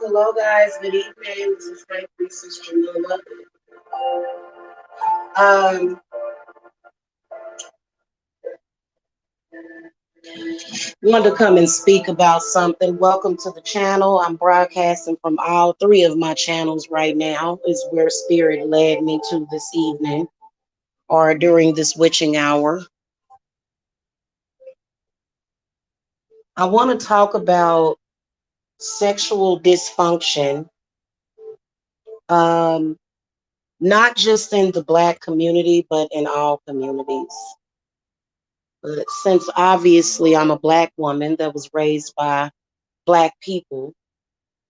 Hello, guys. Good evening. This is Frank Reese's Jamila. Wanted to come and speak about something. Welcome to the channel. I'm broadcasting from all three of my channels right now, is where Spirit led me to this evening or during this witching hour. I want to talk about sexual dysfunction, not just in the Black community, but in all communities. But since obviously I'm a Black woman that was raised by Black people,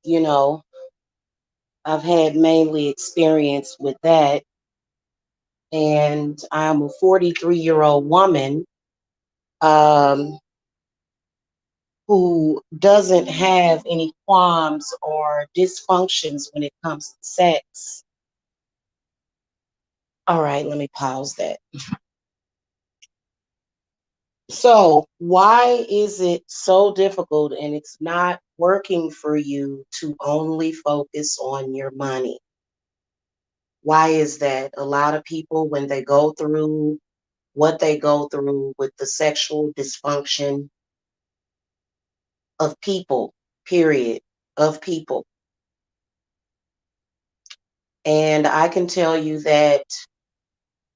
you know, I've had mainly experience with that. And I'm a 43-year-old woman who doesn't have any qualms or dysfunctions when it comes to sex. All right, let me pause that. So, why is it so difficult and it's not working for you to only focus on your money? Why is that? A lot of people, when they go through what they go through with the sexual dysfunction of people, period, of people. And I can tell you that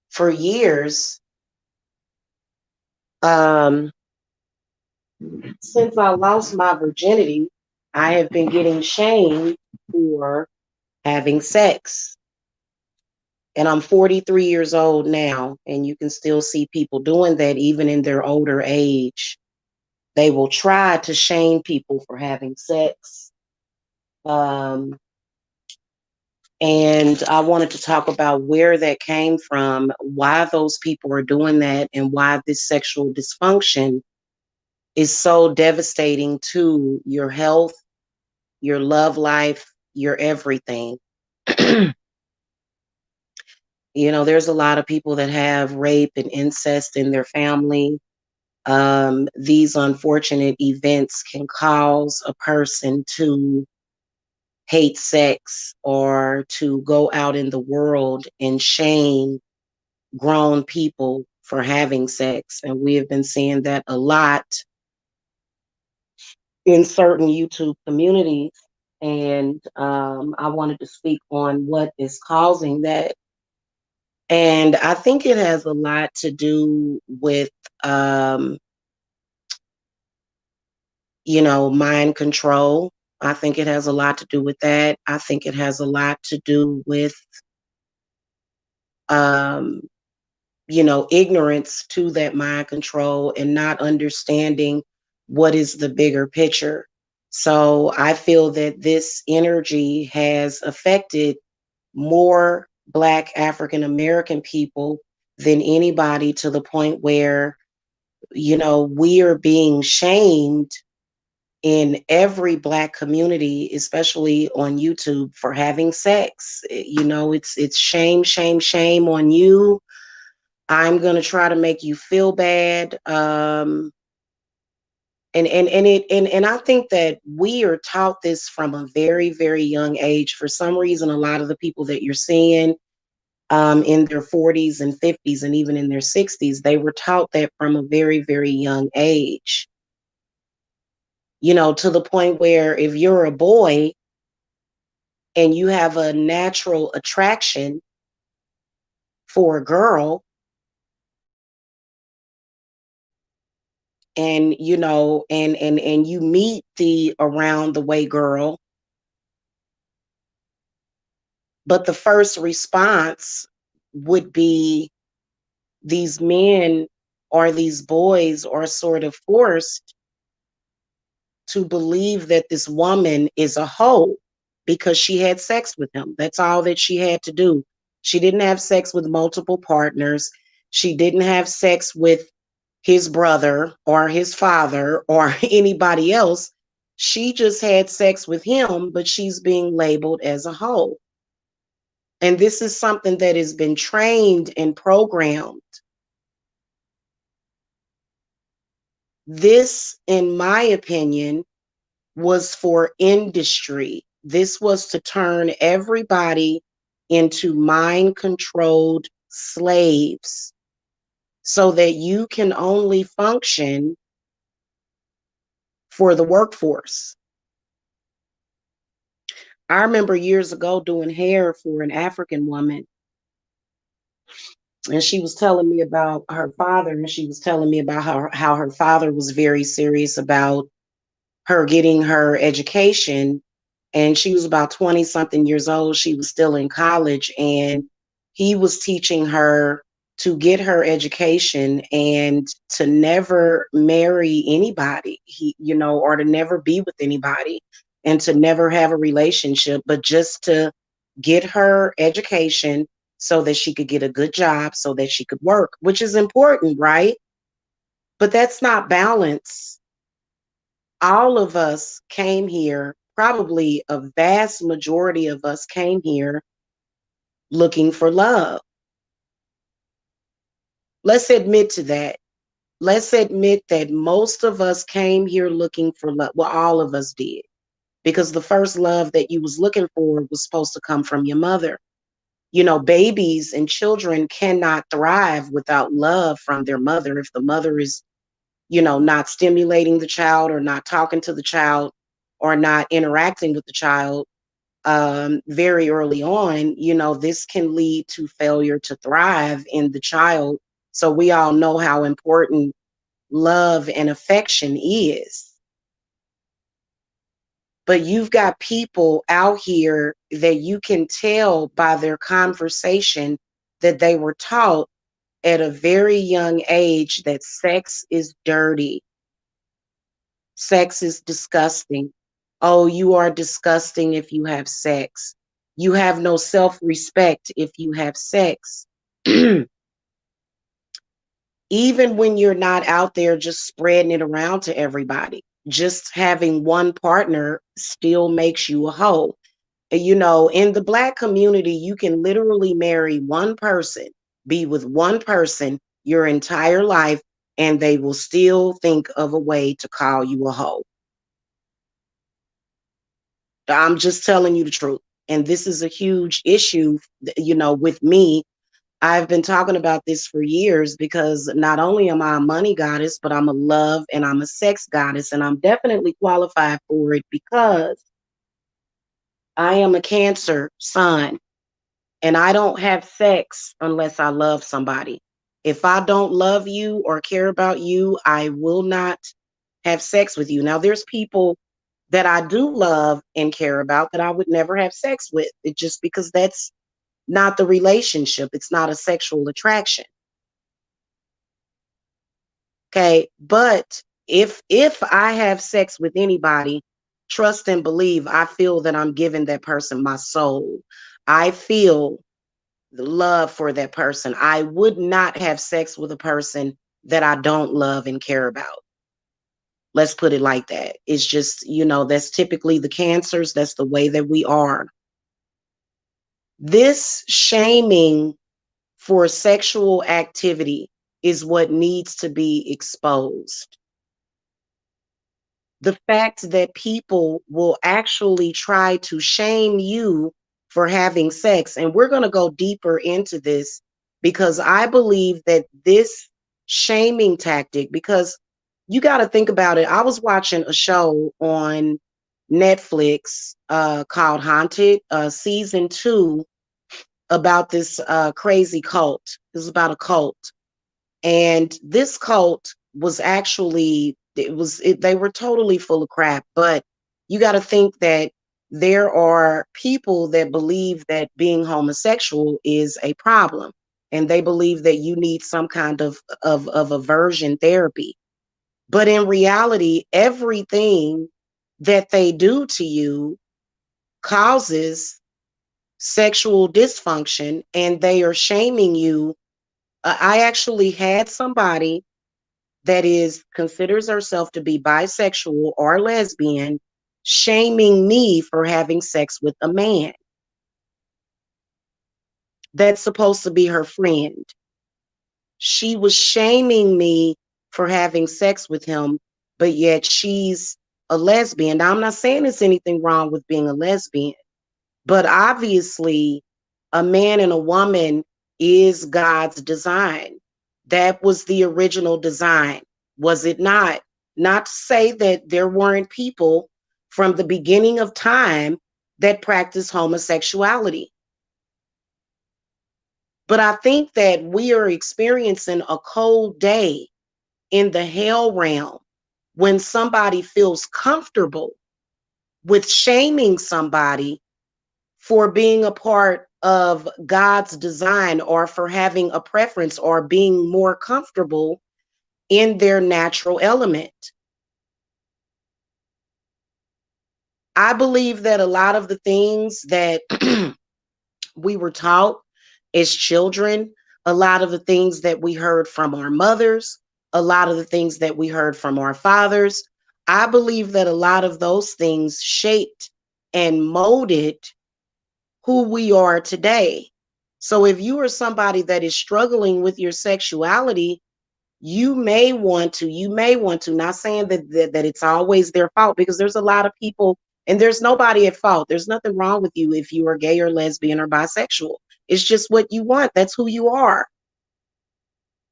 for years, since I lost my virginity, I have been getting shamed for having sex. And I'm 43 years old now, and you can still see people doing that even in their older age. They will try to shame people for having sex. And I wanted to talk about where that came from, why those people are doing that, and why this sexual dysfunction is so devastating to your health, your love life, your everything. You know, there's a lot of people that have rape and incest in their family. These unfortunate events can cause a person to hate sex or to go out in the world and shame grown people for having sex. And we have been seeing that a lot in certain YouTube communities. And I wanted to speak on what is causing that. And I think it has a lot to do with, mind control. I think it has a lot to do with that. I think it has a lot to do with um, ignorance to that mind control and not understanding what is the bigger picture. So I feel that this energy has affected more Black African American people than anybody, to the point where, we are being shamed in every Black community, especially on YouTube, for having sex. It's shame, shame, shame on you. I'm going to try to make you feel bad. And I think that we are taught this from a very, very young age. For some reason, a lot of the people that you're seeing in their 40s and 50s and even in their 60s, they were taught that from a very, very young age. To the point where if you're a boy and you have a natural attraction for a girl, and and you meet the around the way girl, but the first response would be these men or these boys are sort of forced to believe that this woman is a hoe because she had sex with him. That's all that she had to do. She didn't have sex with multiple partners. She didn't have sex with his brother or his father or anybody else. She just had sex with him, but she's being labeled as a hoe. And this is something that has been trained and programmed. This, in my opinion, was for industry. This was to turn everybody into mind controlled slaves so that you can only function for the workforce. I remember years ago doing hair for an African woman, and she was telling me about her father, and she was telling me about how her father was very serious about her getting her education. And she was about 20 something years old. She was still in college, and he was teaching her to get her education and to never marry anybody, or to never be with anybody, and to never have a relationship, but just to get her education so that she could get a good job, so that she could work, which is important, right? But that's not balance. All of us came here, probably a vast majority of us came here looking for love. Let's admit to that. Let's admit that most of us came here looking for love. Well, all of us did. Because the first love that you was looking for was supposed to come from your mother. Babies and children cannot thrive without love from their mother. If the mother is, not stimulating the child, or not talking to the child, or not interacting with the child very early on, this can lead to failure to thrive in the child. So we all know how important love and affection is. But you've got people out here that you can tell by their conversation that they were taught at a very young age that sex is dirty. Sex is disgusting. Oh, you are disgusting if you have sex. You have no self-respect if you have sex. Even when you're not out there just spreading it around to everybody, just having one partner still makes you a hoe. In the Black community, you can literally marry one person, be with one person your entire life, and they will still think of a way to call you a hoe. I'm just telling you the truth. And this is a huge issue, with me. I've been talking about this for years because not only am I a money goddess, but I'm a love and I'm a sex goddess. And I'm definitely qualified for it because I am a Cancer sun, and I don't have sex unless I love somebody. If I don't love you or care about you, I will not have sex with you. Now, there's people that I do love and care about that I would never have sex with. It just because that's not the relationship. It's not a sexual attraction. Okay. But if I have sex with anybody, trust and believe, I feel that I'm giving that person my soul. I feel the love for that person. I would not have sex with a person that I don't love and care about. Let's put it like that. It's just, that's typically the Cancers. That's the way that we are. This shaming for sexual activity is what needs to be exposed. The fact that people will actually try to shame you for having sex. And we're going to go deeper into this because I believe that this shaming tactic, because you got to think about it. I was watching a show on Netflix called Haunted, season 2, about this crazy cult. This is about a cult. And this cult was actually, they were totally full of crap. But you got to think that there are people that believe that being homosexual is a problem. And they believe that you need some kind of aversion therapy. But in reality, everything that they do to you causes sexual dysfunction, and they are shaming you. I actually had somebody that considers herself to be bisexual or lesbian shaming me for having sex with a man that's supposed to be her friend. She was shaming me for having sex with him, but yet she's a lesbian. Now, I'm not saying there's anything wrong with being a lesbian, but obviously a man and a woman is God's design. That was the original design, was it not? Not to say that there weren't people from the beginning of time that practiced homosexuality. But I think that we are experiencing a cold day in the hell realm when somebody feels comfortable with shaming somebody for being a part of God's design, or for having a preference, or being more comfortable in their natural element. I believe that a lot of the things that we were taught as children, a lot of the things that we heard from our mothers, a lot of the things that we heard from our fathers, I believe that a lot of those things shaped and molded who we are today. So if you are somebody that is struggling with your sexuality, you may want to, not saying that it's always their fault, because there's a lot of people, and there's nobody at fault. There's nothing wrong with you if you are gay or lesbian or bisexual. It's just what you want. That's who you are.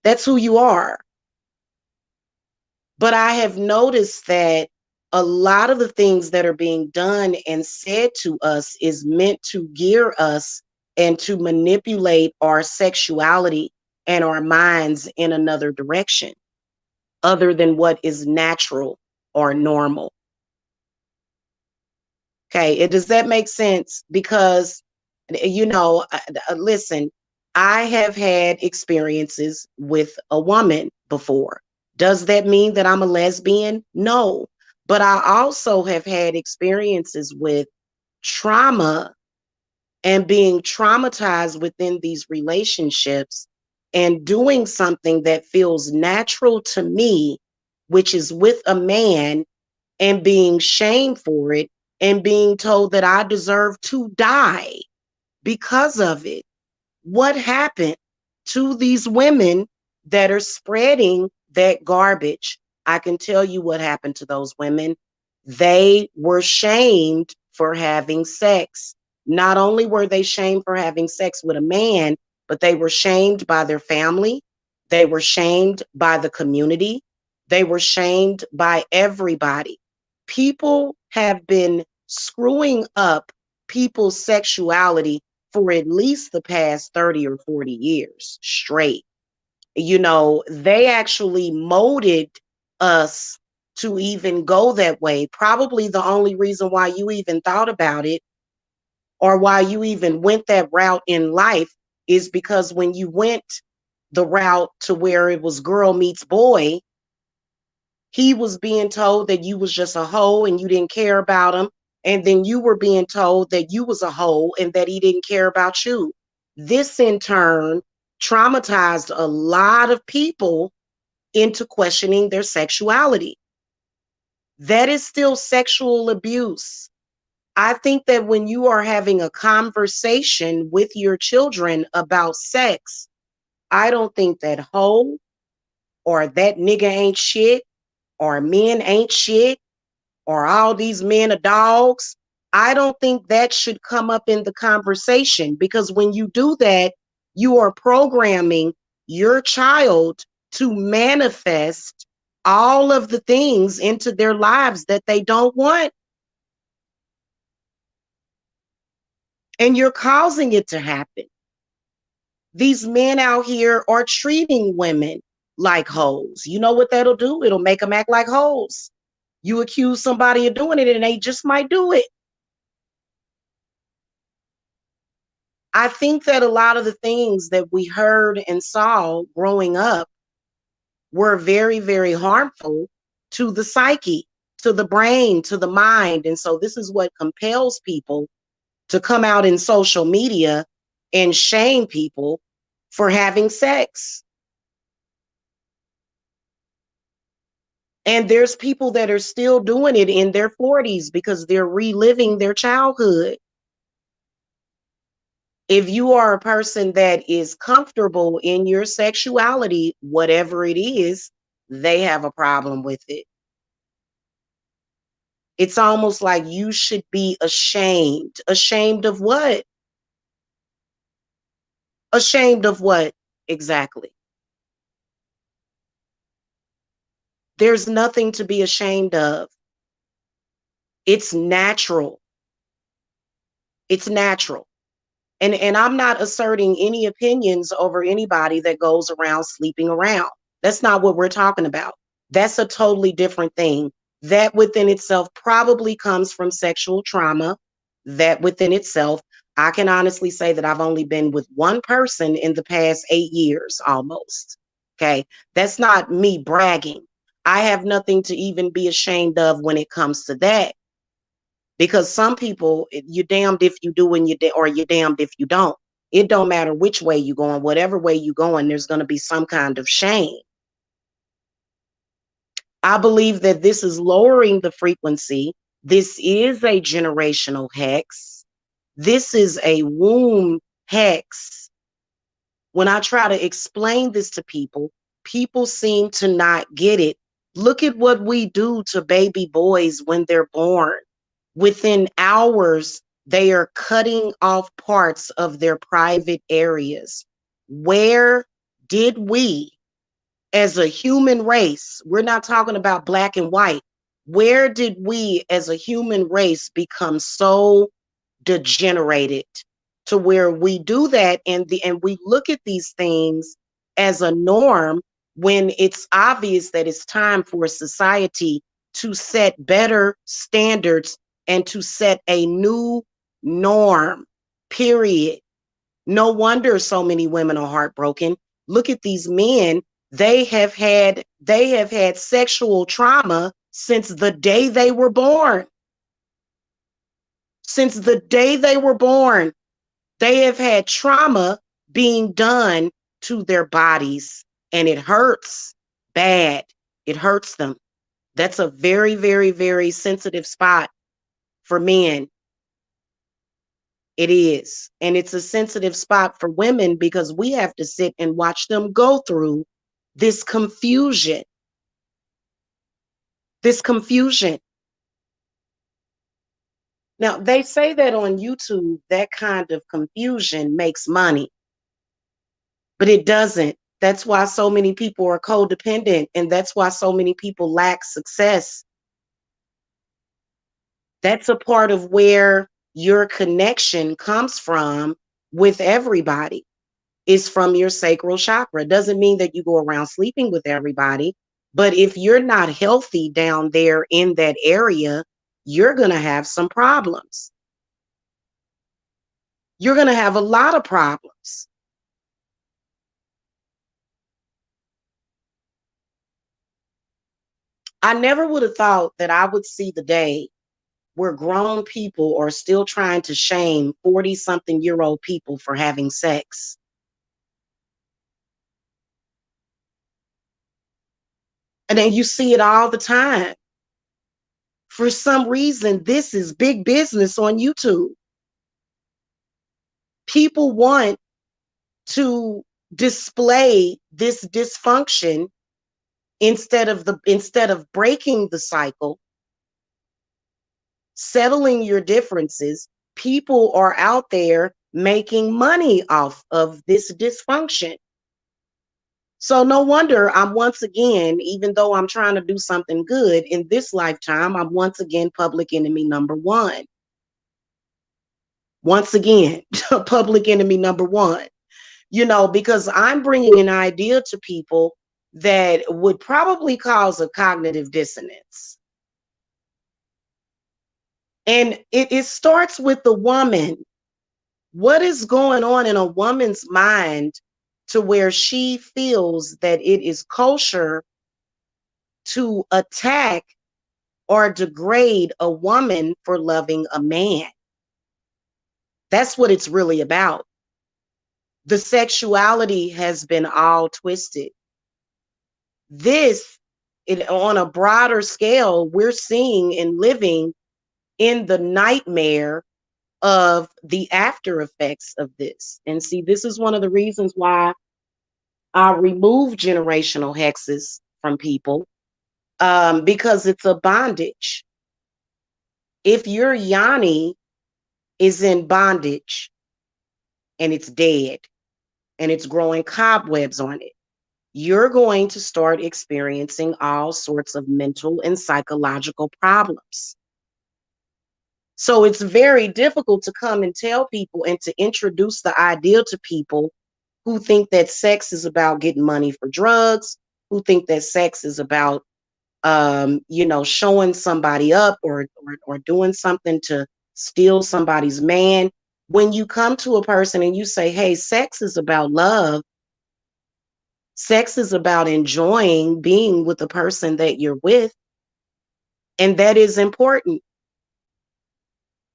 That's who you are. But I have noticed that a lot of the things that are being done and said to us is meant to gear us and to manipulate our sexuality and our minds in another direction other than what is natural or normal. Okay, does that make sense? Because, listen, I have had experiences with a woman before. Does that mean that I'm a lesbian? No. But I also have had experiences with trauma and being traumatized within these relationships and doing something that feels natural to me, which is with a man, and being shamed for it and being told that I deserve to die because of it. What happened to these women that are spreading that garbage? I can tell you what happened to those women. They were shamed for having sex. Not only were they shamed for having sex with a man, but they were shamed by their family. They were shamed by the community. They were shamed by everybody. People have been screwing up people's sexuality for at least the past 30 or 40 years straight. They actually molded us to even go that way. Probably the only reason why you even thought about it or why you even went that route in life is because when you went the route to where it was girl meets boy, he was being told that you was just a hoe and you didn't care about him. And then you were being told that you was a hoe and that he didn't care about you. This in turn traumatized a lot of people into questioning their sexuality. That is still sexual abuse. I think that when you are having a conversation with your children about sex, I don't think that hoe or that nigga ain't shit or men ain't shit or all these men are dogs. I don't think that should come up in the conversation, because when you do that, you are programming your child to manifest all of the things into their lives that they don't want. And you're causing it to happen. These men out here are treating women like hoes. You know what that'll do? It'll make them act like hoes. You accuse somebody of doing it and they just might do it. I think that a lot of the things that we heard and saw growing up were very, very harmful to the psyche, to the brain, to the mind. And so this is what compels people to come out in social media and shame people for having sex. And there's people that are still doing it in their 40s because they're reliving their childhood. If you are a person that is comfortable in your sexuality, whatever it is, they have a problem with it. It's almost like you should be ashamed. Ashamed of what? Ashamed of what exactly? There's nothing to be ashamed of. It's natural. It's natural. And I'm not asserting any opinions over anybody that goes around sleeping around. That's not what we're talking about. That's a totally different thing. That within itself probably comes from sexual trauma. That within itself, I can honestly say that I've only been with one person in the past 8 years almost. Okay. That's not me bragging. I have nothing to even be ashamed of when it comes to that. Because some people, you're damned if you do and or you're damned if you don't. It don't matter which way you're going, whatever way you're going, there's going to be some kind of shame. I believe that this is lowering the frequency. This is a generational hex. This is a womb hex. When I try to explain this to people, people seem to not get it. Look at what we do to baby boys when they're born. Within hours, they are cutting off parts of their private areas. Where did we, as a human race, we're not talking about black and white, where did we as a human race become so degenerated to where we do that and we look at these things as a norm when it's obvious that it's time for society to set better standards and to set a new norm, period. No wonder so many women are heartbroken. Look at these men. They have had sexual trauma since the day they were born. Since the day they were born, they have had trauma being done to their bodies, and it hurts bad. It hurts them. That's a very, very, very sensitive spot for men. It is. And it's a sensitive spot for women because we have to sit and watch them go through this confusion. This confusion. Now, they say that on YouTube, that kind of confusion makes money, but it doesn't. That's why so many people are codependent, and that's why so many people lack success. That's a part of where your connection comes from with everybody, is from your sacral chakra. Doesn't mean that you go around sleeping with everybody, but if you're not healthy down there in that area, you're going to have some problems. You're going to have a lot of problems. I never would have thought that I would see the day where grown people are still trying to shame 40-something-year-old people for having sex. And then you see it all the time. For some reason, this is big business on YouTube. People want to display this dysfunction instead of breaking the cycle, settling your differences. People are out there making money off of this dysfunction. So no wonder I'm once again, even though I'm trying to do something good in this lifetime, I'm once again public enemy number one. Once again, public enemy number one. Because I'm bringing an idea to people that would probably cause a cognitive dissonance. And it starts with the woman. What is going on in a woman's mind to where she feels that it is kosher to attack or degrade a woman for loving a man? That's what it's really about. The sexuality has been all twisted. On a broader scale, we're seeing and living in the nightmare of the after effects of this. And see, this is one of the reasons why I remove generational hexes from people, because it's a bondage. If your Yanni is in bondage and it's dead and it's growing cobwebs on it, you're going to start experiencing all sorts of mental and psychological problems. So it's very difficult to come and tell people and to introduce the idea to people who think that sex is about getting money for drugs, who think that sex is about, showing somebody up or doing something to steal somebody's man. When you come to a person and you say, hey, sex is about love, sex is about enjoying being with the person that you're with, and that is important.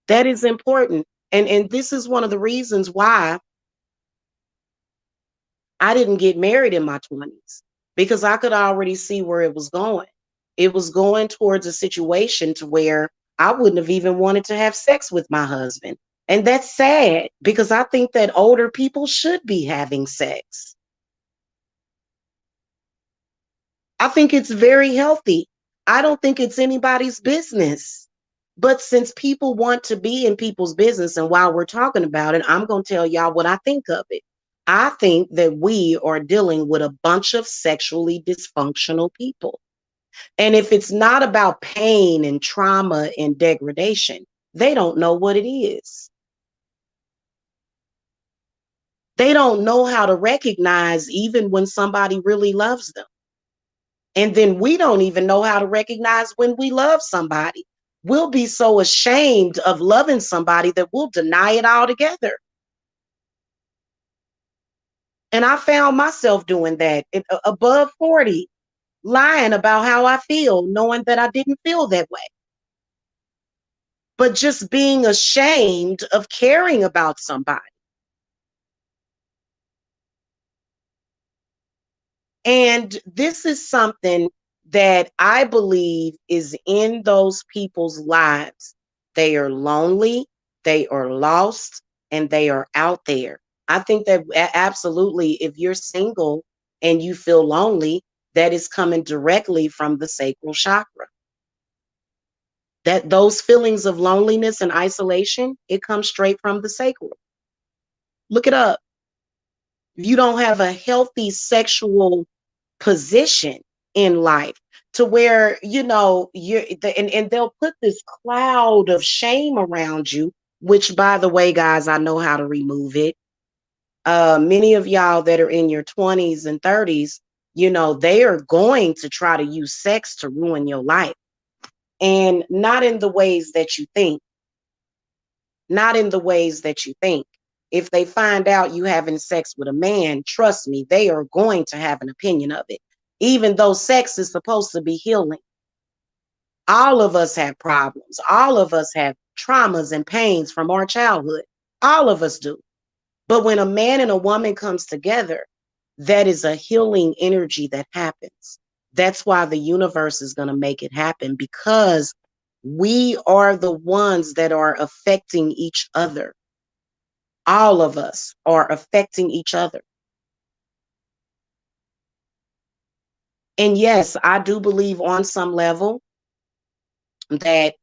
That is important. And this is one of the reasons why I didn't get married in my 20s, because I could already see where it was going. It was going towards a situation to where I wouldn't have even wanted to have sex with my husband. And that's sad, because I think that older people should be having sex. I think it's very healthy. I don't think it's anybody's business. But since people want to be in people's business, and while we're talking about it, I'm going to tell y'all what I think of it. I think that we are dealing with a bunch of sexually dysfunctional people. And if it's not about pain and trauma and degradation, they don't know what it is. They don't know how to recognize even when somebody really loves them. And then we don't even know how to recognize when we love somebody. We'll be so ashamed of loving somebody that we'll deny it altogether. And I found myself doing that above 40, lying about how I feel, knowing that I didn't feel that way. But just being ashamed of caring about somebody. And this is something that I believe is in those people's lives. They are lonely, they are lost, and they are out there. I think that absolutely, if you're single and you feel lonely, that is coming directly from the sacral chakra. That those feelings of loneliness and isolation, it comes straight from the sacral. Look it up. If you don't have a healthy sexual position in life, to where and they'll put this cloud of shame around you, which, by the way, guys, I know how to remove it. Many of y'all that are in your 20s and 30s, they are going to try to use sex to ruin your life, and not in the ways that you think. Not in the ways that you think. If they find out you having sex with a man, trust me, they are going to have an opinion of it. Even though sex is supposed to be healing. All of us have problems. All of us have traumas and pains from our childhood. All of us do. But when a man and a woman comes together, that is a healing energy that happens. That's why the universe is going to make it happen, because we are the ones that are affecting each other. All of us are affecting each other. And yes, I do believe on some level that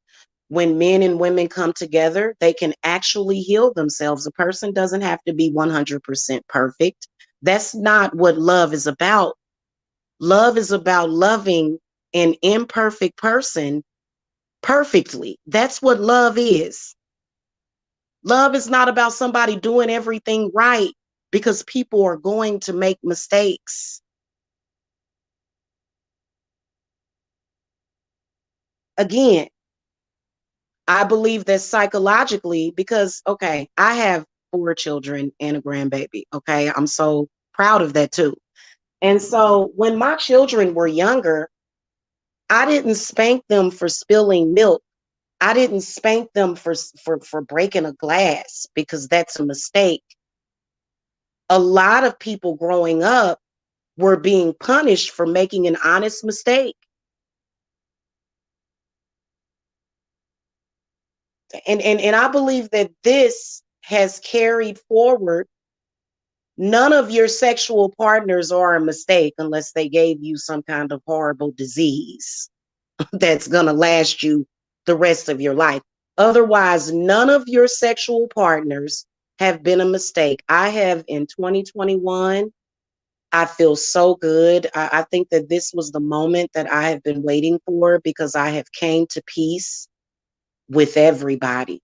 when men and women come together, they can actually heal themselves. A person doesn't have to be 100% perfect. That's not what love is about. Love is about loving an imperfect person perfectly. That's what love is. Love is not about somebody doing everything right, because people are going to make mistakes. Again, I believe that psychologically, because, okay, I have 4 children and a grandbaby. Okay. I'm so proud of that too. And so when my children were younger, I didn't spank them for spilling milk. I didn't spank them for breaking a glass, because that's a mistake. A lot of people growing up were being punished for making an honest mistake. And I believe that this has carried forward. None of your sexual partners are a mistake unless they gave you some kind of horrible disease that's going to last you the rest of your life. Otherwise, none of your sexual partners have been a mistake. I have in 2021. I feel so good. I think that this was the moment that I have been waiting for, because I have came to peace with everybody.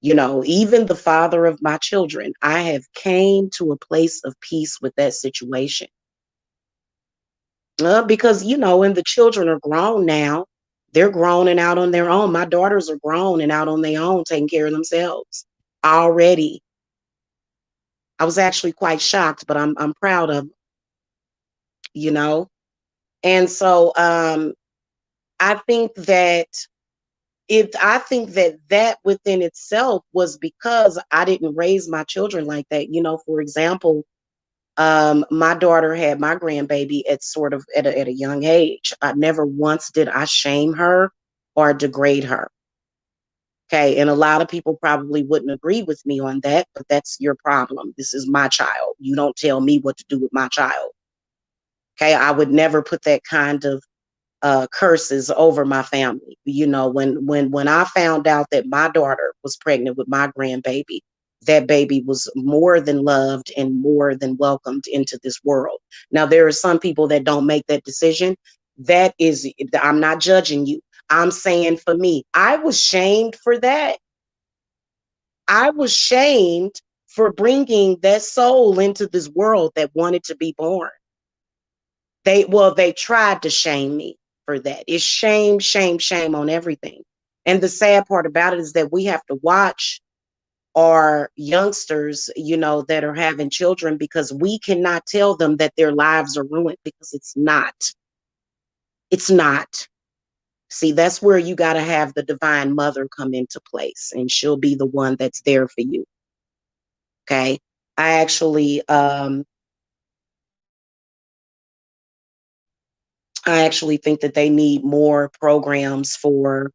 Even the father of my children, I have came to a place of peace with that situation. Because, and the children are grown now. They're grown and out on their own. My daughters are grown and out on their own, taking care of themselves already. I was actually quite shocked, but I'm proud of them, you know. And so I think that that within itself was because I didn't raise my children like that. For example, my daughter had my grandbaby at sort of at a young age. I never once did I shame her or degrade her. Okay. And a lot of people probably wouldn't agree with me on that, but that's your problem. This is my child. You don't tell me what to do with my child. Okay. I would never put that kind of curses over my family. When I found out that my daughter was pregnant with my grandbaby, that baby was more than loved and more than welcomed into this world. Now, there are some people that don't make that decision. I'm not judging you. I'm saying for me, I was shamed for that. I was shamed for bringing that soul into this world that wanted to be born. They tried to shame me for that. It's shame, shame, shame on everything. And the sad part about it is that we have to watch our youngsters, that are having children, because we cannot tell them that their lives are ruined, because it's not. It's not. See, that's where you got to have the divine mother come into place, and she'll be the one that's there for you. Okay. I actually think that they need more programs for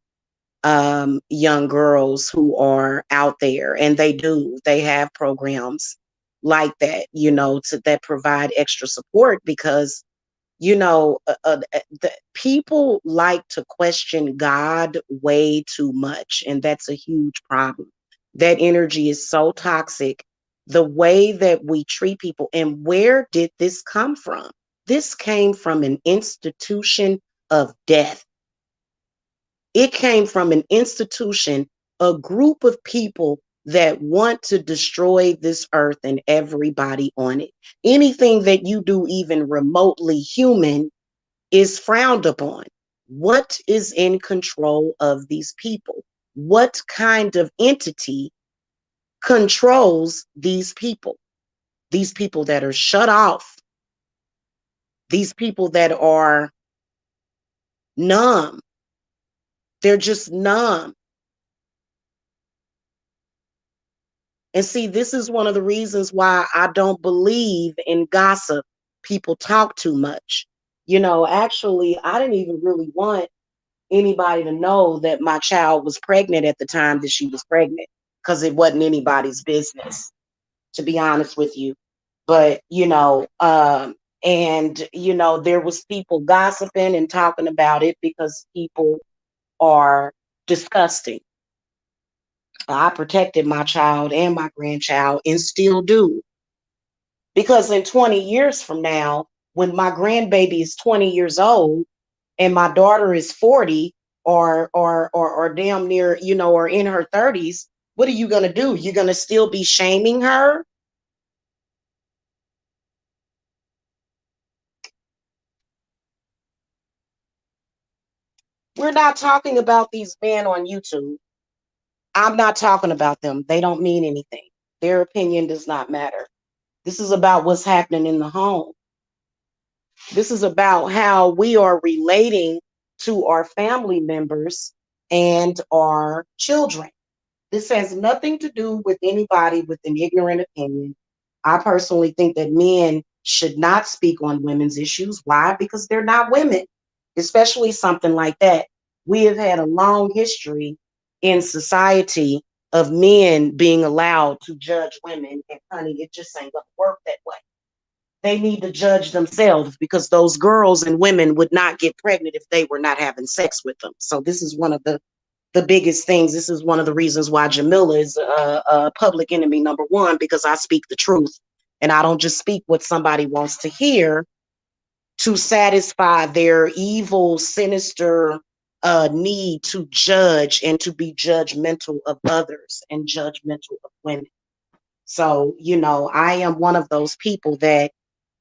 young girls who are out there, and they have programs like that, that provide extra support, because the people like to question God way too much, and that's a huge problem. That energy is so toxic. The way that we treat people, and where did this come from? This came from an institution of death. It came from an institution, a group of people that want to destroy this earth and everybody on it. Anything that you do, even remotely human, is frowned upon. What is in control of these people? What kind of entity controls these people that are shut off, these people that are numb. They're just numb. And see, this is one of the reasons why I don't believe in gossip. People talk too much. Actually, I didn't even really want anybody to know that my child was pregnant at the time that she was pregnant, because it wasn't anybody's business, to be honest with you. But, and, there was people gossiping and talking about it because people are disgusting. I protected my child and my grandchild and still do. Because in 20 years from now, when my grandbaby is 20 years old and my daughter is 40 or damn near, or in her 30s, what are you going to do? You're going to still be shaming her? We're not talking about these men on YouTube. I'm not talking about them. They don't mean anything. Their opinion does not matter. This is about what's happening in the home. This is about how we are relating to our family members and our children. This has nothing to do with anybody with an ignorant opinion. I personally think that men should not speak on women's issues. Why? Because they're not women, especially something like that. We have had a long history in society of men being allowed to judge women, and honey, it just ain't gonna work that way. They need to judge themselves, because those girls and women would not get pregnant if they were not having sex with them. So this is one of the biggest things. This is one of the reasons why Jamila is public enemy number one, because I speak the truth. And I don't just speak what somebody wants to hear to satisfy their evil, sinister need to judge and to be judgmental of others and judgmental of women. So, I am one of those people that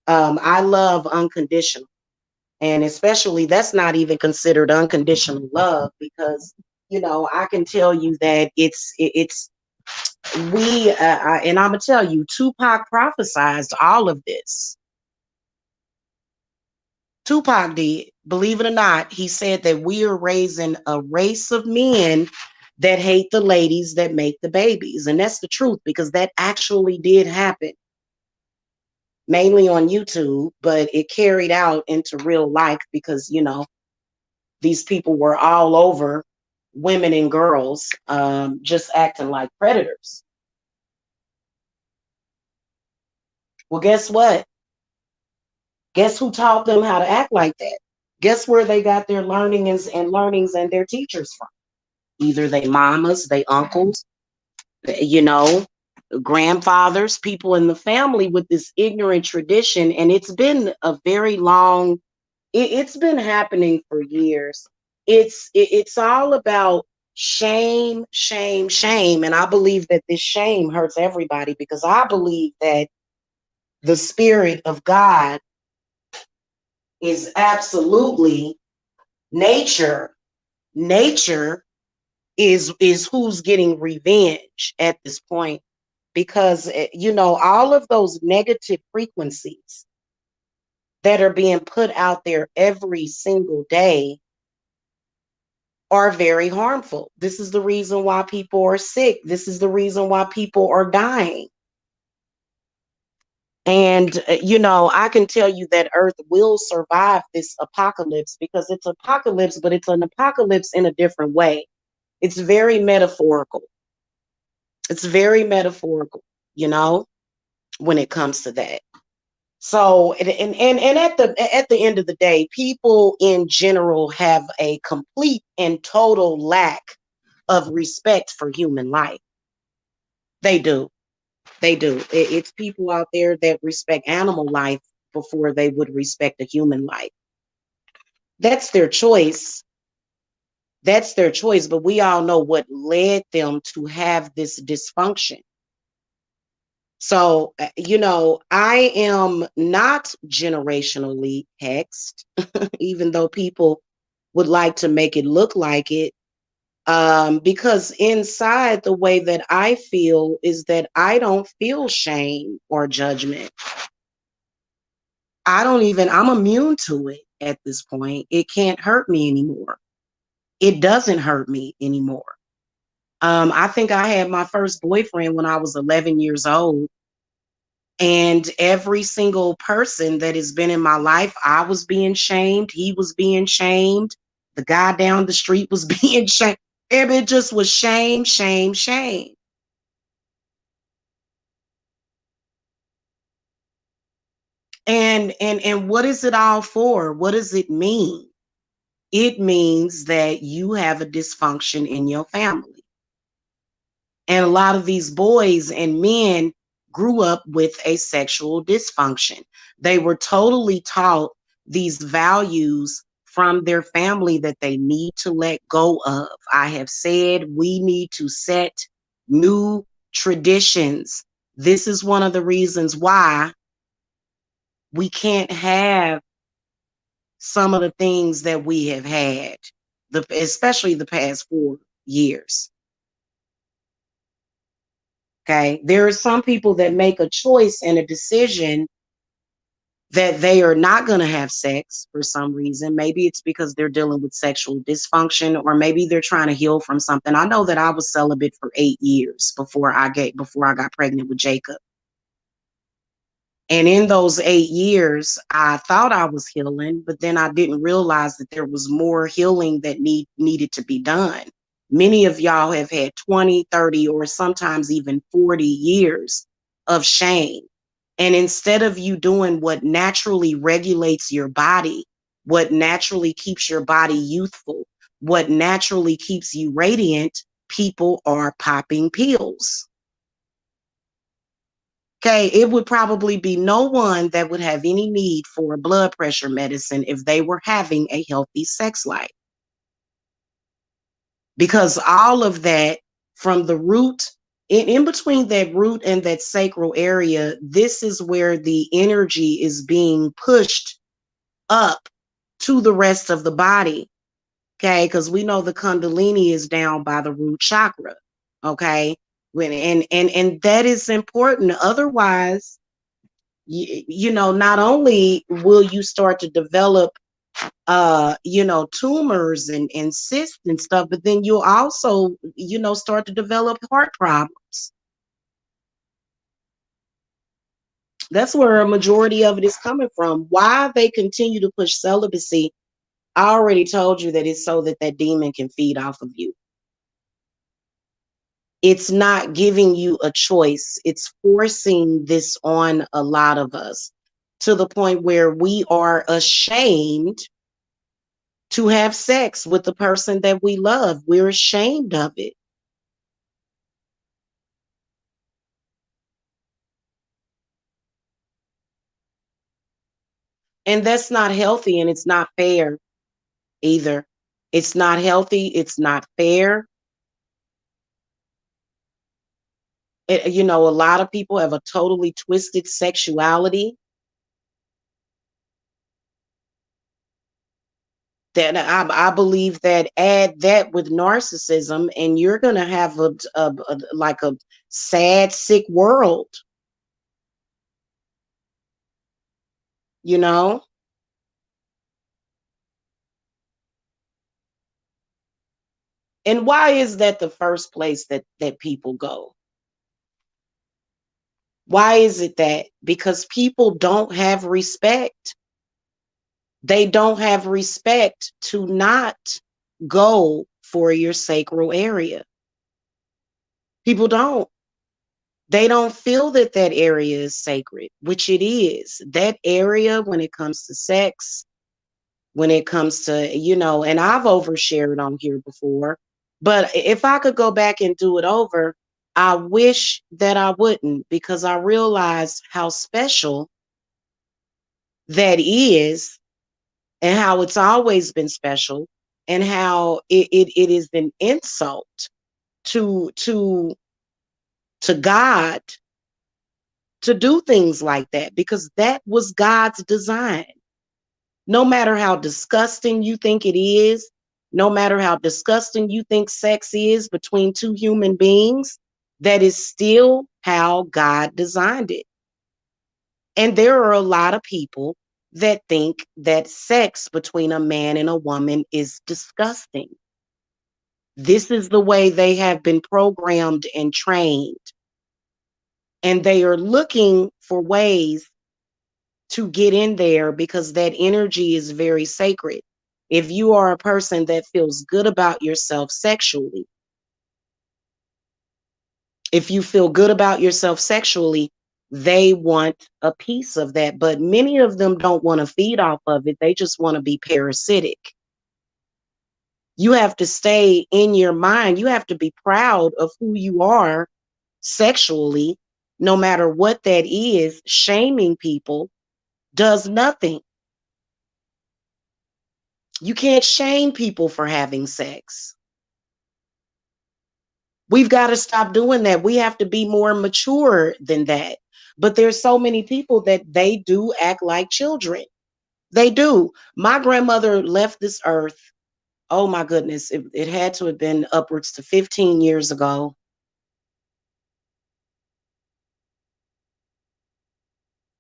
I love unconditional. And especially, that's not even considered unconditional love, because, I can tell you that and I'm going to tell you, Tupac prophesized all of this. Tupac did, believe it or not. He said that we are raising a race of men that hate the ladies that make the babies. And that's the truth, because that actually did happen, mainly on YouTube, but it carried out into real life because, these people were all over women and girls, just acting like predators. Well, guess what? Guess who taught them how to act like that? Guess where they got their learnings and their teachers from? Either they mamas, they uncles, you know, grandfathers, people in the family with this ignorant tradition. And it's been a very long, it's been happening for years. It's all about shame, shame, shame. And I believe that this shame hurts everybody, because I believe that the spirit of God is absolutely nature. Nature is who's getting revenge at this point, because all of those negative frequencies that are being put out there every single day are very harmful. This is the reason why people are sick. This is the reason why people are dying. And, I can tell you that Earth will survive this apocalypse, because it's apocalypse, but it's an apocalypse in a different way. It's very metaphorical. It's very metaphorical, when it comes to that. So, and at the end of the day, people in general have a complete and total lack of respect for human life. They do. They do. It's people out there that respect animal life before they would respect a human life. That's their choice. That's their choice. But we all know what led them to have this dysfunction. So, I am not generationally hexed, even though people would like to make it look like it. Because inside, the way that I feel is that I don't feel shame or judgment. I'm immune to it at this point. It can't hurt me anymore. It doesn't hurt me anymore. I think I had my first boyfriend when I was 11 years old. And every single person that has been in my life, I was being shamed. He was being shamed. The guy down the street was being shamed. It just was shame, shame, shame. And what is it all for? What does it mean? It means that you have a dysfunction in your family. And a lot of these boys and men grew up with a sexual dysfunction. They were totally taught these values from their family that they need to let go of. I have said we need to set new traditions. This is one of the reasons why we can't have some of the things that we have had, especially the past 4 years. Okay. There are some people that make a choice and a decision that they are not going to have sex for some reason. Maybe it's because they're dealing with sexual dysfunction, or maybe they're trying to heal from something. I know that I was celibate for 8 years before I got pregnant with Jacob. And in those 8 years, I thought I was healing, but then I didn't realize that there was more healing that needed to be done. Many of y'all have had 20, 30, or sometimes even 40 years of shame. And instead of you doing what naturally regulates your body, what naturally keeps your body youthful, what naturally keeps you radiant, people are popping pills. Okay, it would probably be no one that would have any need for blood pressure medicine if they were having a healthy sex life. Because all of that from the root, in between that root and that sacral area, this is where the energy is being pushed up to the rest of the body. Okay, because we know the Kundalini is down by the root chakra. Okay, and that is important. Otherwise, not only will you start to develop tumors and cysts and stuff, but then you'll also start to develop heart problems. That's where a majority of it is coming from. Why they continue to push celibacy, I already told you that it's so that that demon can feed off of you. It's not giving you a choice. It's forcing this on a lot of us to the point where we are ashamed to have sex with the person that we love. We're ashamed of it. And that's not healthy, and it's not fair either. It's not healthy. It's not fair. A lot of people have a totally twisted sexuality. That I believe that add that with narcissism, and you're gonna have like a sad, sick world. You know. And why is that the first place that people go? Why is it that? Because people don't have respect. They don't have respect to not go for your sacral area. People don't. They don't feel that that area is sacred, which it is. That area, when it comes to sex, when it comes to, and I've overshared on here before, but if I could go back and do it over, I wish that I wouldn't, because I realized how special that is, and how it's always been special, and how it is an insult to to to God to do things like that, because that was God's design. No matter how disgusting you think it is, No matter how disgusting you think sex is between two human beings, that is still how God designed it. And there are a lot of people that think that sex between a man and a woman is disgusting. This is the way they have been programmed and trained. And they are looking for ways to get in there because that energy is very sacred. If you are a person that feels good about yourself sexually, if you feel good about yourself sexually, they want a piece of that. But many of them don't want to feed off of it. They just want to be parasitic. You have to stay in your mind. You have to be proud of who you are sexually, no matter what that is. Shaming people does nothing. You can't shame people for having sex. We've got to stop doing that. We have to be more mature than that. But there's so many people that they do act like children. They do. My grandmother left this earth. Oh my goodness. It had to have been upwards to 15 years ago.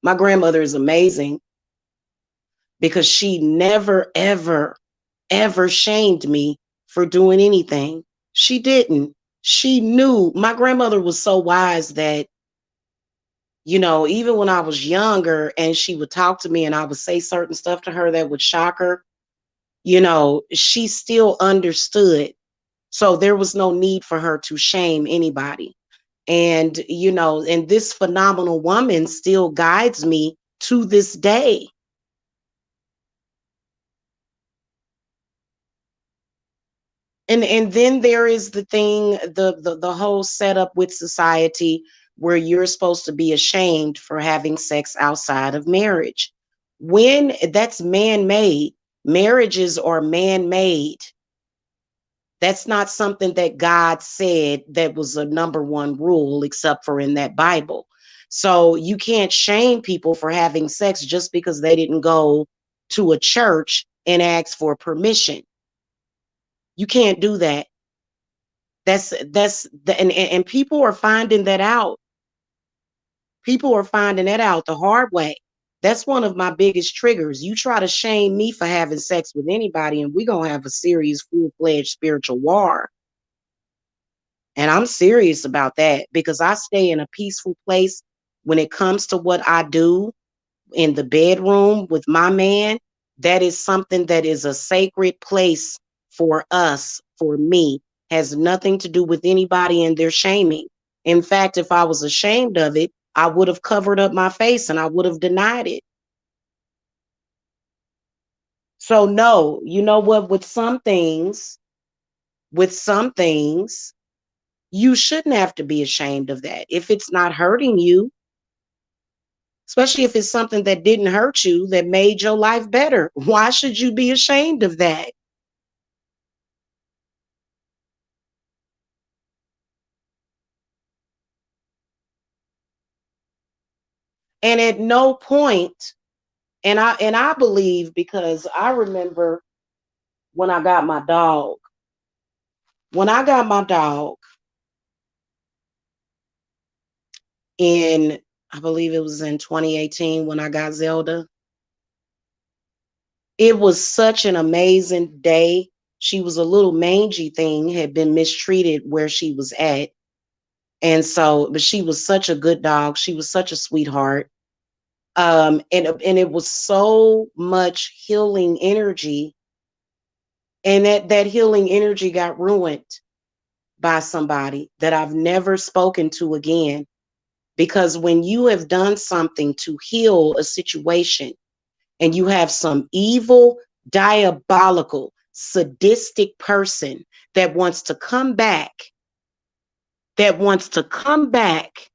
My grandmother is amazing because she never, ever, ever shamed me for doing anything. She didn't. She knew. My grandmother was so wise that, even when I was younger and she would talk to me and I would say certain stuff to her that would shock her, she still understood. So there was no need for her to shame anybody. And this phenomenal woman still guides me to this day. And then there is the thing, the whole setup with society where you're supposed to be ashamed for having sex outside of marriage. When that's man-made, marriages are man-made. That's not something that God said that was a number one rule, except for in that Bible. So you can't shame people for having sex just because they didn't go to a church and ask for permission. You can't do that. And people are finding that out. People are finding that out the hard way. That's one of my biggest triggers. You try to shame me for having sex with anybody, and we're going to have a serious, full-fledged spiritual war. And I'm serious about that because I stay in a peaceful place when it comes to what I do in the bedroom with my man. That is something that is a sacred place for us, for me, has nothing to do with anybody and their shaming. In fact, if I was ashamed of it, I would have covered up my face and I would have denied it. So no, you know what? With some things, you shouldn't have to be ashamed of that. If it's not hurting you, especially if it's something that didn't hurt you, that made your life better, why should you be ashamed of that? And at no point, and I believe, because I remember when I got my dog. When I got my dog in, I believe it was in 2018 when I got Zelda. It was such an amazing day. She was a little mangy thing, had been mistreated where she was at. But she was such a good dog. She was such a sweetheart. And it was so much healing energy. And that healing energy got ruined by somebody that I've never spoken to again. Because when you have done something to heal a situation and you have some evil, diabolical, sadistic person that wants to come back, that wants to come back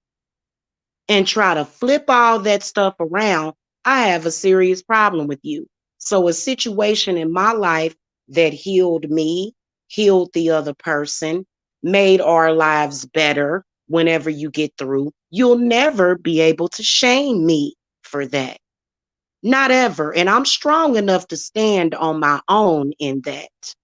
and try to flip all that stuff around, I have a serious problem with you. So a situation in my life that healed me, healed the other person, made our lives better whenever you get through, you'll never be able to shame me for that. Not ever. And I'm strong enough to stand on my own in that.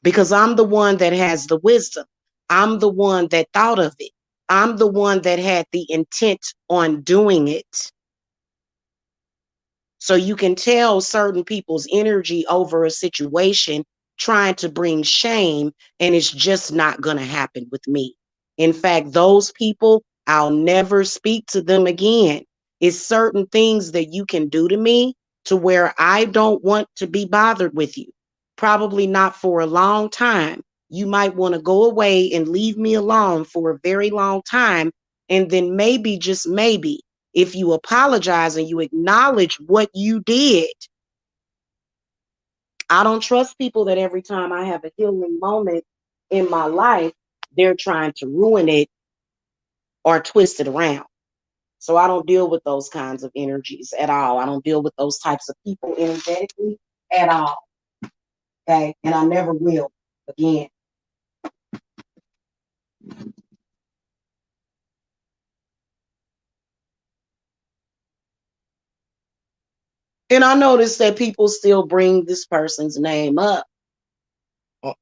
because I'm the one that has the wisdom. I'm the one that thought of it. I'm the one that had the intent on doing it. So you can tell certain people's energy over a situation trying to bring shame, and it's just not going to happen with me. In fact, those people, I'll never speak to them again. It's certain things that you can do to me to where I don't want to be bothered with you. Probably not for a long time. You might want to go away and leave me alone for a very long time. And then maybe, just maybe, if you apologize and you acknowledge what you did. I don't trust people that every time I have a healing moment in my life, they're trying to ruin it or twist it around. So I don't deal with those kinds of energies at all. I don't deal with those types of people energetically at all. Okay. And I never will again. And I notice that people still bring this person's name up.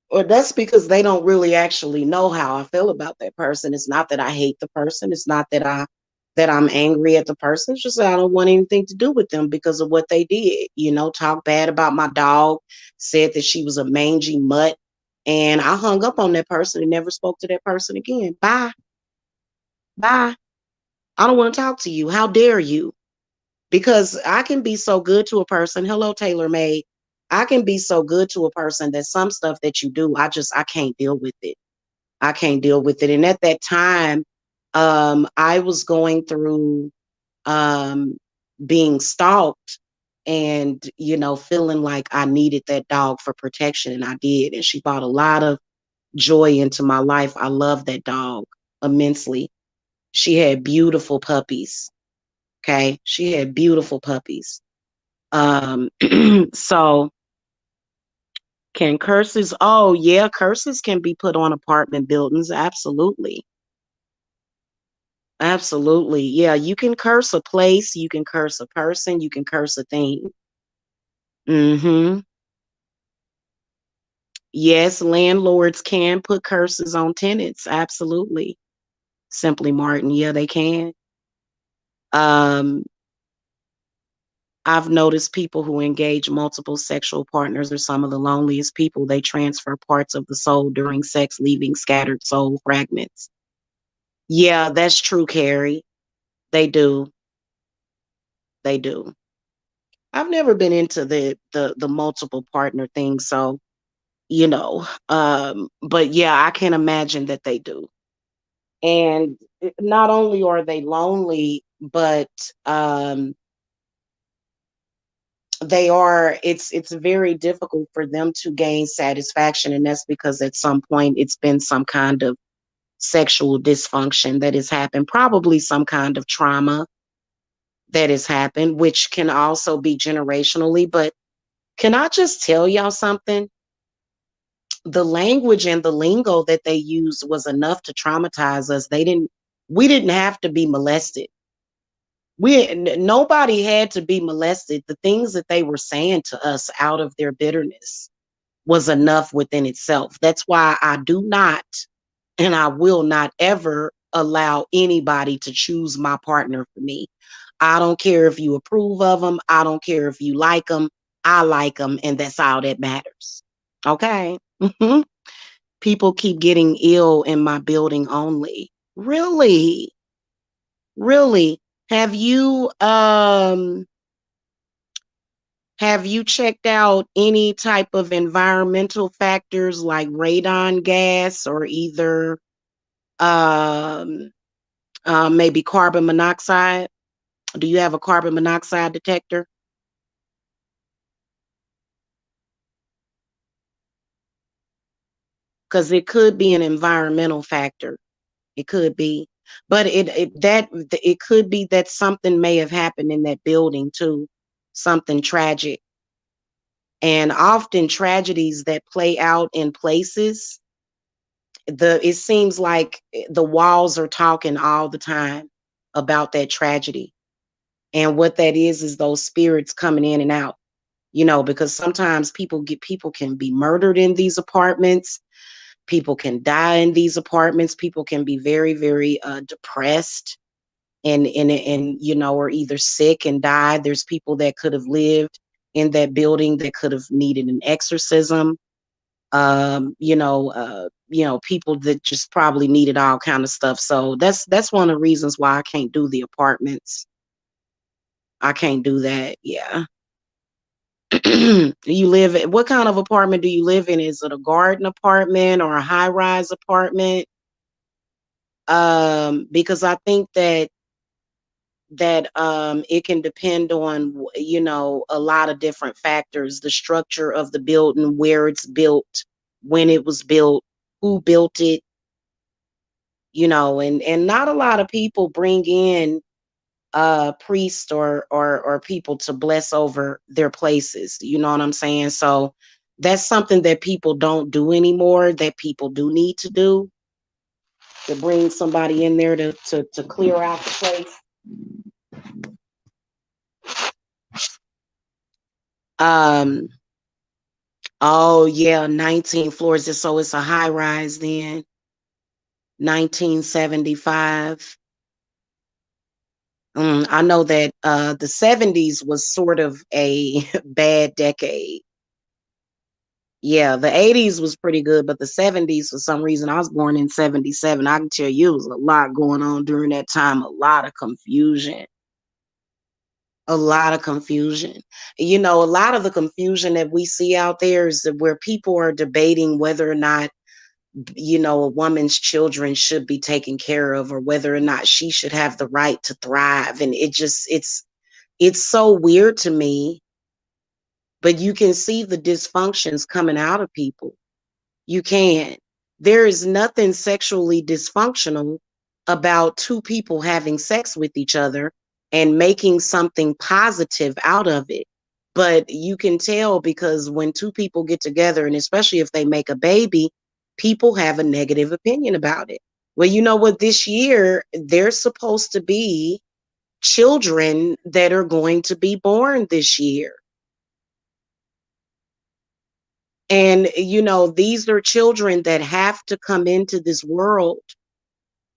Or that's because they don't really actually know how I feel about that person. It's not that I hate the person. It's not that I'm angry at the person. It's just that I don't want anything to do with them because of what they did. You know, talk bad about my dog, said that she was a mangy mutt, and I hung up on that person and never spoke to that person again. Bye. Bye. I don't want to talk to you. How dare you? Because I can be so good to a person. Hello, Taylor Made. I can be so good to a person that some stuff that you do, I can't deal with it. I can't deal with it. And at that time, I was going through um, being stalked and, you know, feeling like I needed that dog for protection. And I did. And she brought a lot of joy into my life. I love that dog immensely. She had beautiful puppies. Okay. She had beautiful puppies. Um, so can curses, oh yeah, curses can be put on apartment buildings. Absolutely. Absolutely. Yeah, you can curse a place, you can curse a person, you can curse a thing. Mm-hmm. Yes, landlords can put curses on tenants. Absolutely. Simply Martin. Yeah, they can. Um, I've noticed people who engage multiple sexual partners are some of the loneliest people. They transfer parts of the soul during sex, leaving scattered soul fragments. Yeah, that's true, Carrie. They do. They do. I've never been into the multiple partner thing, so you know, but yeah, I can imagine that they do. And not only are they lonely, but they are it's very difficult for them to gain satisfaction, and that's because at some point it's been some kind of sexual dysfunction that has happened, probably some kind of trauma that has happened, which can also be generationally. But can I just tell y'all something? The language and the lingo that they used was enough to traumatize us. We didn't have to be molested. Nobody had to be molested. The things that they were saying to us out of their bitterness was enough within itself. That's why I do not, and I will not ever allow anybody to choose my partner for me. I don't care if you approve of them. I don't care if you like them. I like them, and that's all that matters. Okay. People keep getting ill in my building only. Really? Really? Have you checked out any type of environmental factors like radon gas or either um maybe carbon monoxide? Do you have a carbon monoxide detector? Because it could be an environmental factor. It could be. But it could be that something may have happened in that building too. Something tragic. And often tragedies that play out in places, it seems like the walls are talking all the time about that tragedy. And what that is those spirits coming in and out. because sometimes people can be murdered in these apartments. People can die in these apartments. People can be very, very depressed and or either sick and died. There's people that could have lived in that building that could have needed an exorcism. People that just probably needed all kind of stuff. So that's one of the reasons why I can't do the apartments. I can't do that. Yeah. What kind of apartment do you live in? Is it a garden apartment or a high-rise apartment? Because I think that it can depend on a lot of different factors: the structure of the building, where it's built, when it was built, who built it, and not a lot of people bring in priests or people to bless over their places. You know what I'm saying? So that's something that people don't do anymore, that people do need to do, to bring somebody in there to clear out the place. um oh yeah, 19 floors. So it's a high rise then. 1975. I know that the 70s was sort of a bad decade. Yeah, the 80s was pretty good, but the 70s, for some reason, I was born in 77. I can tell you, it was a lot going on during that time, a lot of confusion. A lot of confusion. A lot of the confusion that we see out there is that where people are debating whether or not, a woman's children should be taken care of, or whether or not she should have the right to thrive. And it's so weird to me, but you can see the dysfunctions coming out of people. You can. There is nothing sexually dysfunctional about two people having sex with each other and making something positive out of it. But you can tell, because when two people get together, and especially if they make a baby, people have a negative opinion about it. Well, you know what? This year, there's supposed to be children that are going to be born this year. And, these are children that have to come into this world.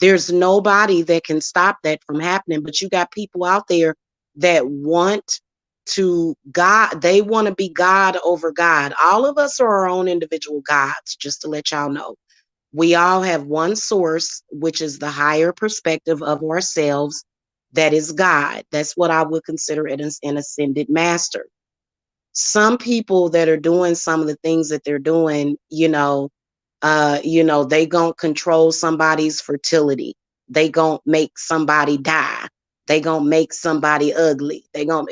There's nobody that can stop that from happening. But you got people out there that want to God, they want to be God over God. All of us are our own individual gods, just to let y'all know. We all have one source, which is the higher perspective of ourselves. That is God. That's what I would consider it as an ascended master. Some people that are doing some of the things that they're doing, they gonna control somebody's fertility. They gonna make somebody die. They gonna make somebody ugly. They gonna,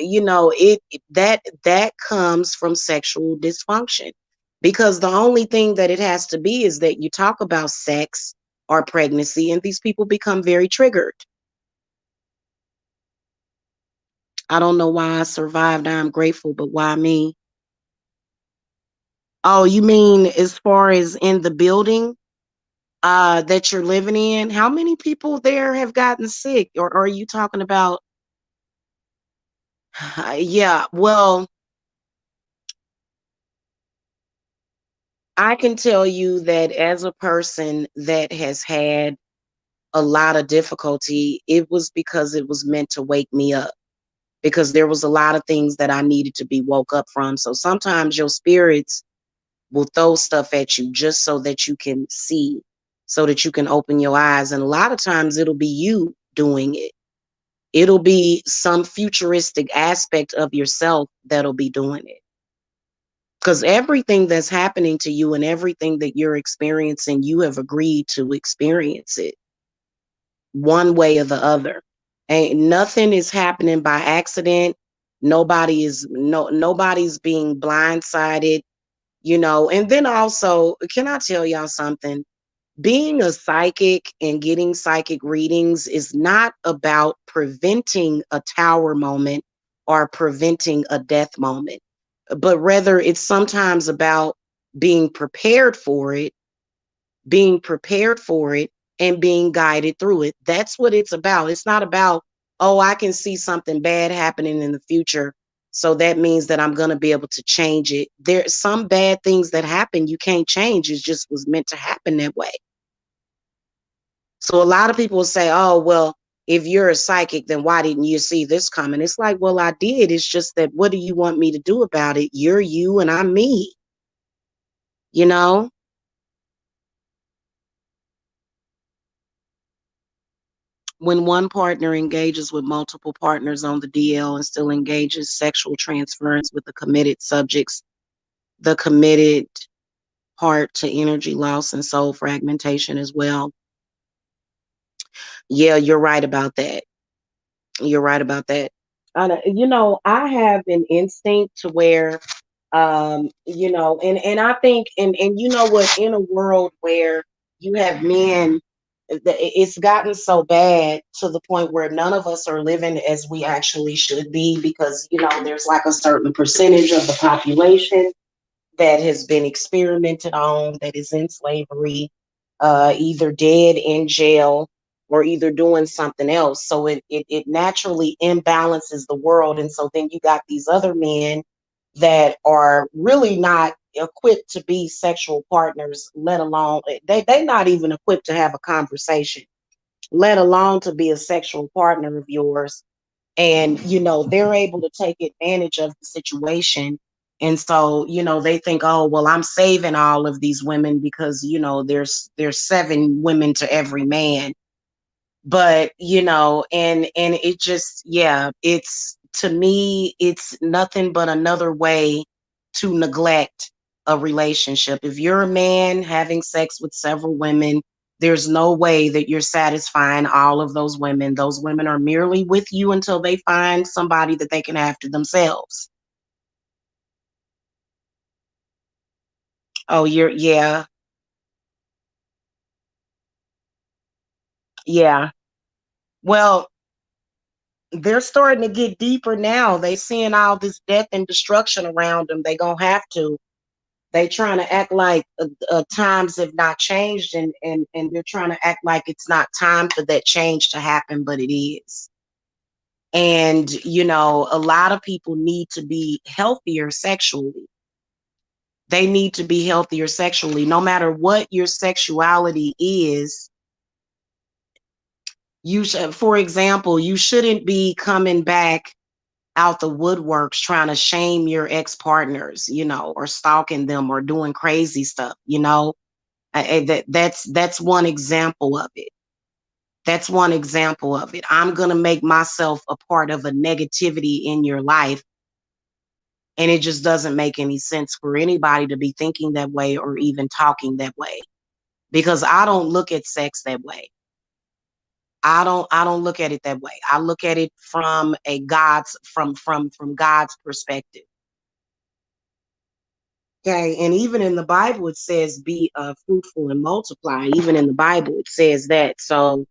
that comes from sexual dysfunction, because the only thing that it has to be is that you talk about sex or pregnancy, and these people become very triggered. I don't know why I survived. I'm grateful, but why me? Oh, you mean as far as in the building that you're living in? How many people there have gotten sick? Or are you talking about yeah, well, I can tell you that as a person that has had a lot of difficulty, it was because it was meant to wake me up, because there was a lot of things that I needed to be woke up from. So sometimes your spirits will throw stuff at you just so that you can see, so that you can open your eyes. And a lot of times it'll be you doing it. It'll be some futuristic aspect of yourself that'll be doing it. Because everything that's happening to you and everything that you're experiencing, you have agreed to experience it one way or the other. Ain't nothing is happening by accident. Nobody's being blindsided. And then also, can I tell y'all something? Being a psychic and getting psychic readings is not about preventing a tower moment or preventing a death moment, but rather it's sometimes about being prepared for it, being prepared for it, and being guided through it. That's what it's about. It's not about, oh, I can see something bad happening in the future. So that means that I'm going to be able to change it. There's some bad things that happen you can't change. It just was meant to happen that way. So a lot of people will say, oh, well, if you're a psychic, then why didn't you see this coming? It's like, well, I did. It's just that what do you want me to do about it? You're you and I'm me, you know? When one partner engages with multiple partners on the DL and still engages sexual transference with the committed subjects, the committed part to energy loss and soul fragmentation as well. Yeah, you're right about that. You're right about that. I have an instinct to where, and I think, and you know what, in a world where you have men, it's gotten so bad to the point where none of us are living as we actually should be because, there's like a certain percentage of the population that has been experimented on, that is in slavery, either dead in jail or either doing something else. So it naturally imbalances the world. And so then you got these other men that are really not equipped to be sexual partners, let alone they not even equipped to have a conversation, let alone to be a sexual partner of yours. And they're able to take advantage of the situation. And so they think, oh well, I'm saving all of these women because there's 7 women to every man. But and it just, yeah, it's, to me, it's nothing but another way to neglect a relationship. If you're a man having sex with several women, there's no way that you're satisfying all of those women. Those women are merely with you until they find somebody that they can have to themselves. Oh, yeah, yeah. Well, they're starting to get deeper now. They seeing all this death and destruction around them. They gonna have to. They trying to act like times have not changed, and they're trying to act like it's not time for that change to happen, but it is. And a lot of people need to be healthier sexually. They need to be healthier sexually, no matter what your sexuality is. You should, for example, you shouldn't be coming back out the woodworks trying to shame your ex-partners, or stalking them or doing crazy stuff. That's one example of it. That's one example of it. I'm going to make myself a part of a negativity in your life. And it just doesn't make any sense for anybody to be thinking that way or even talking that way, because I don't look at sex that way. I don't look at it that way. I look at it from a God's from God's perspective. Okay. And even in the Bible, it says be fruitful and multiply. Even in the Bible, it says that. So,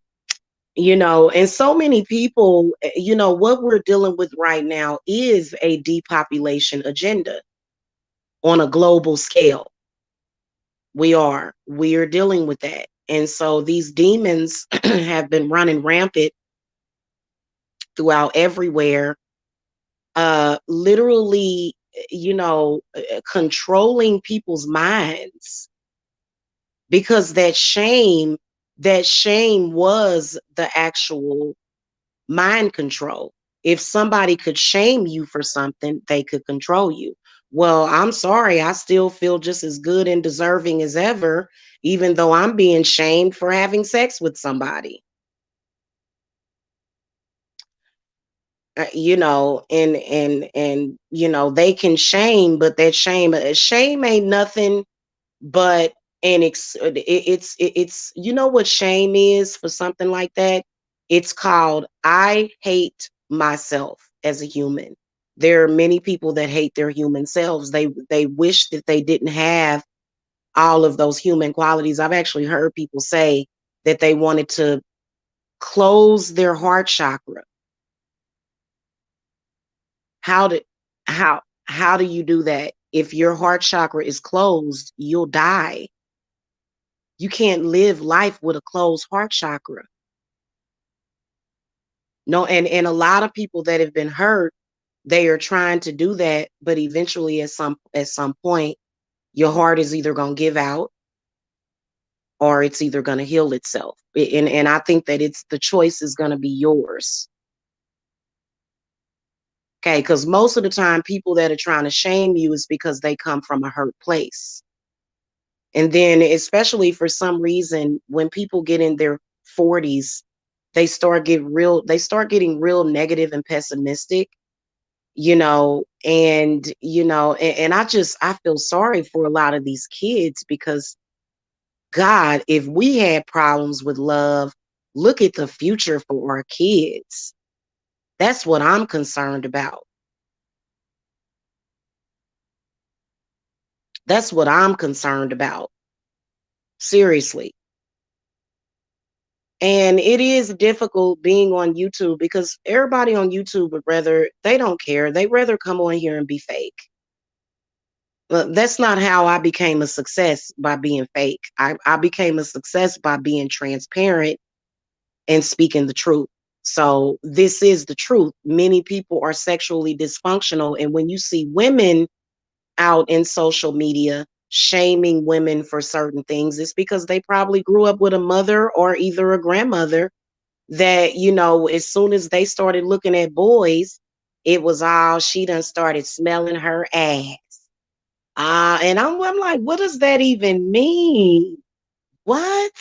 and so many people, what we're dealing with right now is a depopulation agenda on a global scale. We are dealing with that. And so these demons have been running rampant throughout everywhere, literally, controlling people's minds, because that shame was the actual mind control. If somebody could shame you for something, they could control you. Well, I'm sorry, I still feel just as good and deserving as ever, even though I'm being shamed for having sex with somebody. And they can shame, but that shame ain't nothing but it's what shame is for something like that. It's called, I hate myself as a human. There are many people that hate their human selves. They wish that they didn't have all of those human qualities. I've actually heard people say that they wanted to close their heart chakra. How do how how do you do that? If your heart chakra is closed, you'll die. You can't live life with a closed heart chakra. No, and a lot of people that have been hurt, They are trying to do that, but eventually at some point, your heart is either going to give out or it's either going to heal itself. And I think that it's the choice is going to be yours. Okay, because most of the time people that are trying to shame you is because they come from a hurt place. And then especially for some reason, when people get in their 40s, they start getting real negative and pessimistic, and I feel sorry for a lot of these kids because God, if we had problems with love, look at the future for our kids. That's what I'm concerned about. That's what I'm concerned about. Seriously. And it is difficult being on YouTube because everybody on YouTube they don't care. They rather come on here and be fake. Well, that's not how I became a success by being fake. I became a success by being transparent and speaking the truth. So this is the truth. Many people are sexually dysfunctional. And when you see women out in social media shaming women for certain things, it's because they probably grew up with a mother or either a grandmother that, as soon as they started looking at boys, it was all she done started smelling her ass. And I'm like, what does that even mean? What?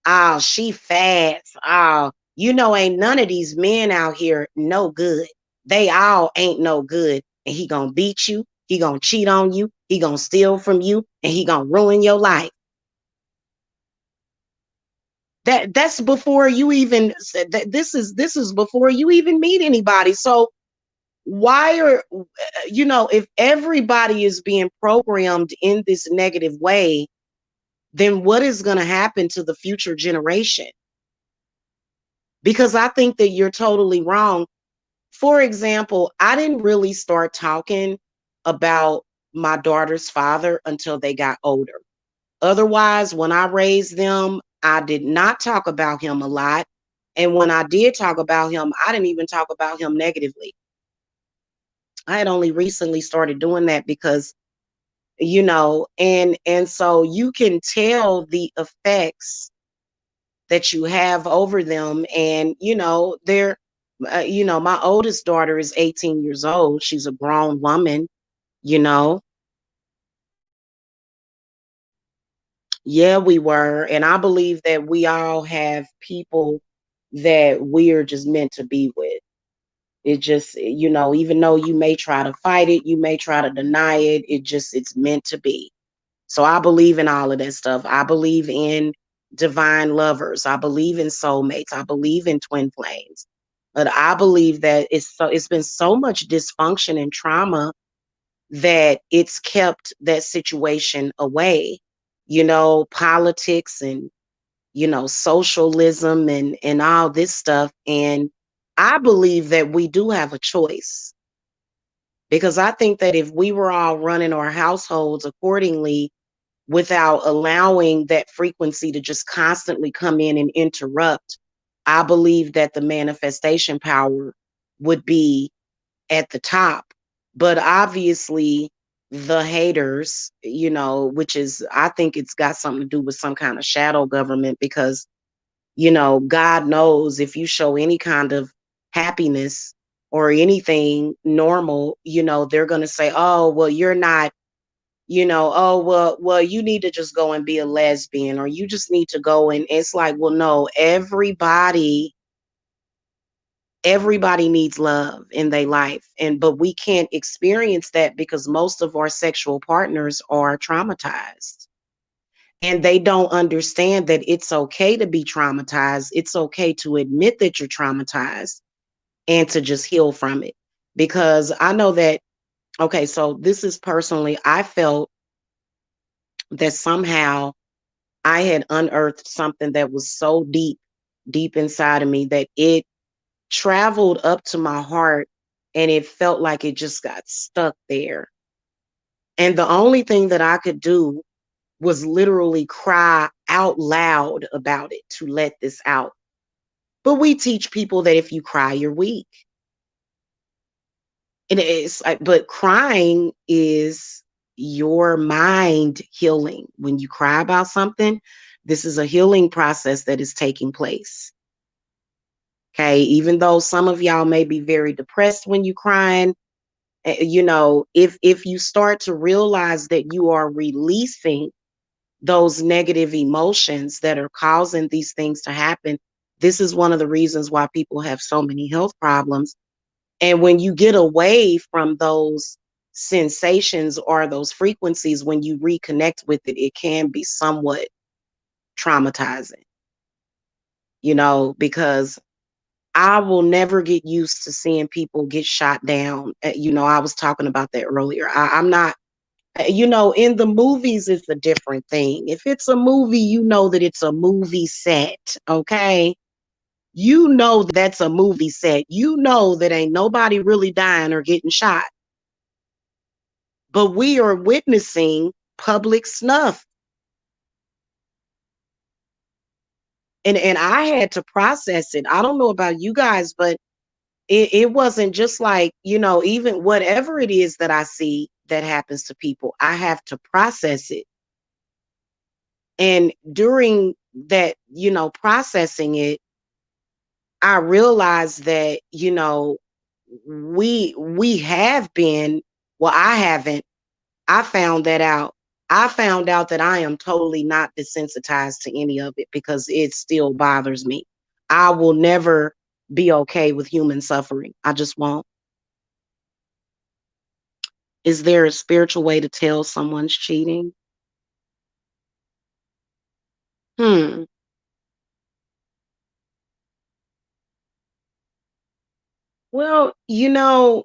Oh, she fat. Oh, ain't none of these men out here no good. They all ain't no good. And he gonna beat you. He gonna cheat on you. He gonna steal from you. And he gonna ruin your life. That's before you even said that this is before you even meet anybody. So why are if everybody is being programmed in this negative way, then what is going to happen to the future generation? Because I think that you're totally wrong. For example, I didn't really start talking about my daughter's father until they got older. Otherwise, when I raised them, I did not talk about him a lot. And when I did talk about him, I didn't even talk about him negatively. I had only recently started doing that because, and so you can tell the effects that you have over them. And, my oldest daughter is 18 years old. She's a grown woman, you know. Yeah, we were. And I believe that we all have people that we're just meant to be with. It just, even though you may try to fight it, you may try to deny it, it's meant to be. So I believe in all of that stuff. I believe in divine lovers. I believe in soulmates. I believe in twin flames. But I believe that it's been so much dysfunction and trauma that it's kept that situation away. Politics and socialism and all this stuff. And I believe that we do have a choice because I think that if we were all running our households accordingly without allowing that frequency to just constantly come in and interrupt, I believe that the manifestation power would be at the top. But obviously, the haters, which is, I think it's got something to do with some kind of shadow government because, God knows if you show any kind of happiness or anything normal, they're going to say, oh, well, you're not, oh, well, you need to just go and be a lesbian or you just need to go. And it's like, well, no, everybody needs love in their life, but we can't experience that because most of our sexual partners are traumatized and they don't understand that it's okay to be traumatized. It's okay to admit that you're traumatized and to just heal from it. Because I know that, okay, so this is personally, I felt that somehow I had unearthed something that was so deep, deep inside of me that it traveled up to my heart and it felt like it just got stuck there. And the only thing that I could do was literally cry out loud about it to let this out. But we teach people that if you cry, you're weak. It is, but crying is your mind healing. When you cry about something, this is a healing process that is taking place. Okay, even though some of y'all may be very depressed when you crying, you know, if you start to realize that you are releasing those negative emotions that are causing these things to happen, this is one of the reasons why people have so many health problems. And when you get away from those sensations or those frequencies, when you reconnect with it, it can be somewhat traumatizing, you know, because I will never get used to seeing people get shot down. You know, I was talking about that earlier. I'm not, you know, in the movies, it's a different thing. If it's a movie, you know that it's a movie set, okay? You know that's a movie set. You know that ain't nobody really dying or getting shot. But we are witnessing public snuff. And I had to process it. I don't know about you guys, but it wasn't just like, you know, even whatever it is that I see that happens to people, I have to process it. And during that, you know, processing it, I realized that, you know, we have been, well, I haven't. I found that out. I found out that I am totally not desensitized to any of it because it still bothers me. I will never be okay with human suffering. I just won't. Is there a spiritual way to tell someone's cheating? Hmm. Well, you know,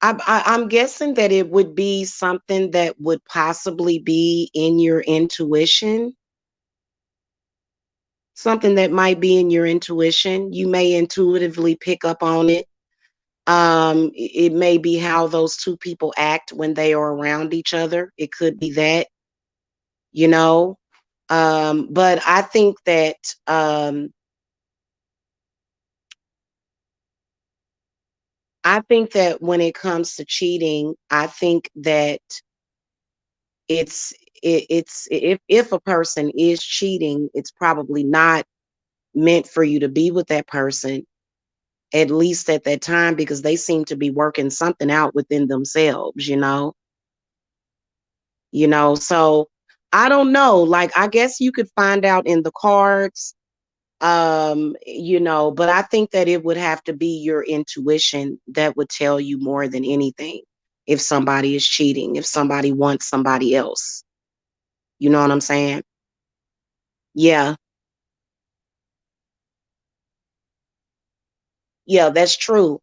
I'm guessing that it would be something that would possibly be in your intuition, something that might be in your intuition. You may intuitively pick up on it. It may be how those two people act when they are around each other. It could be that, you know. But I think that when it comes to cheating, I think that it's it's if a person is cheating, it's probably not meant for you to be with that person, at least at that time, because they seem to be working something out within themselves, you know. So I don't know, like, I guess you could find out in the cards, you know, but I think that it would have to be your intuition that would tell you more than anything if somebody is cheating, if somebody wants somebody else. You know what I'm saying? Yeah. Yeah, that's true.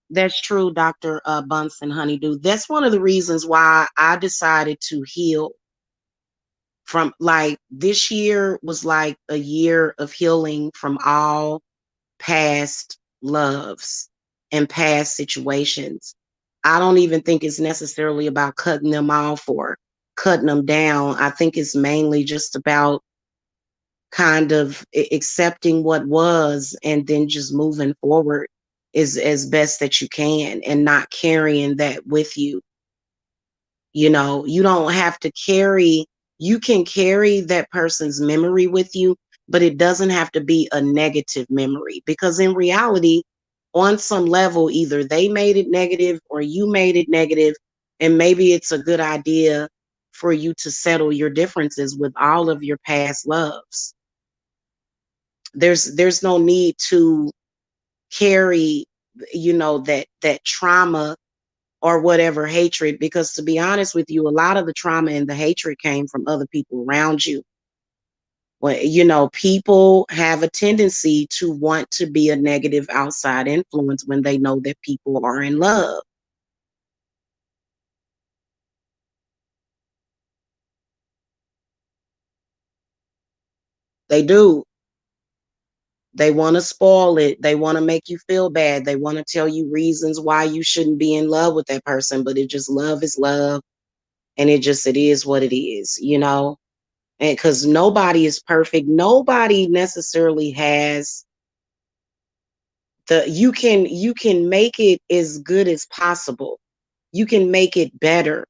That's true, Dr. Bunsen Honeydew. That's one of the reasons why I decided to heal from, like, this year was like a year of healing from all past loves and past situations. I don't even think it's necessarily about cutting them off or cutting them down. I think it's mainly just about kind of accepting what was and then just moving forward is as best that you can and not carrying that with you. You know, you don't have to carry, you can carry that person's memory with you, but it doesn't have to be a negative memory because in reality, on some level, either they made it negative or you made it negative, and maybe it's a good idea for you to settle your differences with all of your past loves. There's no need to carry, you know, that trauma or whatever hatred, because to be honest with you, a lot of the trauma and the hatred came from other people around you. Well, you know, people have a tendency to want to be a negative outside influence when they know that people are in love. They do. They want to spoil it. They want to make you feel bad. They want to tell you reasons why you shouldn't be in love with that person, but it just, love is love, and it is what it is, you know. And because nobody is perfect, nobody necessarily has You can make it as good as possible. You can make it better,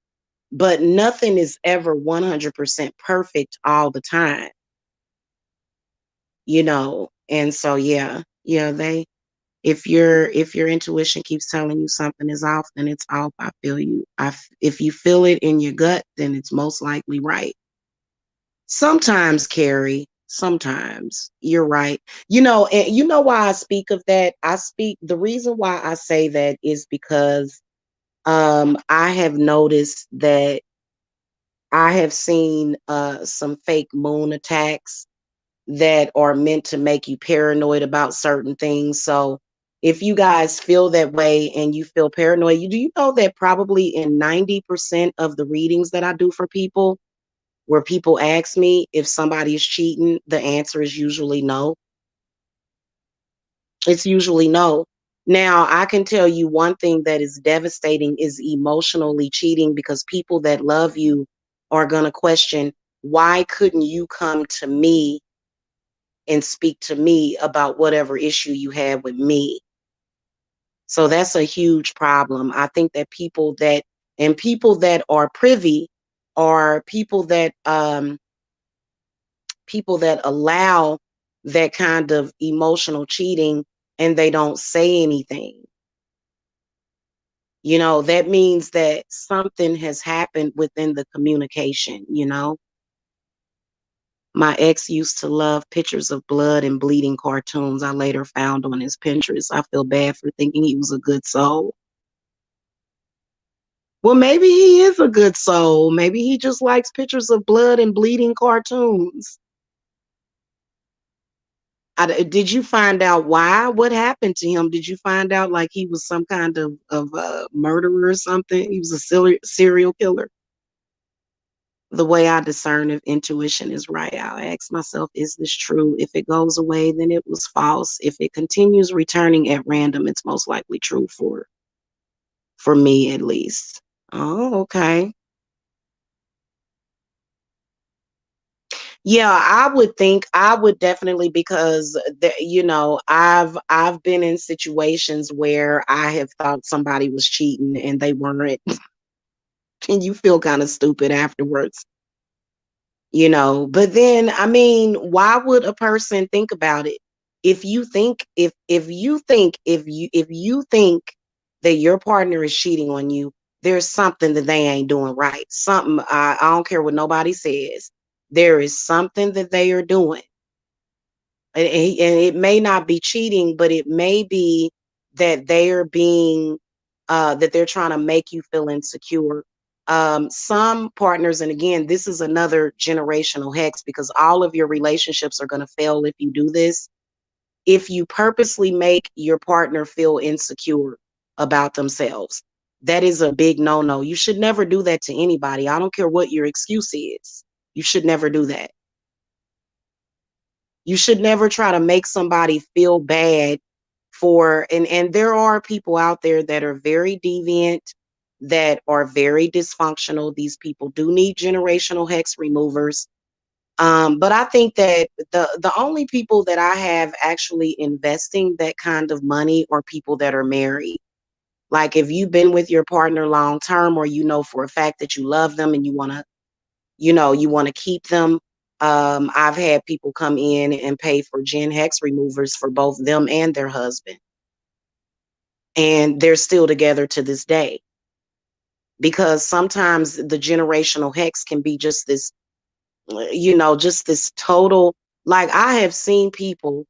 but nothing is ever 100% perfect all the time, And so yeah, they if your intuition keeps telling you something is off, then it's off. I feel you. If you feel it in your gut, then it's most likely right. Sometimes, Carrie, sometimes you're right. And you know why I speak of that? The reason why I say that is because I have noticed that I have seen some fake moon attacks that are meant to make you paranoid about certain things. So if you guys feel that way and you feel paranoid, do you know that probably in 90% of the readings that I do for people, where people ask me if somebody is cheating, the answer is usually no. It's usually no. Now, I can tell you one thing that is devastating is emotionally cheating, because people that love you are going to question, why couldn't you come to me and speak to me about whatever issue you had with me? So that's a huge problem. I think that people that are privy are people that allow that kind of emotional cheating, and they don't say anything. That means that something has happened within the communication. My ex used to love pictures of blood and bleeding cartoons I later found on his Pinterest. I feel bad for thinking he was a good soul. Well, maybe he is a good soul. Maybe he just likes pictures of blood and bleeding cartoons. Did you find out why? What happened to him? Did you find out like he was some kind of murderer or something? He was a serial killer? The way I discern if intuition is right, I'll ask myself, is this true? If it goes away, then it was false. If it continues returning at random, it's most likely true for me at least. Oh, okay. Yeah, I would definitely, because I've been in situations where I have thought somebody was cheating and they weren't, and you feel kind of stupid afterwards. But then, I mean, why would a person think about it? If you think that your partner is cheating on you, there's something that they ain't doing right. Something, I don't care what nobody says. There is something that they are doing. And it may not be cheating, but it may be that they're trying to make you feel insecure. Some partners, and again, this is another generational hex, because all of your relationships are going to fail if you do this. If you purposely make your partner feel insecure about themselves, that is a big no-no. You should never do that to anybody. I don't care what your excuse is. You should never do that. You should never try to make somebody feel bad and there are people out there that are very deviant, that are very dysfunctional. These people do need generational hex removers. But I think that the only people that I have actually investing that kind of money are people that are married. Like, if you've been with your partner long term, or for a fact that you love them and you want to keep them. I've had people come in and pay for gen hex removers for both them and their husband, and they're still together to this day, because sometimes the generational hex can be just this total. Like, I have seen people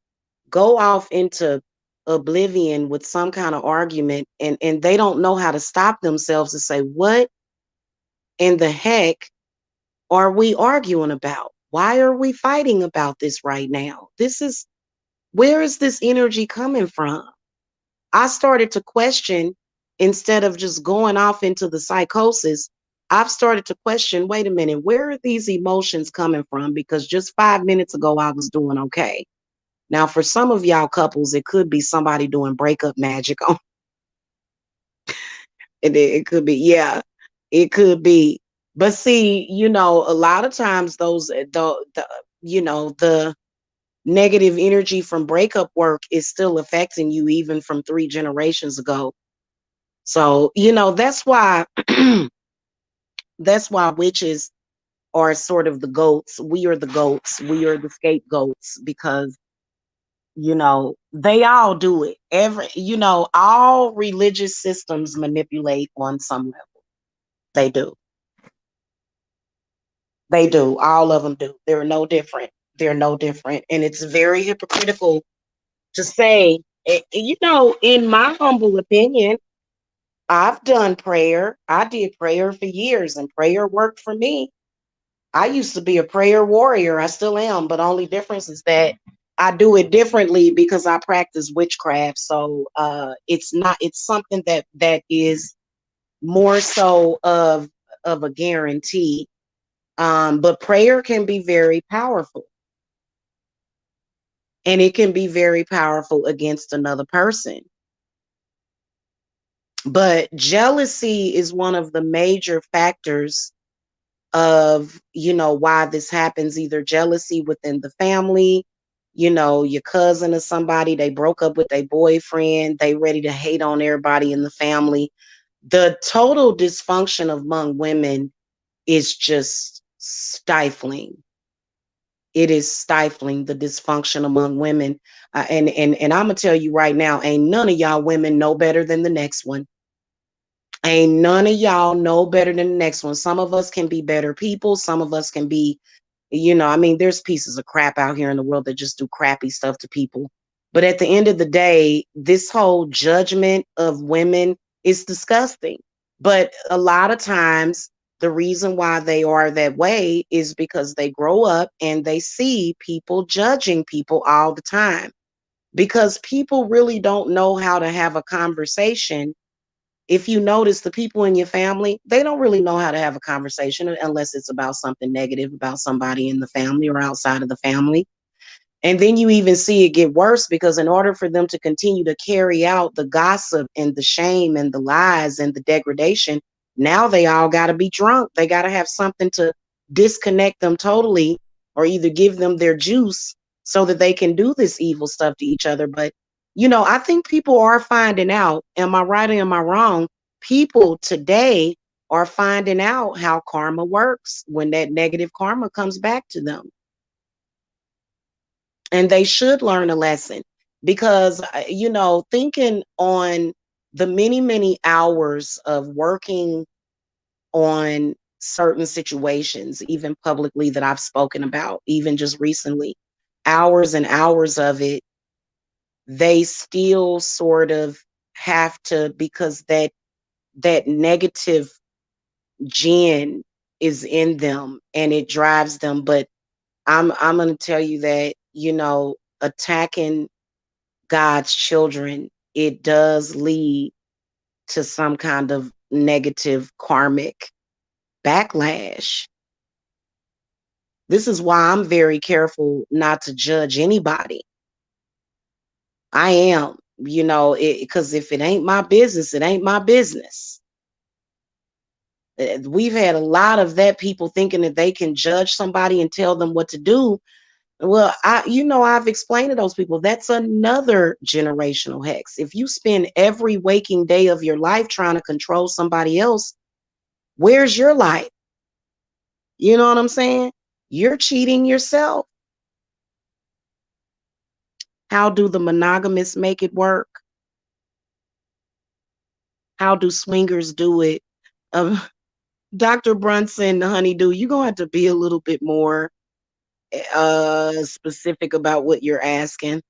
go off into oblivion with some kind of argument, and they don't know how to stop themselves to say, what in the heck are we arguing about? Why are we fighting about this right now? Where is this energy coming from? I started to question, instead of just going off into the psychosis. I've started to question, wait a minute, where are these emotions coming from? Because just 5 minutes ago, I was doing okay. Now, for some of y'all couples, it could be somebody doing breakup magic on it. It could be, yeah, it could be. But see, a lot of times those, the Negative energy from breakup work is still affecting you even from 3 generations ago. So, that's why that's why witches are sort of the goats. We are the goats. We are the scapegoats because, they all do it. All religious systems manipulate on some level. They do. They do. All of them do. They're no different. They're no different. And it's very hypocritical to say, in my humble opinion, I've done prayer. I did prayer for years and prayer worked for me. I used to be a prayer warrior. I still am, but only difference is that I do it differently because I practice witchcraft. So it's something that is more so of a guarantee. But prayer can be very powerful. And it can be very powerful against another person. But jealousy is one of the major factors of, why this happens. Either jealousy within the family, your cousin or somebody, they broke up with their boyfriend, they ready to hate on everybody in the family. The total dysfunction among women is just stifling. It is stifling, the dysfunction among women. And I'm gonna tell you right now, ain't none of y'all women know better than the next one. Ain't none of y'all know better than the next one. Some of us can be better people. Some of us can be, there's pieces of crap out here in the world that just do crappy stuff to people. But at the end of the day, this whole judgment of women is disgusting. But a lot of times, the reason why they are that way is because they grow up and they see people judging people all the time. Because people really don't know how to have a conversation. If you notice, the people in your family, they don't really know how to have a conversation unless it's about something negative about somebody in the family or outside of the family. And then you even see it get worse because in order for them to continue to carry out the gossip and the shame and the lies and the degradation, now they all got to be drunk. They got to have something to disconnect them totally or either give them their juice so that they can do this evil stuff to each other. But, I think people are finding out. Am I right or am I wrong? People today are finding out how karma works when that negative karma comes back to them. And they should learn a lesson because, thinking on the many, many hours of working on certain situations, even publicly that I've spoken about, even just recently, hours and hours of it, they still sort of have to, because that negative gen is in them and it drives them. But I'm going to tell you that, attacking God's children, it does lead to some kind of negative karmic backlash. This is why I'm very careful not to judge anybody. I am, because if it ain't my business, it ain't my business. We've had a lot of that, people thinking that they can judge somebody and tell them what to do. Well, I've explained to those people that's another generational hex. If you spend every waking day of your life trying to control somebody else, where's your life? You know what I'm saying? You're cheating yourself. How do the monogamists make it work? How do swingers do it? Um, Dr. Brunson, honeydew, you're going to have to be a little bit more specific about what you're asking.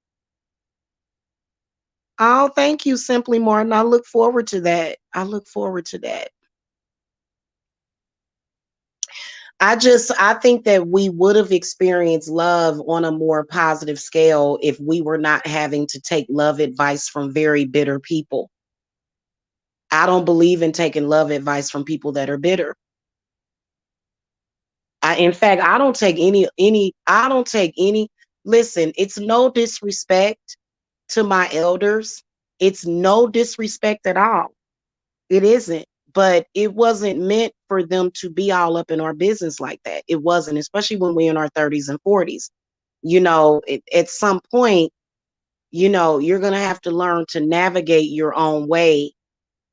Oh, thank you, Simply Martin. I look forward to that. I look forward to that. I think that we would have experienced love on a more positive scale if we were not having to take love advice from very bitter people. I don't believe in taking love advice from people that are bitter. In fact, I don't take I don't take any, listen, it's no disrespect to my elders. It's no disrespect at all. It isn't. But it wasn't meant for them to be all up in our business like that. It wasn't, especially when we're in our 30s and 40s. At some point, you're going to have to learn to navigate your own way,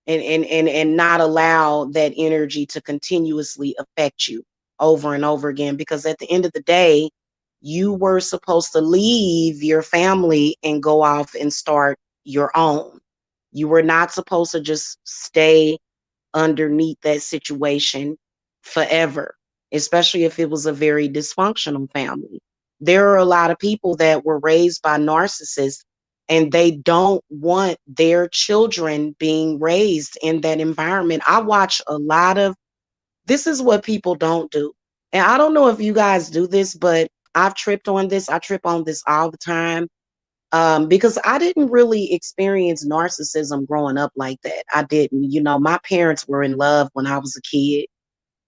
and not allow that energy to continuously affect you over and over again, because at the end of the day, you were supposed to leave your family and go off and start your own. You were not supposed to just stay underneath that situation forever, especially if it was a very dysfunctional family. There are a lot of people that were raised by narcissists, and they don't want their children being raised in that environment. I watch a lot of this is what people don't do. And I don't know if you guys do this, but I've tripped on this. I trip on this all the time, because I didn't really experience narcissism growing up like that. I didn't. My parents were in love when I was a kid.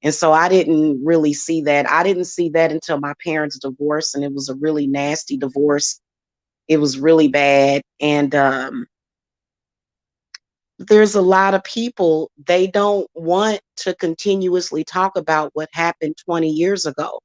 And so I didn't really see that. I didn't see that until my parents divorced, and it was a really nasty divorce. It was really bad. And there's a lot of people, they don't want to continuously talk about what happened 20 years ago.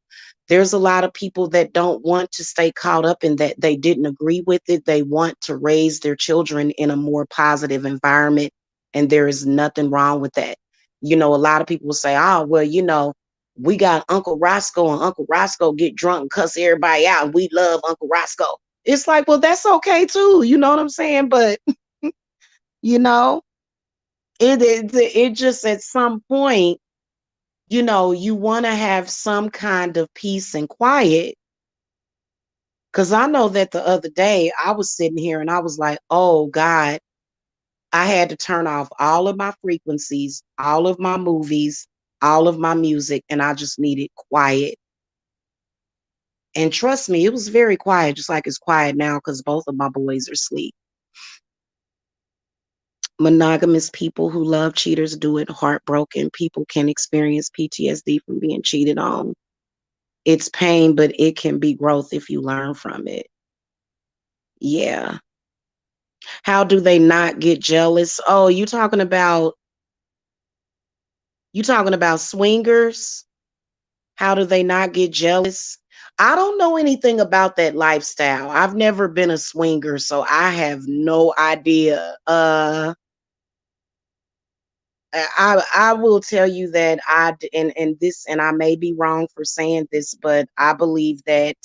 There's a lot of people that don't want to stay caught up in that. They didn't agree with it. They want to raise their children in a more positive environment, and there is nothing wrong with that. A lot of people will say, oh, well, we got Uncle Roscoe, and Uncle Roscoe get drunk and cuss everybody out, and we love Uncle Roscoe. It's like, well, that's okay too. You know what I'm saying? But, you know, it just at some point, you want to have some kind of peace and quiet. Because I know that the other day I was sitting here and I was like, oh God, I had to turn off all of my frequencies, all of my movies, all of my music, and I just needed quiet. And trust me, it was very quiet, just like it's quiet now, because both of my boys are asleep. Monogamous people who love cheaters do it. Heartbroken people can experience PTSD from being cheated on. It's pain, but it can be growth if you learn from it. Yeah. How do they not get jealous? Oh, you talking about swingers? How do they not get jealous? I don't know anything about that lifestyle. I've never been a swinger, so I have no idea. I will tell you that and I may be wrong for saying this, but I believe that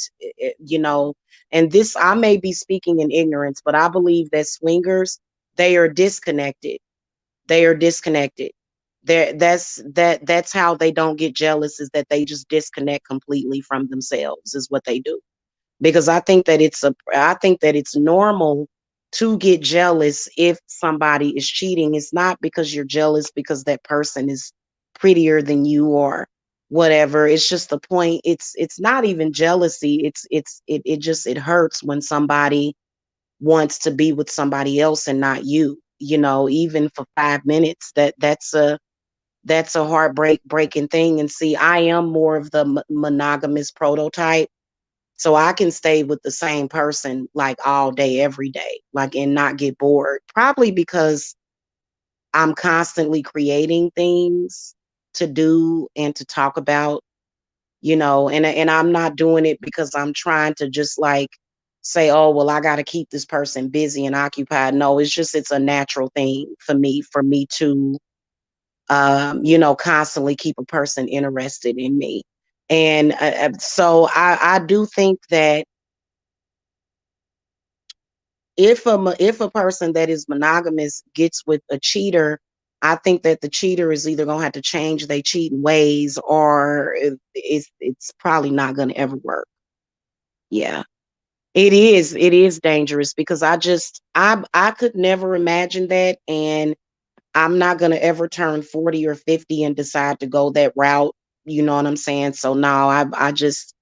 and this, I may be speaking in ignorance, but I believe that swingers, they are disconnected. They are disconnected. That's how they don't get jealous, is that they just disconnect completely from themselves, is what they do. Because I think that it's normal to get jealous if somebody is cheating. It's not because you're jealous because that person is prettier than you or whatever. It's just the point. It's not even jealousy. It hurts when somebody wants to be with somebody else and not you. Even for 5 minutes, that's a heartbreaking thing. And see, I am more of the monogamous prototype, so I can stay with the same person like all day, every day, like, and not get bored. Probably because I'm constantly creating things to do and to talk about, and I'm not doing it because I'm trying to just like say, oh, well, I got to keep this person busy and occupied. No, it's a natural thing for me to, constantly keep a person interested in me. And so I do think that if a person that is monogamous gets with a cheater, I think that the cheater is either gonna have to change their cheating ways, or it's probably not gonna ever work. Yeah, it is dangerous, because I could never imagine that, and I'm not gonna ever turn 40 or 50 and decide to go that route. You know what I'm saying? So no, I just,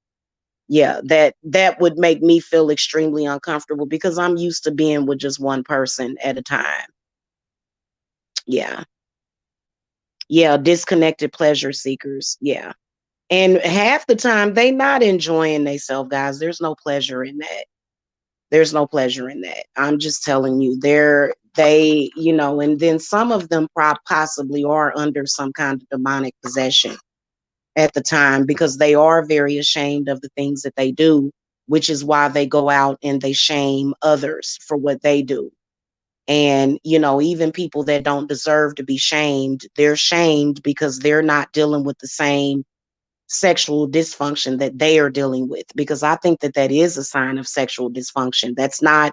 yeah, that would make me feel extremely uncomfortable, because I'm used to being with just one person at a time. Yeah. Yeah, disconnected pleasure seekers. Yeah. And half the time they not enjoying themselves, guys. There's no pleasure in that. There's no pleasure in that. I'm just telling you, and then some of them possibly are under some kind of demonic possession at the time, because they are very ashamed of the things that they do. which is why they go out and they shame others for what they do. And, even people that don't deserve to be shamed, they're shamed because they're not dealing with the same sexual dysfunction that they are dealing with. Because I think that that is a sign of sexual dysfunction. That's not,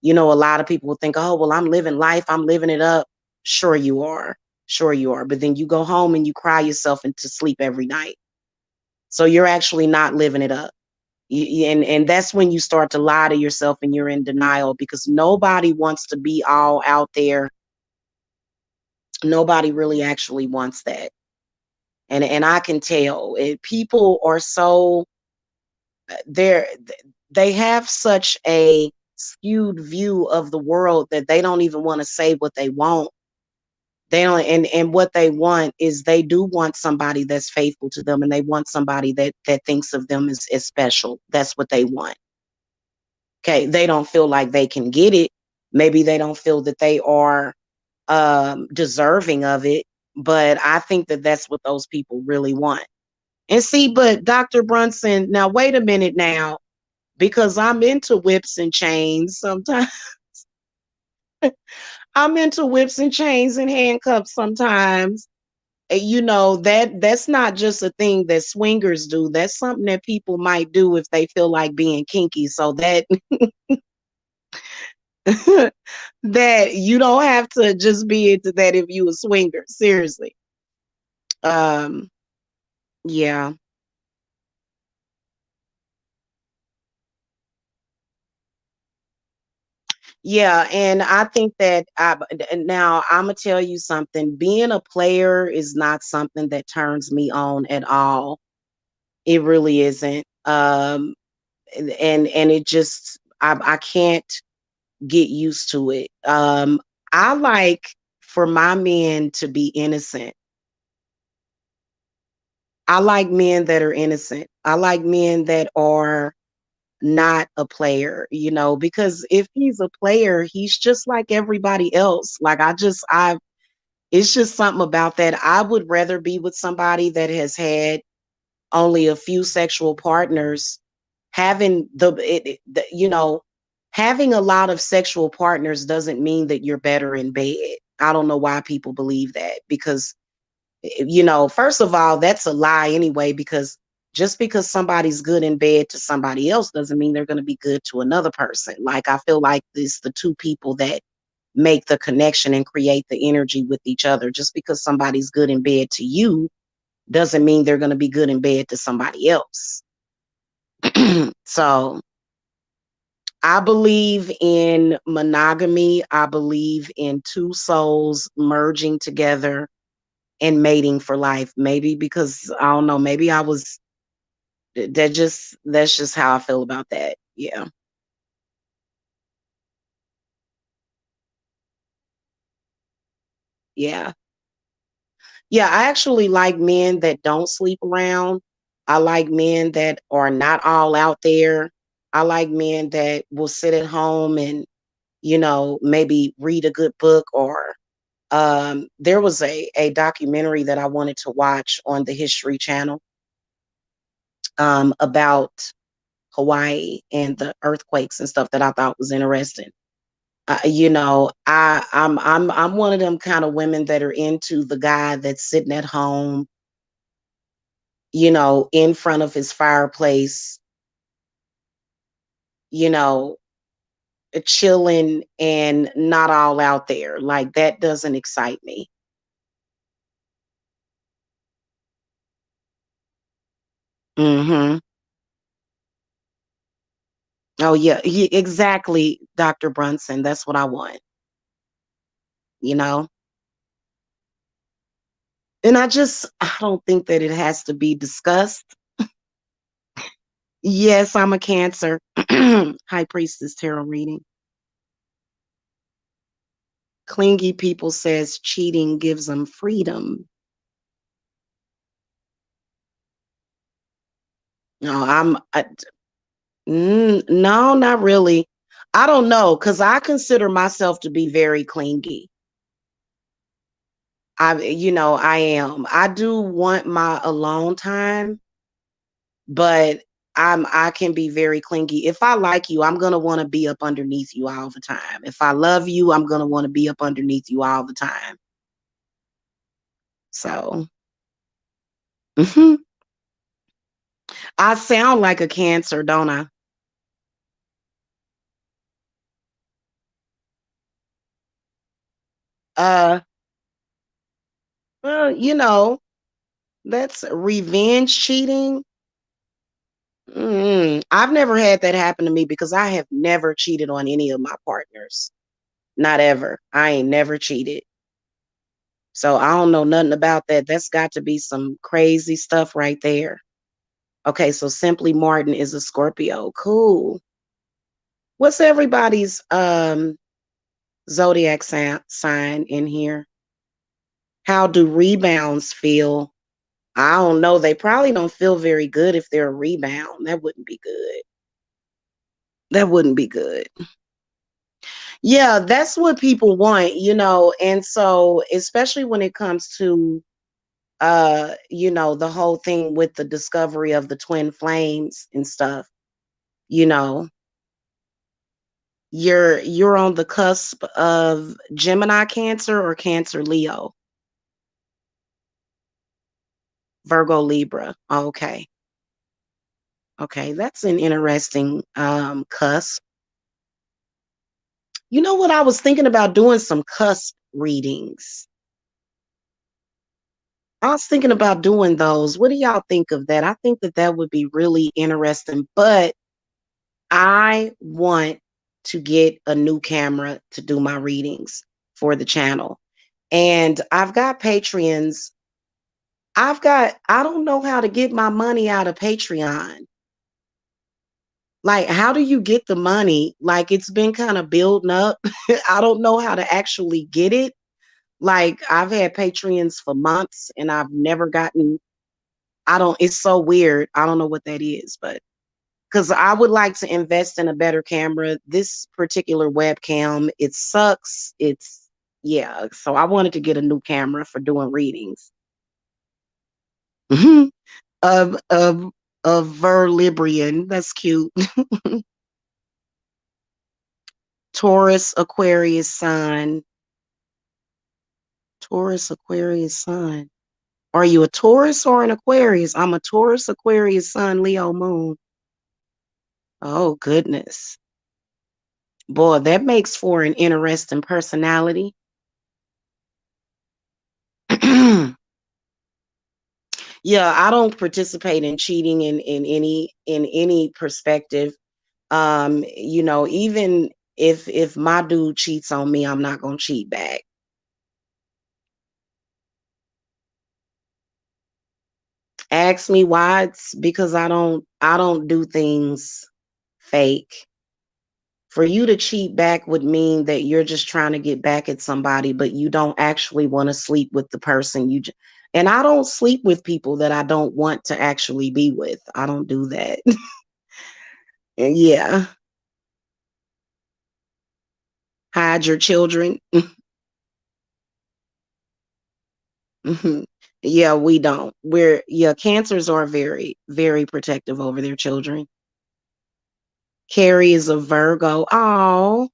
a lot of people will think, oh, well, I'm living life, I'm living it up. Sure, you are. Sure, you are. But then you go home and you cry yourself into sleep every night. So you're actually not living it up. And that's when you start to lie to yourself and you're in denial, because nobody wants to be all out there. Nobody really actually wants that. And I can tell people are so they're they have such a skewed view of the world that they don't even want to say what they want. They don't, and what they want is, they do want somebody that's faithful to them, and they want somebody that thinks of them as special. That's what they want. Okay, they don't feel like they can get it. Maybe they don't feel that they are deserving of it, but I think that that's what those people really want. And see, but Dr. Brunson, now wait a minute now, because I'm into whips and chains sometimes. I'm into whips and chains and handcuffs sometimes. That's not just a thing that swingers do. That's something that people might do if they feel like being kinky. So that that you don't have to just be into that if you a swinger. Seriously. Um, yeah. Yeah, and I think that now I'm gonna tell you something. Being a player is not something that turns me on at all. It really isn't. And it just, I can't get used to it. I like for my men to be innocent. I like men that are innocent. I like men that are not a player, because if he's a player, he's just like everybody else. Like it's just something about that. I would rather be with somebody that has had only a few sexual partners. Having having a lot of sexual partners doesn't mean that you're better in bed. I don't know why people believe that, because first of all, that's a lie anyway, because just because somebody's good in bed to somebody else doesn't mean they're going to be good to another person. Like, I feel like it's the two people that make the connection and create the energy with each other. Just because somebody's good in bed to you doesn't mean they're going to be good in bed to somebody else. So I believe in monogamy. I believe in two souls merging together and mating for life. Maybe because I don't know, maybe I was that's just how I feel about that. Yeah. Yeah. Yeah, I actually like men that don't sleep around. I like men that are not all out there. I like men that will sit at home and, maybe read a good book, or there was a documentary that I wanted to watch on the History Channel about Hawaii and the earthquakes and stuff, that I thought was interesting. I'm one of them kind of women that are into the guy that's sitting at home, in front of his fireplace, you know, chilling and not all out there. Like, that doesn't excite me. Hmm. Oh yeah, exactly, Dr. Brunson. That's what I want. You know, and I don't think that it has to be discussed. Yes, I'm a Cancer. High Priestess tarot reading. Clingy people says cheating gives them freedom. No, no, not really. I don't know, because I consider myself to be very clingy. I am. I do want my alone time, but I can be very clingy. If I like you, I'm gonna want to be up underneath you all the time. If I love you, I'm gonna want to be up underneath you all the time. So mhm. I sound like a Cancer, don't I? Uh, well, that's revenge cheating. I've never had that happen to me because I have never cheated on any of my partners. Not ever. I ain't never cheated. So I don't know nothing about that. That's got to be some crazy stuff right there. Okay, so Simply Martin is a Scorpio. Cool. What's everybody's zodiac sign in here? How do rebounds feel? I don't know. They probably don't feel very good if they're a rebound. That wouldn't be good. That wouldn't be good. Yeah, that's what people want. And so especially when it comes to the whole thing with the discovery of the twin flames and stuff, you know, you're on the cusp of Gemini Cancer or Cancer Leo, Virgo Libra. Okay. Okay, that's an interesting cusp. You know what? I was thinking about doing some cusp readings. I was thinking about doing those. What do y'all think of that? I think that that would be really interesting, but I want to get a new camera to do my readings for the channel. And I've got Patreons. I don't know how to get my money out of Patreon. Like, how do you get the money? Like, it's been kind of building up. I don't know how to actually get it. Like, I've had Patreons for months and I've never gotten, it's so weird. I don't know what that is, but because I would like to invest in a better camera. This particular webcam, it sucks. Yeah. So I wanted to get a new camera for doing readings. of of Verlibrian. That's cute. Taurus, Aquarius, Sun. Taurus, Aquarius, Sun. Are you a Taurus or an Aquarius? I'm a Taurus, Aquarius, Sun, Leo, Moon. Oh, goodness. Boy, that makes for an interesting personality. Yeah, I don't participate in cheating in any perspective. Even if my dude cheats on me, I'm not gonna cheat back. Ask me why. It's because I don't do things fake. For you to cheat back would mean that you're just trying to get back at somebody, but you don't actually want to sleep with the person and I don't sleep with people that I don't want to actually be with. I don't do that. And yeah, hide your children. Mhm. Yeah, we don't. Cancers are very, very protective over their children. Carrie is a Virgo. Oh,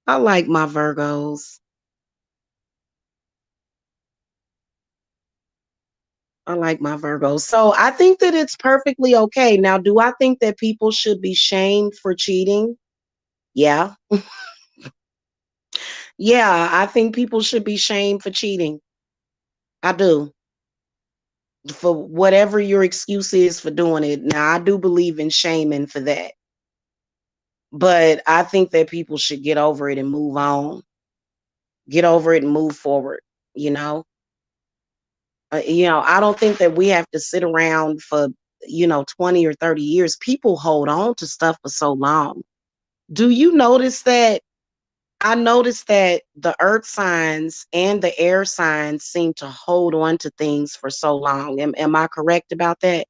I like my Virgos. I like my Virgos. So I think that it's perfectly okay. Now, do I think that people should be shamed for cheating? Yeah. Yeah, I think people should be shamed for cheating. I do. For whatever your excuse is for doing it. Now, I do believe in shaming for that. But I think that people should get over it and move on. Get over it and move forward, you know? I don't think that we have to sit around for, 20 or 30 years. People hold on to stuff for so long. Do you notice that? I noticed that the earth signs and the air signs seem to hold on to things for so long. Am I correct about that?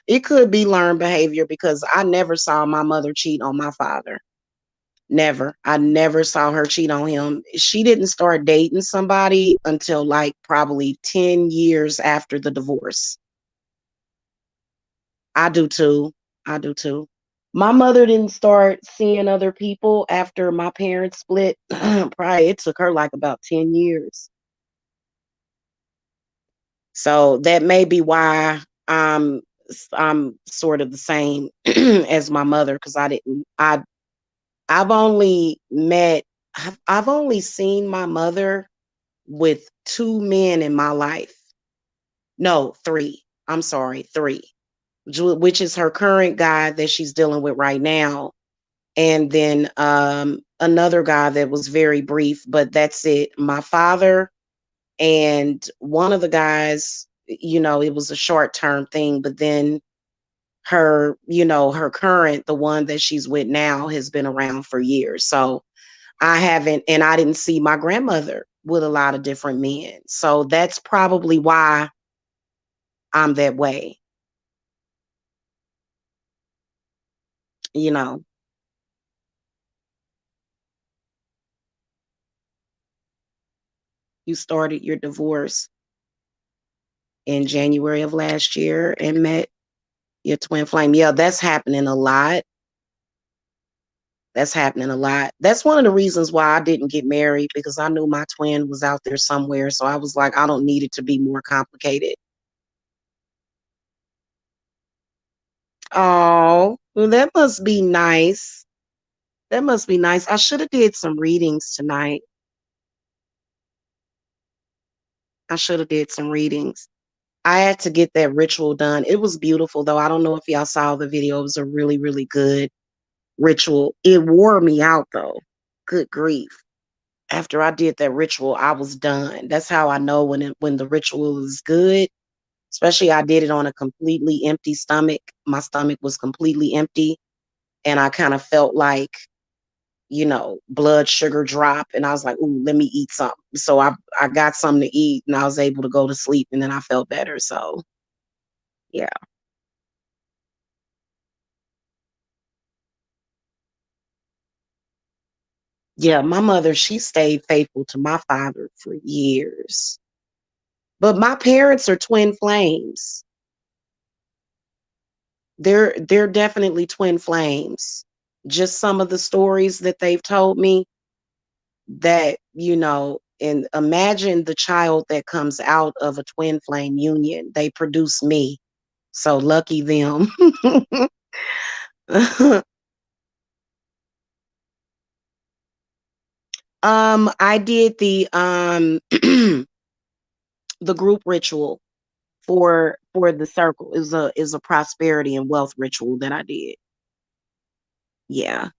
It could be learned behavior because I never saw my mother cheat on my father. Never. I never saw her cheat on him. She didn't start dating somebody until like probably 10 years after the divorce. I do too. I do too. My mother didn't start seeing other people after my parents split. Probably it took her like about 10 years. So that may be why I'm sort of the same as my mother because I've only met I've only seen my mother with two men in my life. No, three. I'm sorry, three. Which is her current guy that she's dealing with right now. And then another guy that was very brief, but that's it. My father and one of the guys, it was a short term thing, but then her current, the one that she's with now, has been around for years. So I haven't, and I didn't see my grandmother with a lot of different men. So that's probably why I'm that way. You know, you started your divorce in January of last year and met your twin flame. Yeah, that's happening a lot. That's happening a lot. That's one of the reasons why I didn't get married because I knew my twin was out there somewhere. So I was like, I don't need it to be more complicated. Oh, well, that must be nice. That must be nice. I should have did some readings tonight. I should have did some readings. I had to get that ritual done. It was beautiful though. I don't know if y'all saw the video. It was a really, really good ritual. It wore me out though. Good grief. After I did that ritual, I was done. That's how I know when the ritual is good. Especially I did it on a completely empty stomach. My stomach was completely empty and I kind of felt like, blood sugar drop and I was like, "Ooh, let me eat something." So I got something to eat and I was able to go to sleep and then I felt better. So, yeah. Yeah, my mother, she stayed faithful to my father for years. But my parents are twin flames. They're definitely twin flames. Just some of the stories that they've told me that, and imagine the child that comes out of a twin flame union. They produce me. So lucky them. I did the group ritual for the circle. Is a prosperity and wealth ritual that I did. Yeah,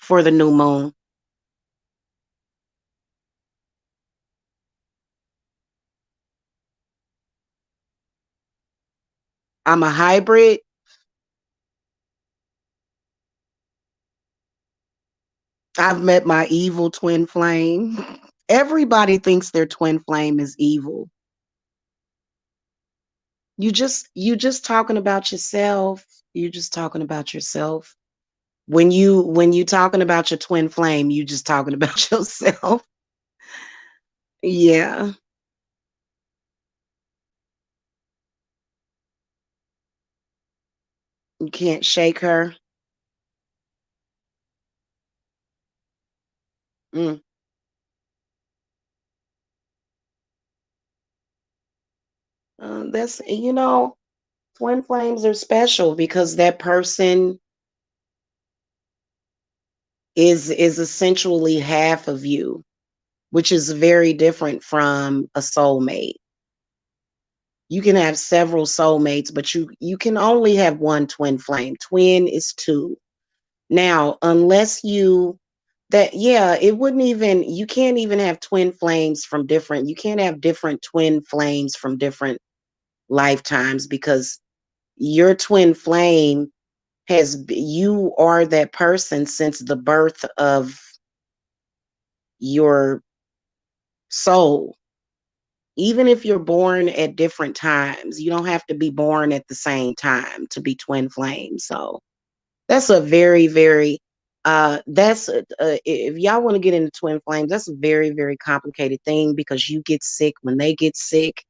for the new moon. I'm a hybrid. I've met my evil twin flame. Everybody thinks their twin flame is evil. You just talking about yourself. You just talking about yourself. When you talking about your twin flame, you just talking about yourself. Yeah. You can't shake her. Mm. That's twin flames are special because that person is essentially half of you, which is very different from a soulmate. You can have several soulmates, but you can only have one twin flame. Twin is two. Now, unless you that yeah, it wouldn't even you can't even have twin flames from different you can't have different twin flames from different lifetimes because your twin flame you are that person since the birth of your soul. Even if you're born at different times, you don't have to be born at the same time to be twin flames. So that's a very, very That's if y'all want to get into twin flames, that's a very, very complicated thing because you get sick when they get sick.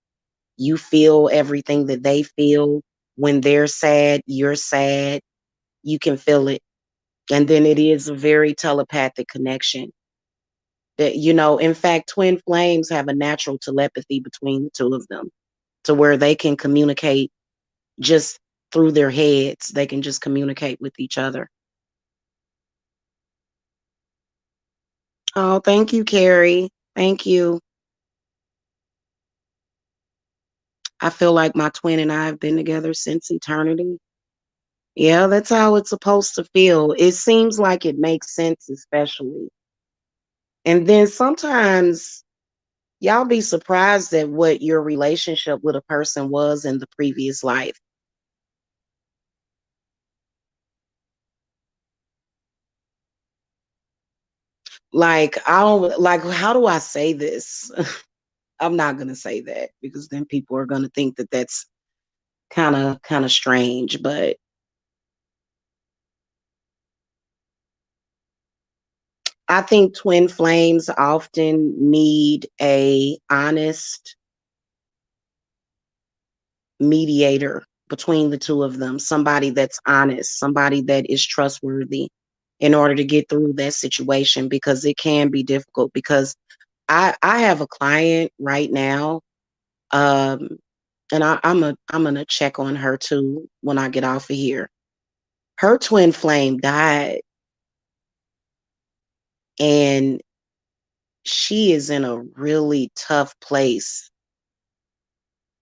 You feel everything that they feel. When they're sad, you're sad. You can feel it. And then it is a very telepathic connection. That, in fact, twin flames have a natural telepathy between the two of them to where they can communicate just through their heads. They can just communicate with each other. Oh, thank you, Carrie. Thank you. I feel like my twin and I have been together since eternity. Yeah, that's how it's supposed to feel. It seems like it makes sense, especially. And then sometimes y'all be surprised at what your relationship with a person was in the previous life. Like, I don't like, how do I say this? I'm not going to say that because then people are going to think that that's kind of strange, but I think twin flames often need a honest mediator between the two of them, somebody that's honest, somebody that is trustworthy in order to get through that situation because it can be difficult because I have a client right now, um and I'm gonna check on her too when I get off of here. Her twin flame died and she is in a really tough place.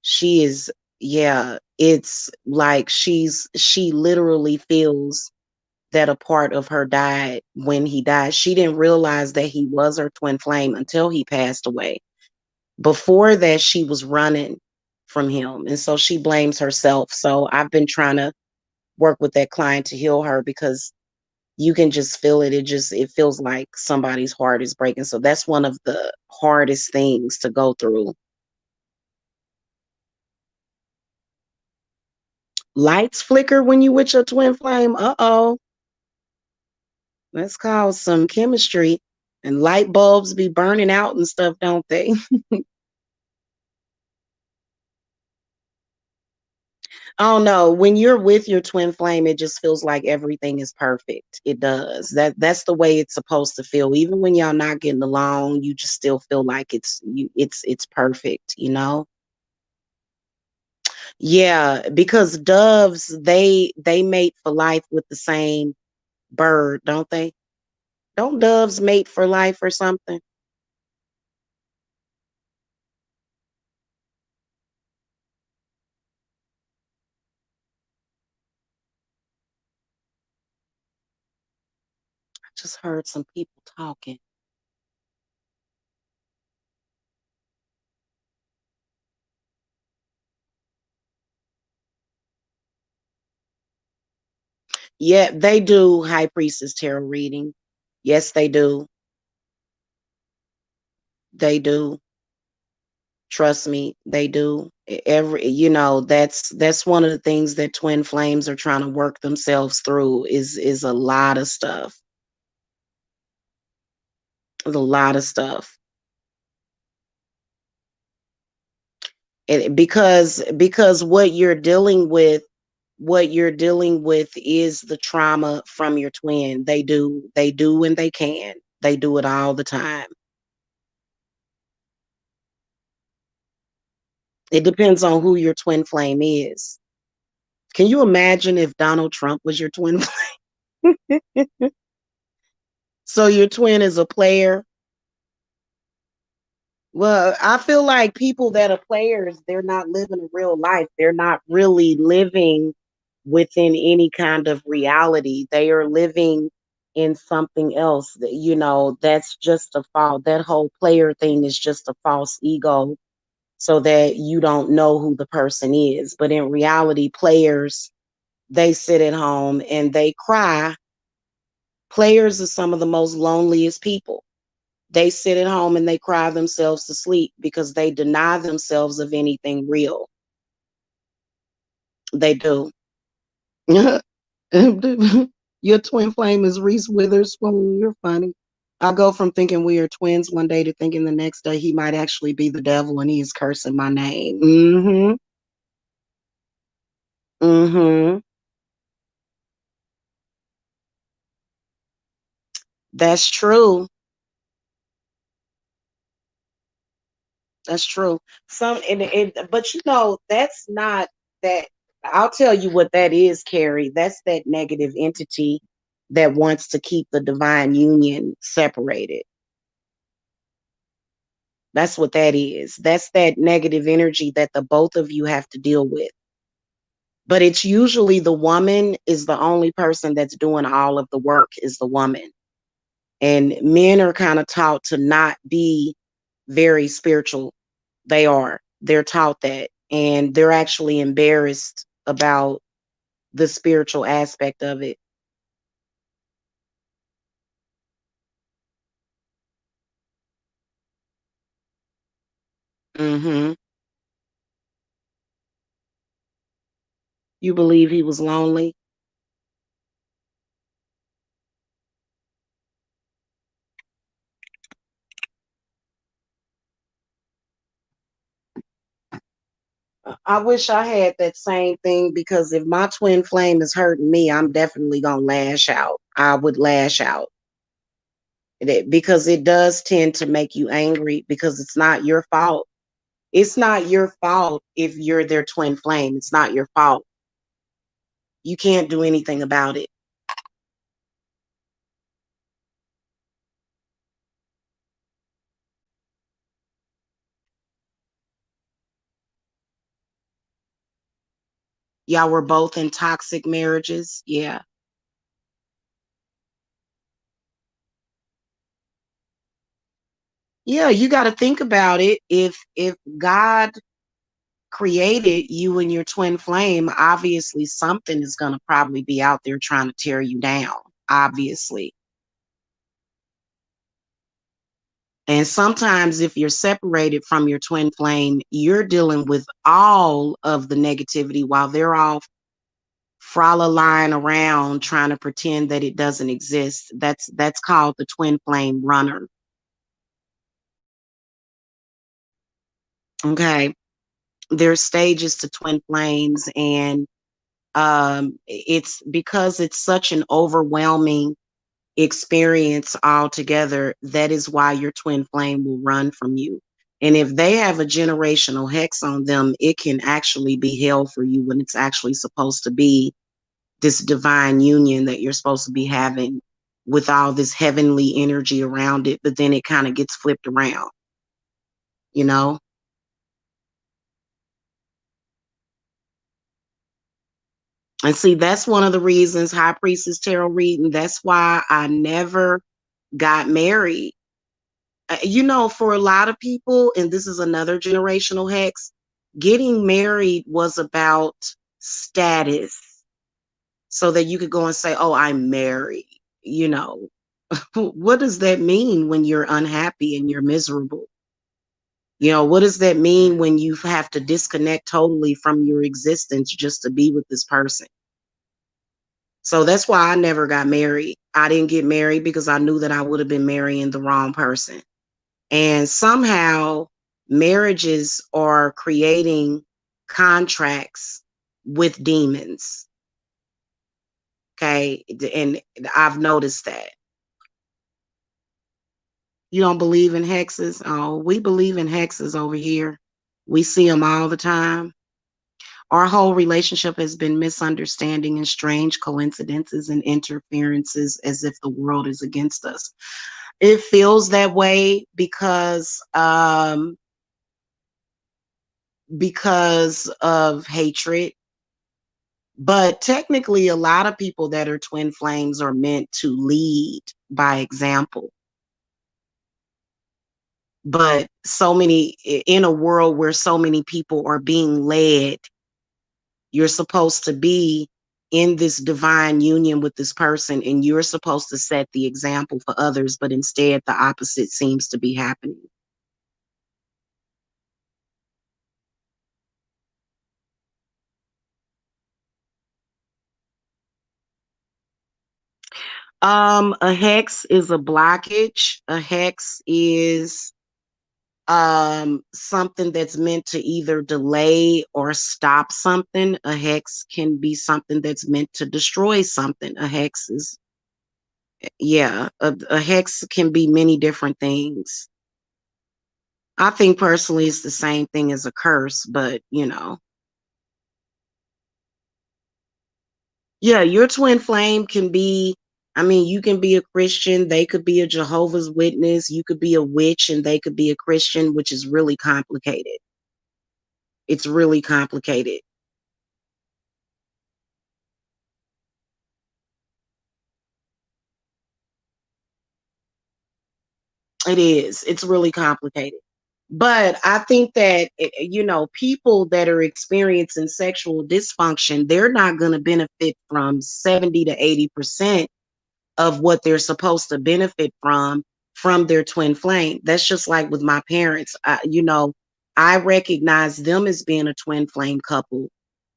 She is, yeah, it's like she literally feels that a part of her died when he died. She didn't realize that he was her twin flame until he passed away. Before that, she was running from him. And so she blames herself. So I've been trying to work with that client to heal her because you can just feel it. It feels like somebody's heart is breaking. So that's one of the hardest things to go through. Lights flicker when you with your twin flame. Uh-oh. Let's call some chemistry. And light bulbs be burning out and stuff, don't they? Oh no, when you're with your twin flame, it just feels like everything is perfect. It does. That's the way it's supposed to feel. Even when y'all not getting along, you just still feel like it's perfect, you know? Yeah, because doves, they mate for life with the same bird, don't they? Don't doves mate for life or something? I just heard some people talking. Yeah, they do high priestess tarot reading. Yes, they do. They do. Trust me, they do. Every, that's one of the things that twin flames are trying to work themselves through is a lot of stuff. There's a lot of stuff. Because what you're dealing with is the trauma from your twin. They do and they can. They do it all the time. It depends on who your twin flame is. Can you imagine if Donald Trump was your twin flame? So your twin is a player. Well, I feel like people that are players, they're not living a real life. They're not really living within any kind of reality. They are living in something else. That's just a false, that whole player thing is just a false ego so that you don't know who the person is. But in reality, players, they sit at home and they cry. Players are some of the most loneliest people. They sit at home and they cry themselves to sleep because they deny themselves of anything real. They do. Your twin flame is Reese Witherspoon. You're funny. I go from thinking we are twins one day to thinking the next day he might actually be the devil and he is cursing my name. Mm-hmm. Mm-hmm. That's true. That's true. But that's not that. I'll tell you what that is, Carrie. That's that negative entity that wants to keep the divine union separated. That's what that is. That's that negative energy that the both of you have to deal with. But it's usually the woman is the only person that's doing all of the work is the woman. And men are kind of taught to not be very spiritual. They are. They're taught that. And they're actually embarrassed about the spiritual aspect of it. Hmm. You believe he was lonely? I wish I had that same thing because if my twin flame is hurting me, I'm definitely going to lash out. I would lash out because it does tend to make you angry because it's not your fault. It's not your fault if you're their twin flame. It's not your fault. You can't do anything about it. Y'all were both in toxic marriages. Yeah. Yeah, you got to think about it. If God created you and your twin flame, obviously something is going to probably be out there trying to tear you down, obviously. And sometimes if you're separated from your twin flame, you're dealing with all of the negativity while they're all lying around trying to pretend that it doesn't exist. That's called the twin flame runner. Okay. There's stages to twin flames, and it's because it's such an overwhelming experience altogether. That is why your twin flame will run from you. And if they have a generational hex on them, it can actually be hell for you when it's actually supposed to be this divine union that you're supposed to be having with all this heavenly energy around it. But then it kind of gets flipped around, you know? And see, that's one of the reasons High Priestess Tarot reading. That's why I never got married. For a lot of people, and this is another generational hex, getting married was about status so that you could go and say, oh, I'm married. You know, what does that mean when you're unhappy and you're miserable? What does that mean when you have to disconnect totally from your existence just to be with this person? So that's why I never got married. I didn't get married because I knew that I would have been marrying the wrong person. And somehow marriages are creating contracts with demons. Okay. And I've noticed that. You don't believe in hexes? Oh, we believe in hexes over here. We see them all the time. Our whole relationship has been misunderstanding and strange coincidences and interferences as if the world is against us. It feels that way because of hatred. But technically, a lot of people that are twin flames are meant to lead by example. But in a world where so many people are being led, you're supposed to be in this divine union with this person, and you're supposed to set the example for others. But instead, the opposite seems to be happening. A hex is a blockage. A hex is something that's meant to either delay or stop something. A hex can be something that's meant to destroy something. A hex is, yeah, a hex can be many different things. I think personally it's the same thing as a curse, but yeah, your twin flame can be, I mean, you can be a Christian, they could be a Jehovah's Witness, you could be a witch and they could be a Christian, which is really complicated. It's really complicated. It is. It's really complicated. But I think that, people that are experiencing sexual dysfunction, they're not going to benefit from 70 to 80% of what they're supposed to benefit from their twin flame. That's just like with my parents. I recognize them as being a twin flame couple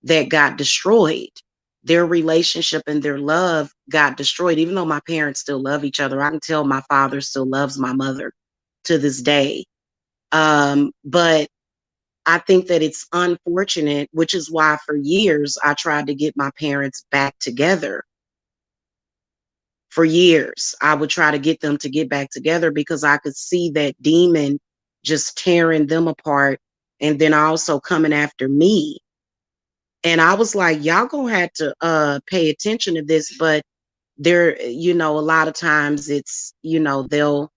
that got destroyed. Their relationship and their love got destroyed, even though my parents still love each other. I can tell my father still loves my mother to this day. But I think that it's unfortunate, which is why for years I tried to get my parents back together. For years, I would try to get them to get back together because I could see that demon just tearing them apart and then also coming after me. And I was like, y'all gonna have to pay attention to this, but a lot of times it's, they'll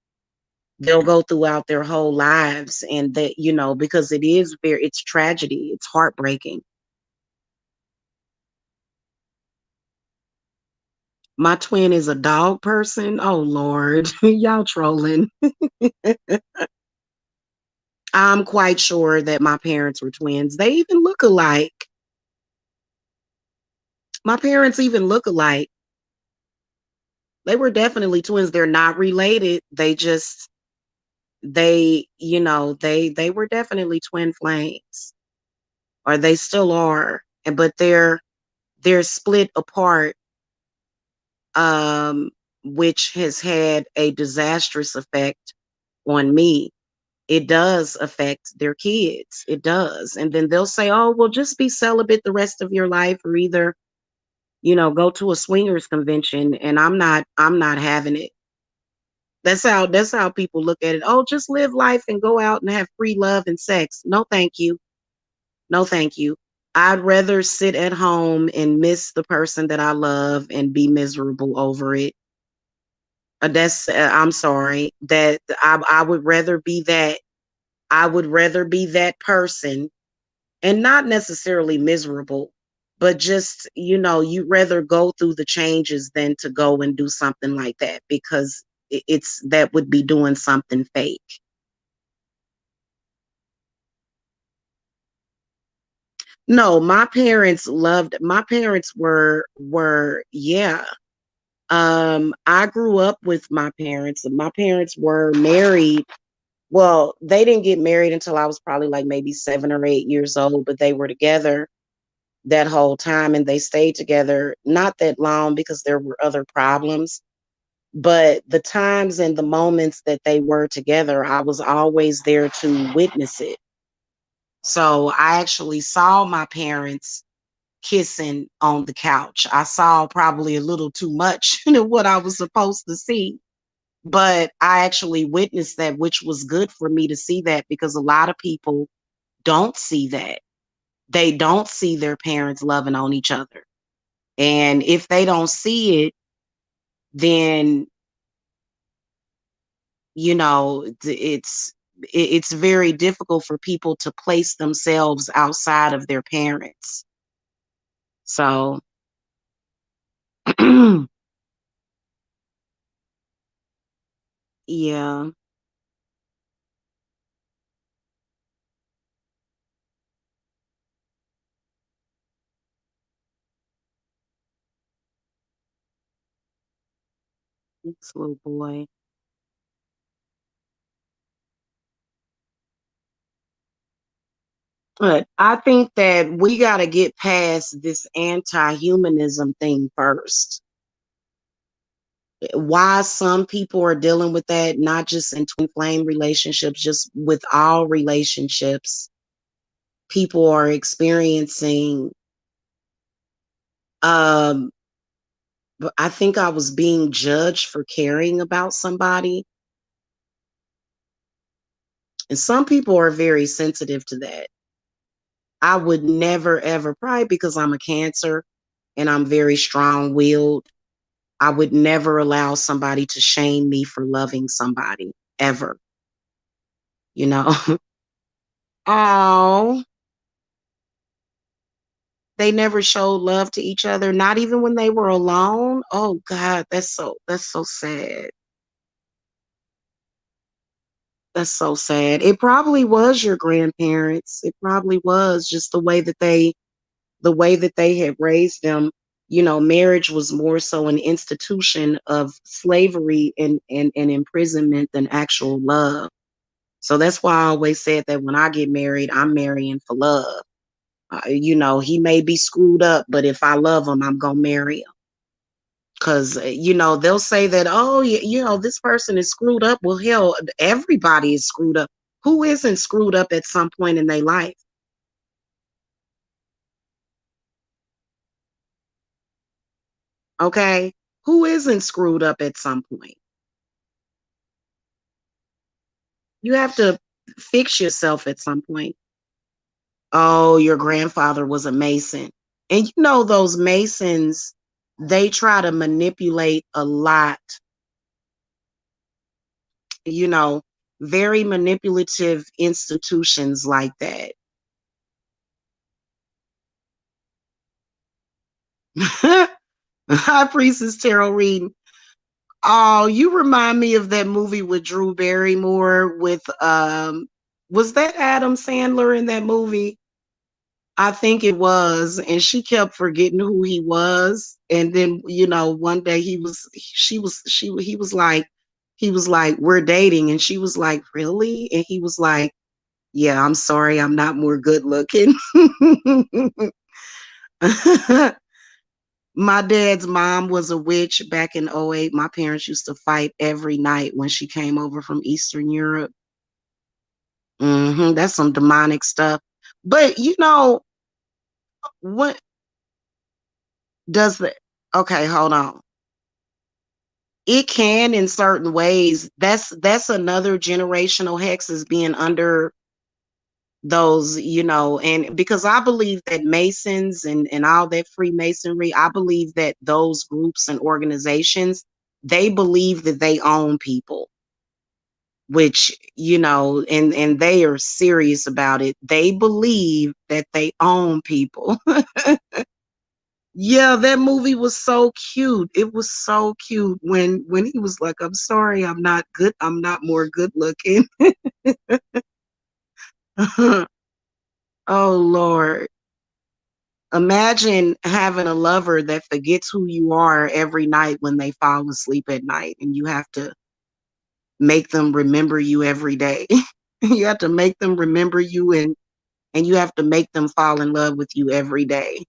go throughout their whole lives and that, because it's tragedy, it's heartbreaking. My twin is a dog person. Oh Lord, y'all trolling. I'm quite sure that my parents were twins. They even look alike. My parents even look alike. They were definitely twins. They're not related. They were definitely twin flames. Or they still are. But they're split apart, um, which has had a disastrous effect on me. It does affect their kids. It does. And then they'll say, oh, well, just be celibate the rest of your life, or either, go to a swingers convention. And I'm not having it. That's how people look at it. Oh, just live life and go out and have free love and sex. No, thank you. No, thank you. I'd rather sit at home and miss the person that I love and be miserable over it. I'm sorry that I would rather be that. I would rather be that person and not necessarily miserable, but just, you'd rather go through the changes than to go and do something like that because it's that would be doing something fake. No, my parents were yeah. I grew up with my parents. My parents were married. Well, they didn't get married until I was probably like maybe 7 or 8 years old, but they were together that whole time and they stayed together not that long because there were other problems. But the times and the moments that they were together, I was always there to witness it. So I actually saw my parents kissing on the couch. I saw probably a little too much than what I was supposed to see. But I actually witnessed that, which was good for me to see that because a lot of people don't see that. They don't see their parents loving on each other. And if they don't see it, then, it's very difficult for people to place themselves outside of their parents. So, yeah, this little boy. But I think that we got to get past this anti-humanism thing first. Why some people are dealing with that, not just in twin flame relationships, just with all relationships, people are experiencing, um, but I think I was being judged for caring about somebody. And some people are very sensitive to that. I would never, ever, probably because I'm a Cancer and I'm very strong willed, I would never allow somebody to shame me for loving somebody ever, you know? Oh, they never showed love to each other, not even when they were alone. Oh God, that's so sad. That's so sad. It probably was your grandparents. It probably was just the way that they had raised them. Marriage was more so an institution of slavery and imprisonment than actual love. So that's why I always said that when I get married, I'm marrying for love. He may be screwed up, but if I love him, I'm gonna marry him. Cause they'll say that, oh, this person is screwed up. Well, hell, everybody is screwed up. Who isn't screwed up at some point in their life? Okay, who isn't screwed up at some point? You have to fix yourself at some point. Oh, your grandfather was a Mason. And those Masons, they try to manipulate a lot, you know, very manipulative institutions like that. High Priestess Tarot reading. Oh, you remind me of that movie with Drew Barrymore with was that Adam Sandler in that movie? I think it was, and she kept forgetting who he was. And then, one day he was like, we're dating. And she was like, really? And he was like, yeah, I'm sorry, I'm not more good looking. My dad's mom was a witch back in '08. My parents used to fight every night when she came over from Eastern Europe. That's some demonic stuff. But what does the okay, hold on. It can in certain ways. That's another generational hexes being under those, and because I believe that Masons and all that Freemasonry, I believe that those groups and organizations, they believe that they own people, which, and they are serious about it. They believe that they own people. Yeah, that movie was so cute. It was so cute when he was like, "I'm sorry, I'm not good. I'm not more good looking." Oh Lord. Imagine having a lover that forgets who you are every night when they fall asleep at night, and you have to make them remember you every day. You have to make them remember you, and you have to make them fall in love with you every day.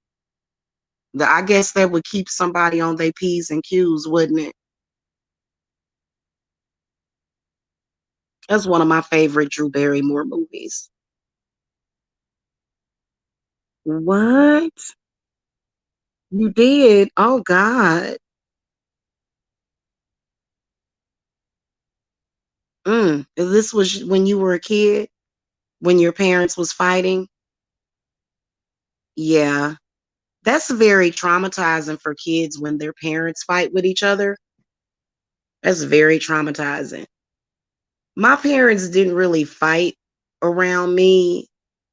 I guess that would keep somebody on their P's and Q's, wouldn't it? That's one of my favorite Drew Barrymore movies. What? You did? Oh God. This was when you were a kid, when your parents was fighting? Yeah. That's very traumatizing for kids when their parents fight with each other. That's very traumatizing. My parents didn't really fight around me.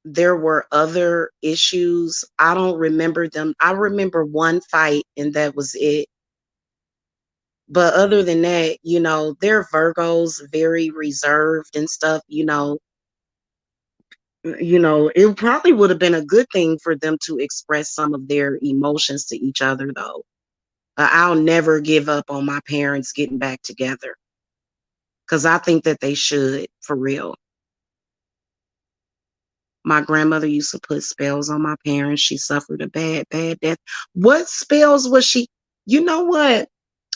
There were other issues. I don't remember them. I remember one fight and that was it. But other than that, they're Virgos, very reserved and stuff, it probably would have been a good thing for them to express some of their emotions to each other though. I'll never give up on my parents getting back together because I think that they should, for real. My grandmother used to put spells on my parents. She suffered a bad, bad death. What spells was she? You know what?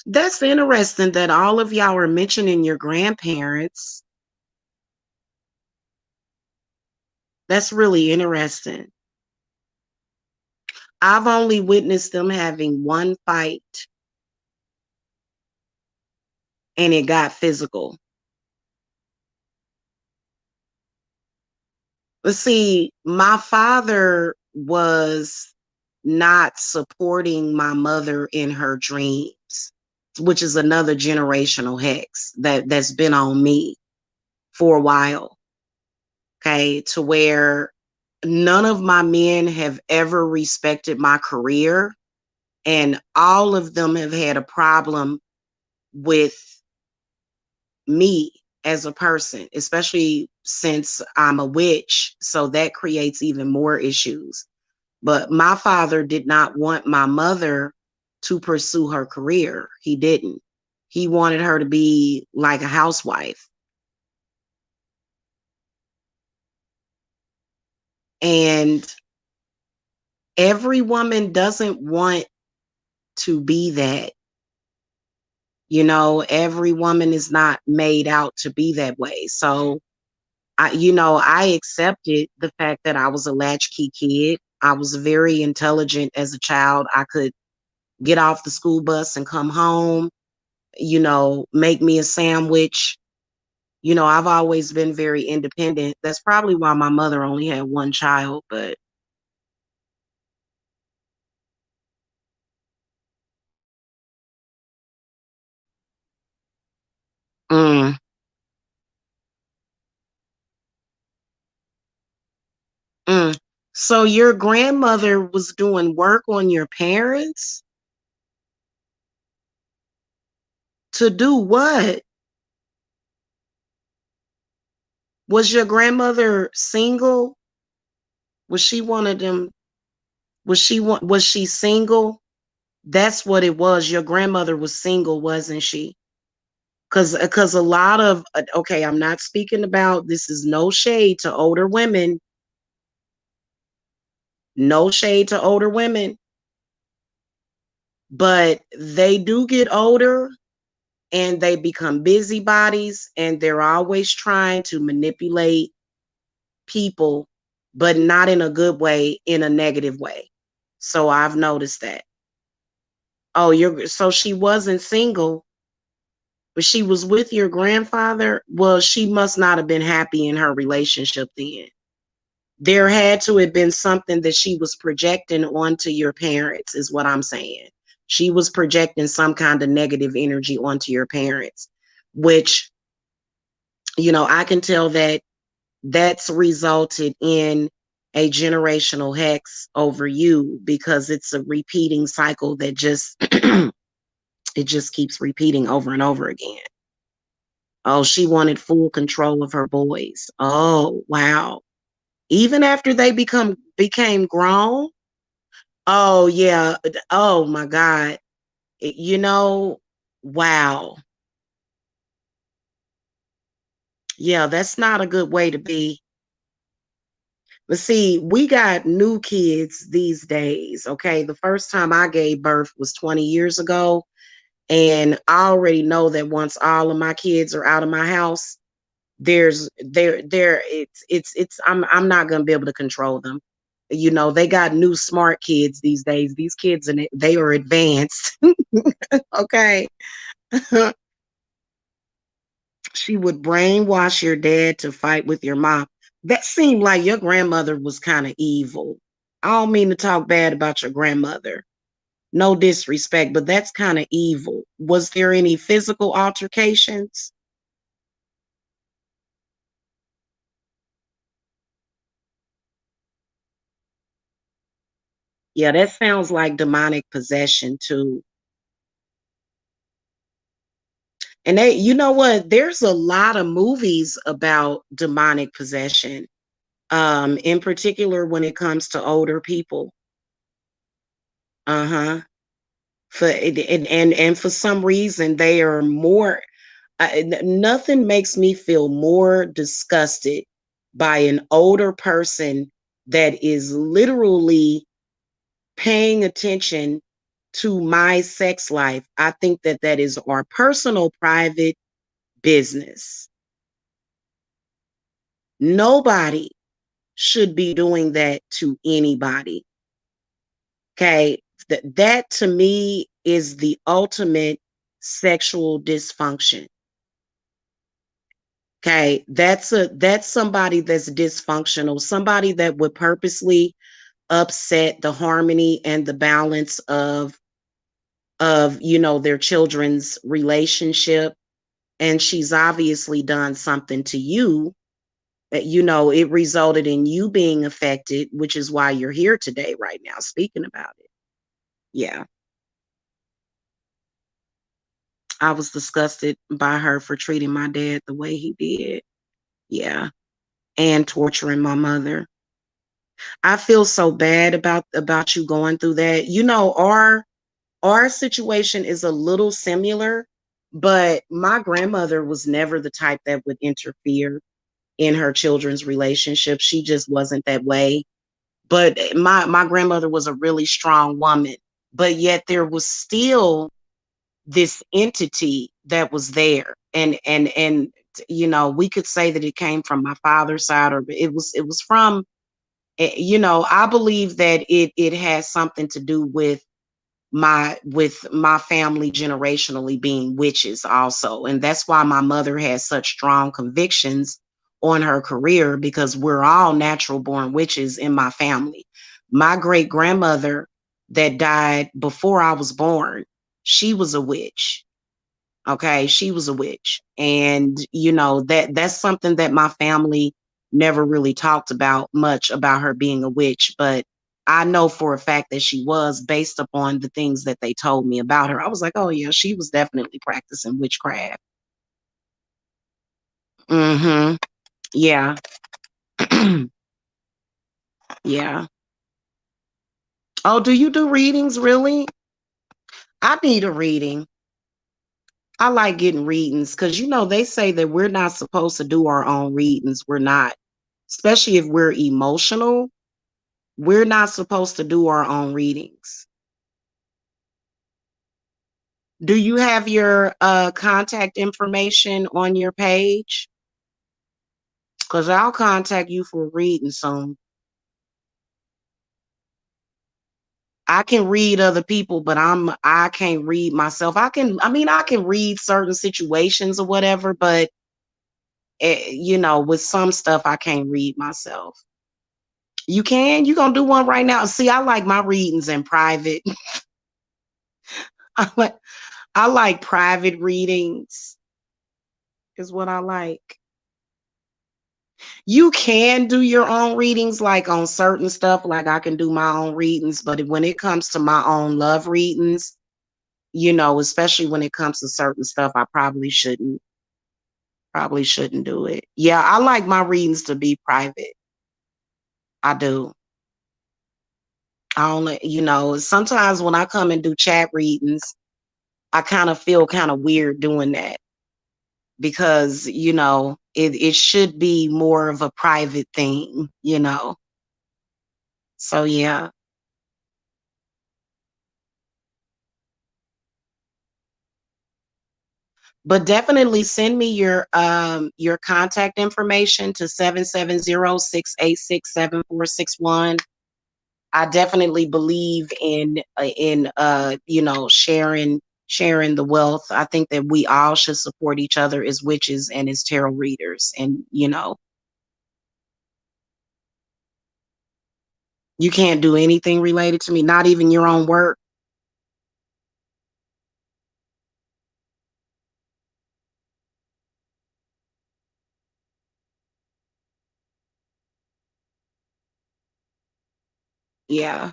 That's interesting that all of y'all are mentioning your grandparents. That's really interesting. I've only witnessed them having one fight and it got physical. But see, my father was not supporting my mother in her dreams, which is another generational hex that's been on me for a while. Okay, to where none of my men have ever respected my career, and all of them have had a problem with me as a person, especially since I'm a witch. So that creates even more issues. But my father did not want my mother to pursue her career. He didn't. He wanted her to be like a housewife. And every woman doesn't want to be that. You know, every woman is not made out to be that way. So I accepted the fact that I was a latchkey kid. I was very intelligent as a child. I could get off the school bus and come home, make me a sandwich. I've always been very independent. That's probably why my mother only had one child, but mm, mm. So your grandmother was doing work on your parents to do what? Was your grandmother single? Was she one of them? Was she single? That's what it was. Your grandmother was single, wasn't she? Cuz a lot of okay, I'm not speaking about, this is no shade to older women. No shade to older women, but they do get older and they become busybodies and they're always trying to manipulate people, but not in a good way, in a negative way. So I've noticed that. Oh, so she wasn't single, but she was with your grandfather. Well, she must not have been happy in her relationship then. There had to have been something that she was projecting onto your parents, is what I'm saying. She was projecting some kind of negative energy onto your parents, which, I can tell that that's resulted in a generational hex over you because it's a repeating cycle that just it just keeps repeating over and over again. Oh, she wanted full control of her boys. Oh, wow. Even after they became grown. Oh, yeah. Oh my God. You know, wow. Yeah, that's not a good way to be. But see, we got new kids these days. Okay. The first time I gave birth was 20 years ago. And I already know that once all of my kids are out of my house, it's I'm not gonna be able to control them. They got new smart kids these days. These kids, and they are advanced. Okay. She would brainwash your dad to fight with your mom. That seemed like your grandmother was kind of evil. I don't mean to talk bad about your grandmother. No disrespect, but that's kind of evil. Was there any physical altercations? Yeah, that sounds like demonic possession too. And you know what? There's a lot of movies about demonic possession, in particular when it comes to older people. Uh-huh. And for some reason they are more. Nothing makes me feel more disgusted by an older person that is literally paying attention to my sex life, I think that that is our personal private business. Nobody should be doing that to anybody. Okay. That to me is the ultimate sexual dysfunction. Okay. That's somebody that's dysfunctional, somebody that would purposely upset the harmony and the balance of their children's relationship. And she's obviously done something to you that, it resulted in you being affected, which is why you're here today, right now, speaking about it. Yeah. I was disgusted by her for treating my dad the way he did. Yeah. And torturing my mother. I feel so bad about you going through that. Our situation is a little similar, but my grandmother was never the type that would interfere in her children's relationship. She just wasn't that way. But my grandmother was a really strong woman, but yet there was still this entity that was there. And we could say that it came from my father's side, or it was from I believe that it has something to do with my family generationally being witches also. And that's why my mother has such strong convictions on her career, because we're all natural born witches in my family. My great grandmother that died before I was born, she was a witch. Okay, she was a witch. And that's something that my family never really talked about much, about her being a witch, but I know for a fact that she was, based upon the things that they told me about her. I was like, oh yeah, she was definitely practicing witchcraft. Mhm. Yeah. Yeah. Oh, do you do readings really? I need a reading. I like getting readings because they say that we're not supposed to do our own readings. We're not, especially if we're emotional. We're not supposed to do our own readings. Do you have your contact information on your page? Because I'll contact you for a reading soon. I can read other people, but I can't read myself. I can read certain situations or whatever, but with some stuff I can't read myself. You can? You gonna do one right now? See, I like my readings in private. I like I like private readings is what I like. You can do your own readings, like on certain stuff, like I can do my own readings, but when it comes to my own love readings, especially when it comes to certain stuff, I probably shouldn't do it. Yeah, I like my readings to be private. I do. I only, sometimes when I come and do chat readings, I kind of feel kind of weird doing that, because, it should be more of a private thing. So yeah. But definitely send me your contact information to 770-686-7461. I definitely believe in sharing the wealth. I think that we all should support each other as witches and as tarot readers. And you can't do anything related to me, not even your own work. Yeah.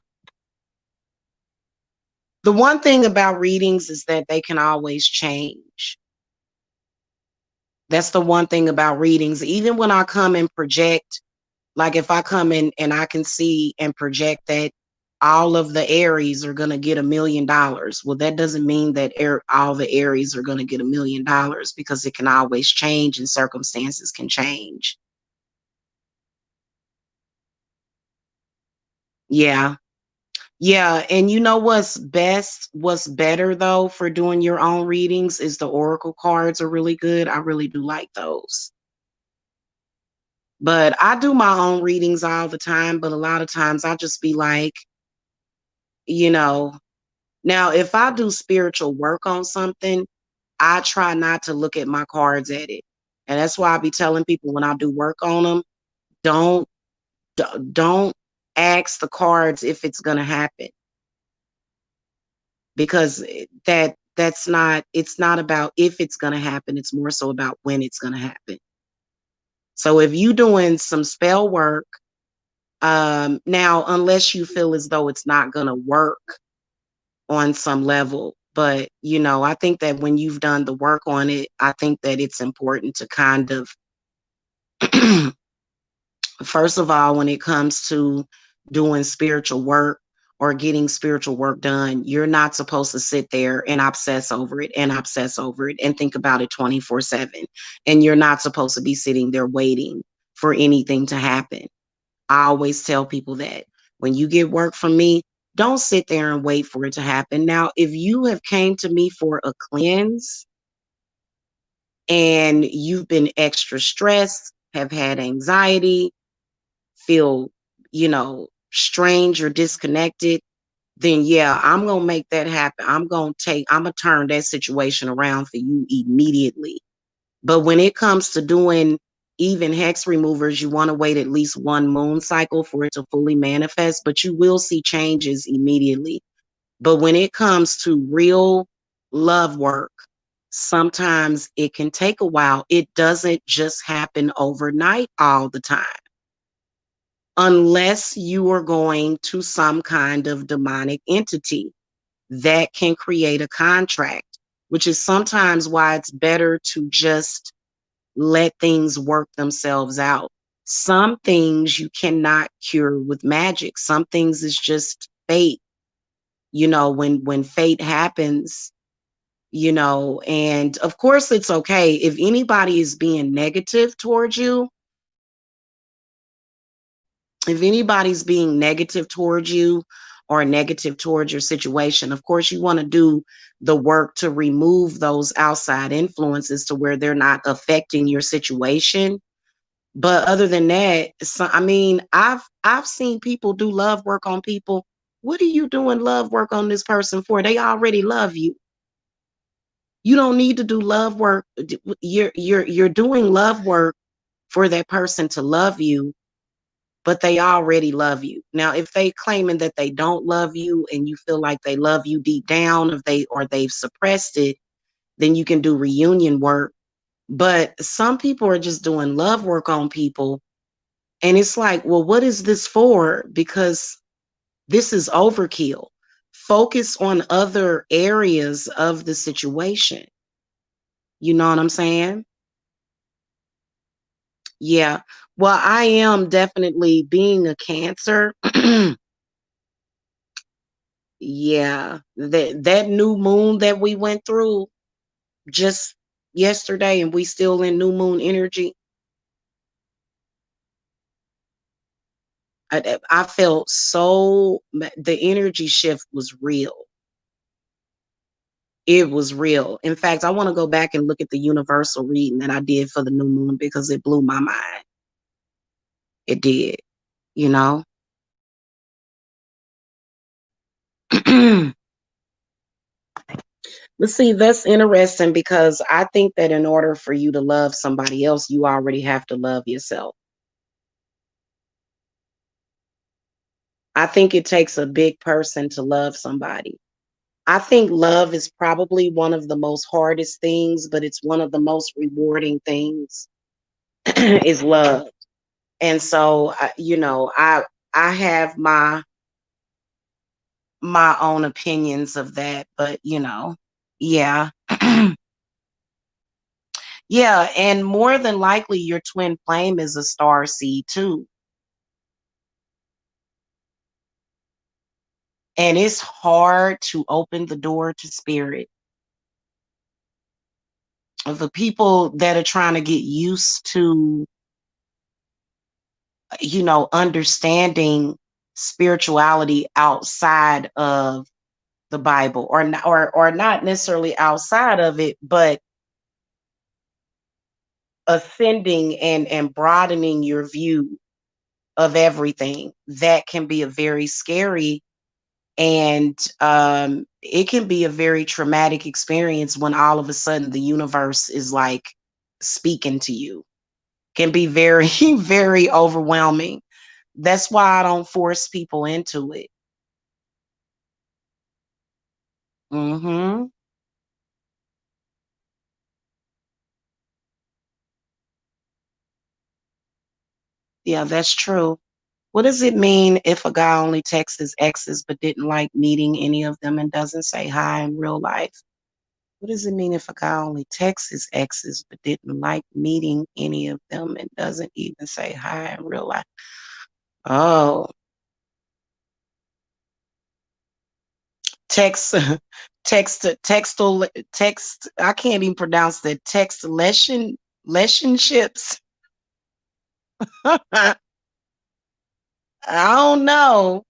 The one thing about readings is that they can always change. That's the one thing about readings. Even when I come and project, like if I come in and I can see and project that all of the Aries are going to get $1 million. Well, that doesn't mean that all the Aries are going to get $1 million, because it can always change and circumstances can change. Yeah. Yeah, and you know what's better though for doing your own readings is the oracle cards are really good. I really do like those. But I do my own readings all the time, but a lot of times I just be like, you know, now if I do spiritual work on something, I try not to look at my cards at it. And that's why I be telling people when I do work on them, don't don't ask the cards if it's going to happen, because that's not, it's not about if it's going to happen, it's more so about when it's going to happen. So if you doing some spell work, now unless you feel as though it's not going to work on some level, but I think that when you've done the work on it, I think that it's important to kind of first of all, when it comes to doing spiritual work or getting spiritual work done, you're not supposed to sit there and obsess over it and obsess over it and think about it 24/7. And you're not supposed to be sitting there waiting for anything to happen. I always tell people that when you get work from me, don't sit there and wait for it to happen. Now, if you have came to me for a cleanse and you've been extra stressed, have had anxiety, feel, strange or disconnected, then yeah, I'm going to make that happen. I'm going to turn that situation around for you immediately. But when it comes to doing even hex removers, you want to wait at least one moon cycle for it to fully manifest, but you will see changes immediately. But when it comes to real love work, sometimes it can take a while. It doesn't just happen overnight all the time, unless you are going to some kind of demonic entity that can create a contract, which is sometimes why it's better to just let things work themselves out. Some things you cannot cure with magic. Some things is just fate. When fate happens, and of course it's okay if anybody is being negative towards you. If anybody's being negative towards you or negative towards your situation, of course, you want to do the work to remove those outside influences to where they're not affecting your situation. But other than that, so, I mean, I've seen people do love work on people. What are you doing love work on this person for? They already love you. You don't need to do love work. You're doing love work for that person to love you, but they already love you. Now, if they claiming that they don't love you and you feel like they love you deep down, or they've suppressed it, then you can do reunion work. But some people are just doing love work on people, and it's like, well, what is this for? Because this is overkill. Focus on other areas of the situation. You know what I'm saying? Yeah. Well, I am definitely being a Cancer. Yeah, that new moon that we went through just yesterday, and we still in new moon energy. I felt the energy shift was real. It was real. In fact, I want to go back and look at the universal reading that I did for the new moon because it blew my mind. It did, you know. But see, that's interesting because I think that in order for you to love somebody else, you already have to love yourself. I think it takes a big person to love somebody. I think love is probably one of the most hardest things, but it's one of the most rewarding things is love. And so, I have my own opinions of that, but yeah. Yeah, and more than likely your twin flame is a star seed too. And it's hard to open the door to spirit. The people that are trying to get used to, understanding spirituality outside of the Bible, or not necessarily outside of it, but ascending and broadening your view of everything. That can be a very scary, and it can be a very traumatic experience when all of a sudden the universe is like speaking to you. Can be very very overwhelming. That's why I don't force people into it. Mhm. Yeah, that's true. What does it mean if a guy only texts his exes but didn't like meeting any of them and doesn't say hi in real life? What does it mean if a guy only texts his exes but didn't like meeting any of them and doesn't even say hi in real life? Oh, text, text. I can't even pronounce that. Text relationships. I don't know.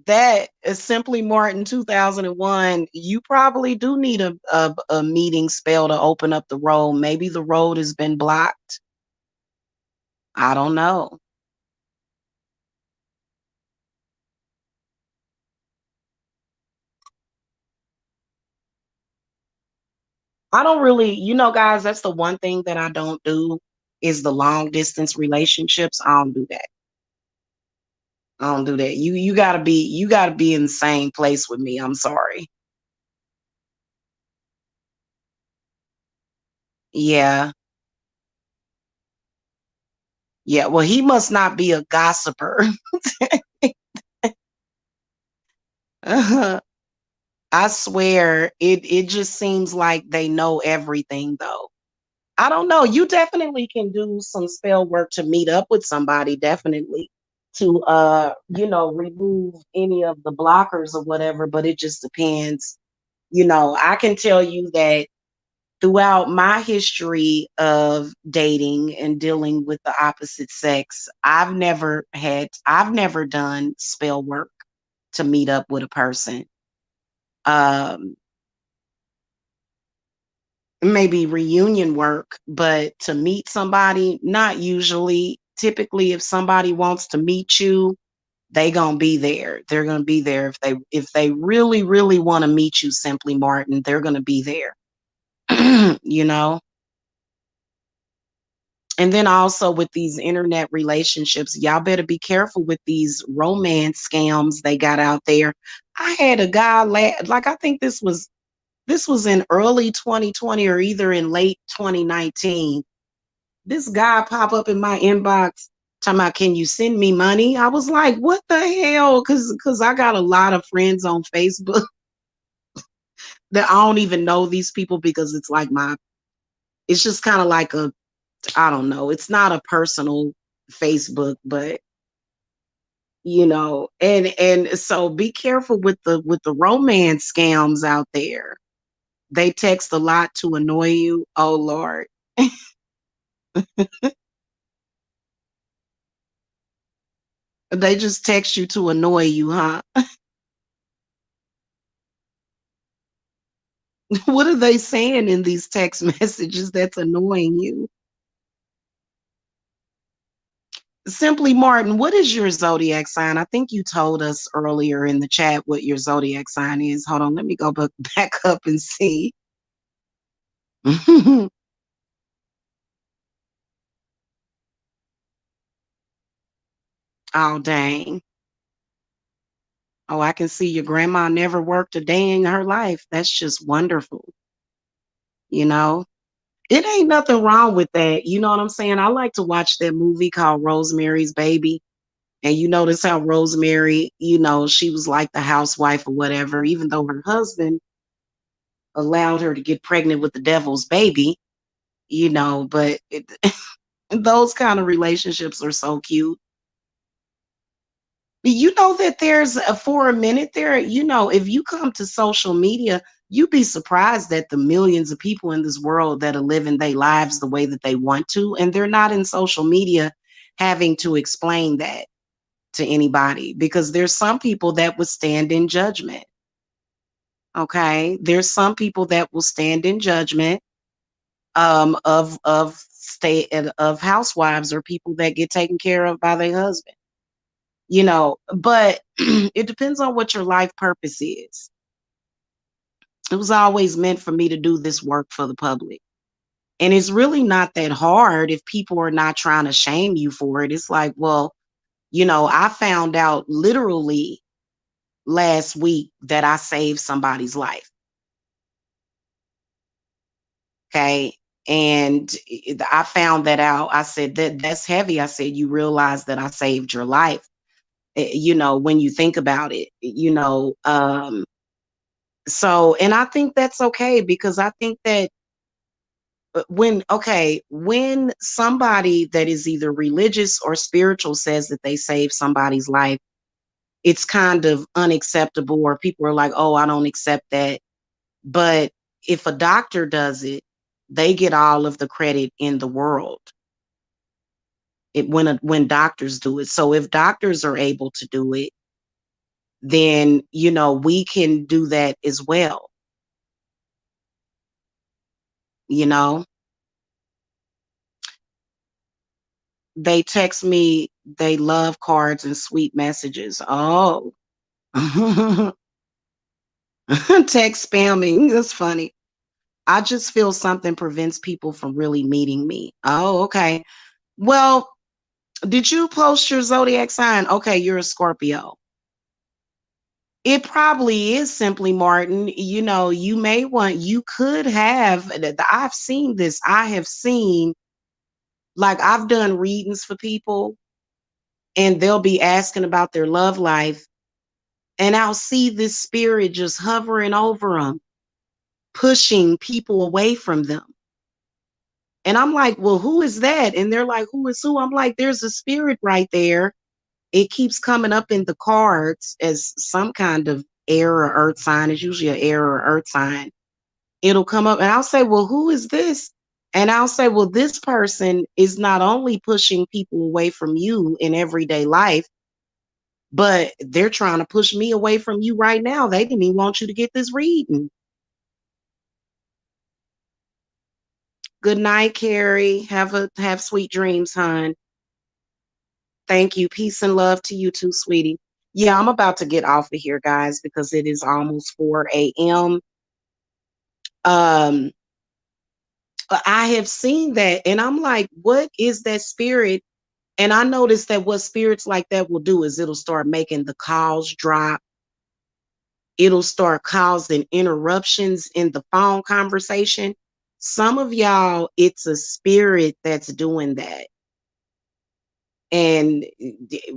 That is Simply Martin 2001. You probably do need a meeting spell to open up the road. Maybe the road has been blocked. I don't know. I don't really, guys, that's the one thing that I don't do is the long distance relationships. I don't do that. I don't do that. You gotta be in the same place with me. I'm sorry. Yeah. Yeah. Well, he must not be a gossiper. I swear it just seems like they know everything though. I don't know. You definitely can do some spell work to meet up with somebody, definitely. To remove any of the blockers or whatever, but it just depends. I can tell you that throughout my history of dating and dealing with the opposite sex, I've never done spell work to meet up with a person. Um Maybe reunion work, but to meet somebody, not usually. Typically, if somebody wants to meet you, they gonna be there. They're gonna be there if they really, really want to meet you, Simply Martin, they're gonna be there. you know? And then also with these internet relationships, y'all better be careful with these romance scams they got out there. I had a guy like I think this was in early 2020 or either in late 2019. This guy pop up in my inbox talking about, can you send me money? I was like, what the hell? Cause I got a lot of friends on Facebook that I don't even know these people because it's just kind of like I don't know. It's not a personal Facebook, but and so be careful with the romance scams out there. They text a lot to annoy you. Oh Lord. They just text you to annoy you, huh? What are they saying in these text messages that's annoying you? Simply Martin, what is your zodiac sign? I think you told us earlier in the chat what your zodiac sign is. Hold on, let me go back up and see. Oh, dang. Oh, I can see your grandma never worked a day in her life. That's just wonderful. You know, it ain't nothing wrong with that. You know what I'm saying? I like to watch that movie called Rosemary's Baby. And you notice how Rosemary, she was like the housewife or whatever, even though her husband allowed her to get pregnant with the devil's baby, but those kind of relationships are so cute. You know that for a minute there, if you come to social media, you'd be surprised at the millions of people in this world that are living their lives the way that they want to, and they're not in social media having to explain that to anybody, because there's some people that would stand in judgment. Okay, there's some people that will stand in judgment of state of housewives or people that get taken care of by their husband. But it depends on what your life purpose is. It was always meant for me to do this work for the public. And it's really not that hard if people are not trying to shame you for it. It's like, well, I found out literally last week that I saved somebody's life. Okay. And I found that out. I said, that's heavy. I said, you realize that I saved your life. When you think about it, so, and I think that's okay, because I think that when somebody that is either religious or spiritual says that they saved somebody's life, it's kind of unacceptable, or people are like, oh, I don't accept that. But if a doctor does it, they get all of the credit in the world. When doctors do it. So if doctors are able to do it, then we can do that as well. They text me they love cards and sweet messages. Oh. Text spamming. That's funny. I just feel something prevents people from really meeting me. Oh, okay. Well, did you post your zodiac sign? Okay, you're a Scorpio. It probably is simply, Martin. You could have, I've seen this. I have seen, like, I've done readings for people, and they'll be asking about their love life, and I'll see this spirit just hovering over them, pushing people away from them. And I'm like, well, who is that? And they're like, who is who? I'm like, there's a spirit right there. It keeps coming up in the cards as some kind of air or earth sign. It's usually an air or earth sign. It'll come up, and I'll say, well, who is this? And I'll say, well, this person is not only pushing people away from you in everyday life, but they're trying to push me away from you right now. They didn't even want you to get this reading. Good night, Carrie. Have sweet dreams, hon. Thank you. Peace and love to you too, sweetie. Yeah, I'm about to get off of here, guys, because it is almost 4 a.m. Um, I have seen that, and I'm like, what is that spirit? And I noticed that what spirits like that will do is it'll start making the calls drop. It'll start causing interruptions in the phone conversation. Some of y'all, it's a spirit that's doing that. And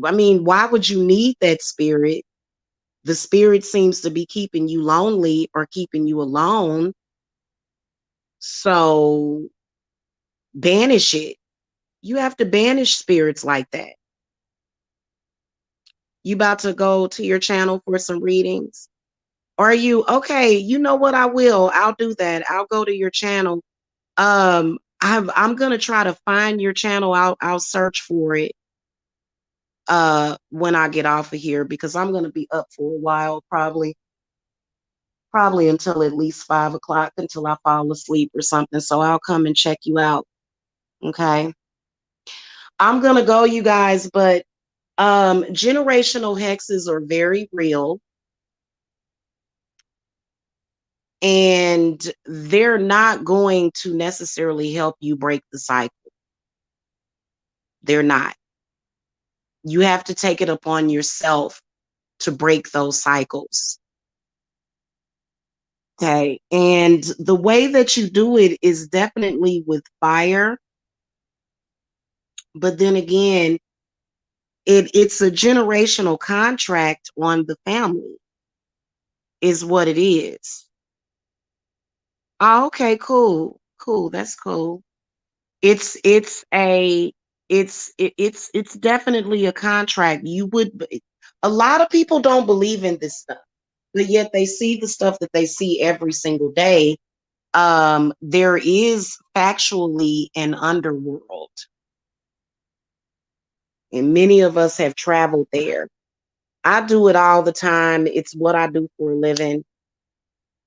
I mean, why would you need that spirit? The spirit seems to be keeping you lonely or keeping you alone. So banish it. You have to banish spirits like that. You about to go to your channel for some readings? Are you okay? You know what? I'll do that. I'll go to your channel. I'm gonna try to find your channel. I'll search for it when I get off of here, because I'm gonna be up for a while, probably until at least 5 o'clock, until I fall asleep or something. So I'll come and check you out. Okay. I'm gonna go, you guys, but generational hexes are very real, and they're not going to necessarily help you break the cycle. They're not. You have to take it upon yourself to break those cycles. Okay. And the way that you do it is definitely with fire. But then again, it's a generational contract on the family, is what it is. Oh, okay, cool. Cool. That's cool. It's a it's definitely a contract. A lot of people don't believe in this stuff, but yet they see the stuff that they see every single day. There is factually an underworld. And many of us have traveled there. I do it all the time. It's what I do for a living.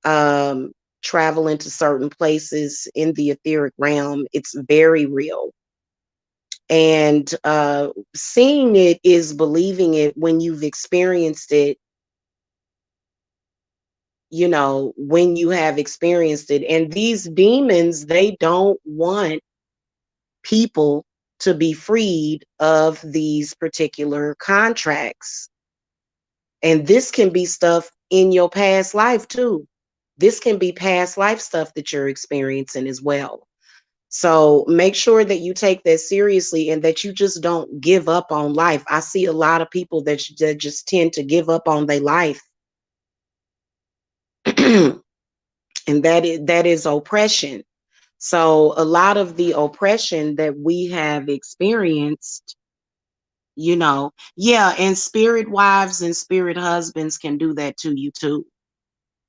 Um, Traveling to certain places in the etheric realm. It's very real. And seeing it is believing it when you've experienced it, when you have experienced it. And these demons, they don't want people to be freed of these particular contracts. And this can be stuff in your past life too. This can be past life stuff that you're experiencing as well. So make sure that you take that seriously and that you just don't give up on life. I see a lot of people that just tend to give up on their life. And that is oppression. So a lot of the oppression that we have experienced, yeah, and spirit wives and spirit husbands can do that to you too.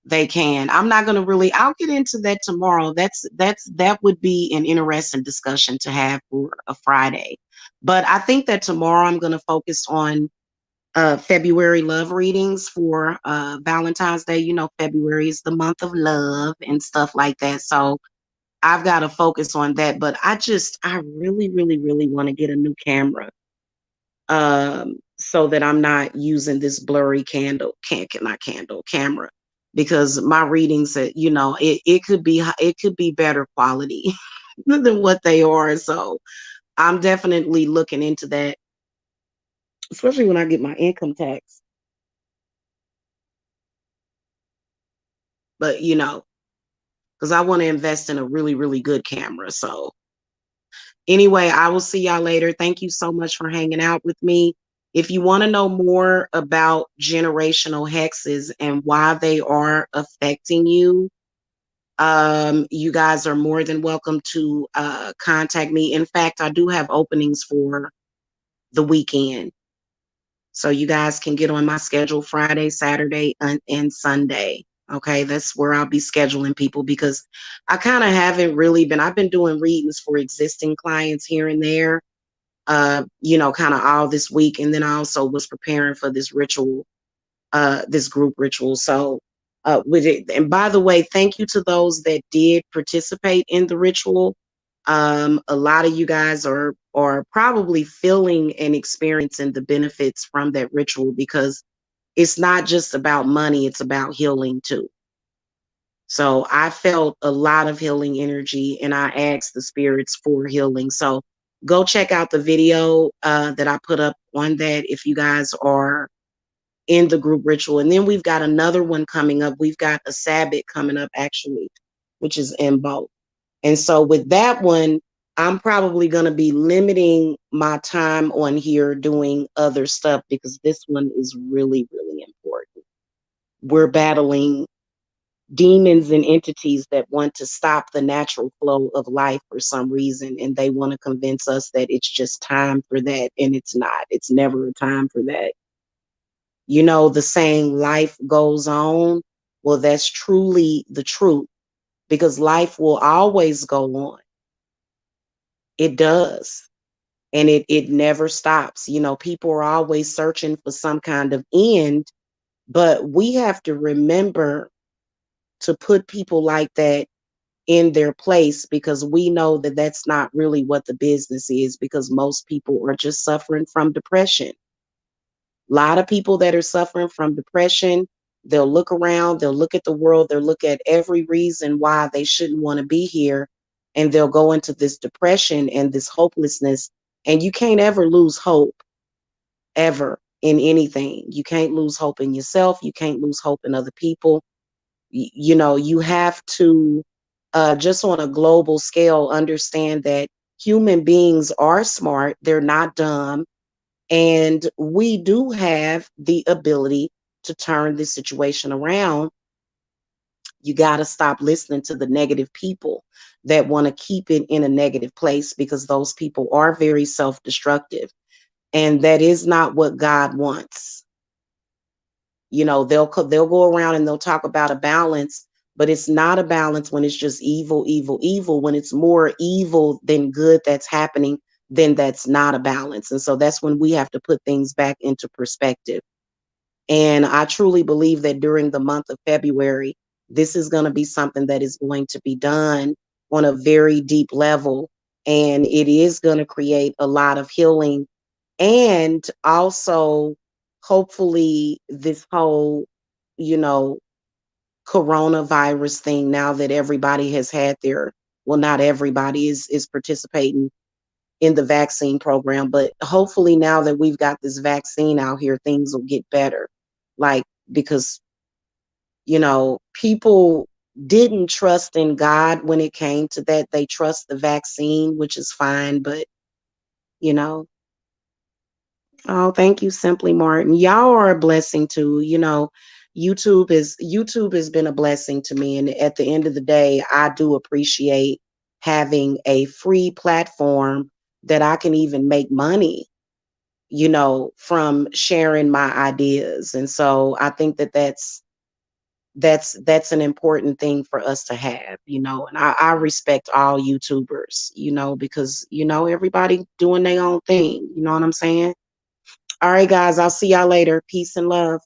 They can. I'm not going to really, I'll get into that tomorrow. That would be an interesting discussion to have for a Friday. But I think that tomorrow I'm going to focus on February love readings for Valentine's Day. February is the month of love and stuff like that. So I've got to focus on that. But I really, really, really want to get a new camera, so that I'm not using this blurry not candle camera, because my readings, it could be better quality than what they are. So I'm definitely looking into that, especially when I get my income tax. But because I want to invest in a really, really good camera. So anyway, I will see y'all later. Thank you so much for hanging out with me. If you want to know more about generational hexes and why they are affecting you, you guys are more than welcome to contact me. In fact, I do have openings for the weekend. So you guys can get on my schedule Friday, Saturday, and Sunday. Okay, that's where I'll be scheduling people, because I kind of haven't really been, I've been doing readings for existing clients here and there, kind of all this week. And then I also was preparing for this ritual, this group ritual. So with it, and by the way, thank you to those that did participate in the ritual. A lot of you guys are probably feeling and experiencing the benefits from that ritual, because it's not just about money, it's about healing too. So I felt a lot of healing energy, and I asked the spirits for healing. So go check out the video that I put up on that if you guys are in the group ritual. And then we've got another one coming up. We've got a Sabbath coming up, actually, which is in both. And so with that one, I'm probably going to be limiting my time on here doing other stuff, because this one is really, really important. We're battling demons and entities that want to stop the natural flow of life for some reason, and they want to convince us that it's just time for that, and it's not. It's never a time for that. The saying life goes on, well, that's truly the truth, because life will always go on. It does. And it never stops. People are always searching for some kind of end, but we have to remember to put people like that in their place, because we know that that's not really what the business is, because most people are just suffering from depression. A lot of people that are suffering from depression, they'll look around, they'll look at the world, they'll look at every reason why they shouldn't want to be here, and they'll go into this depression and this hopelessness. And you can't ever lose hope, ever, in anything. You can't lose hope in yourself. You can't lose hope in other people. You have to, just on a global scale, understand that human beings are smart. They're not dumb. And we do have the ability to turn this situation around. You got to stop listening to the negative people that want to keep it in a negative place, because those people are very self-destructive. And that is not what God wants. They'll go around and they'll talk about a balance, but it's not a balance when it's just evil, evil, evil. When it's more evil than good that's happening, then that's not a balance. And so that's when we have to put things back into perspective. And I truly believe that during the month of February, this is going to be something that is going to be done on a very deep level. And it is going to create a lot of healing. And also, hopefully, this whole, you know, coronavirus thing, now that everybody has had their, well, not everybody is participating in the vaccine program, but hopefully now that we've got this vaccine out here, things will get better. Like, because, people didn't trust in God when it came to that. They trust the vaccine, which is fine, but, you know, oh, thank you, Simply Martin. Y'all are a blessing too. YouTube has been a blessing to me. And at the end of the day, I do appreciate having a free platform that I can even make money, from sharing my ideas. And so I think that that's an important thing for us to have, and I respect all YouTubers, because everybody doing their own thing. You know what I'm saying? All right, guys, I'll see y'all later. Peace and love.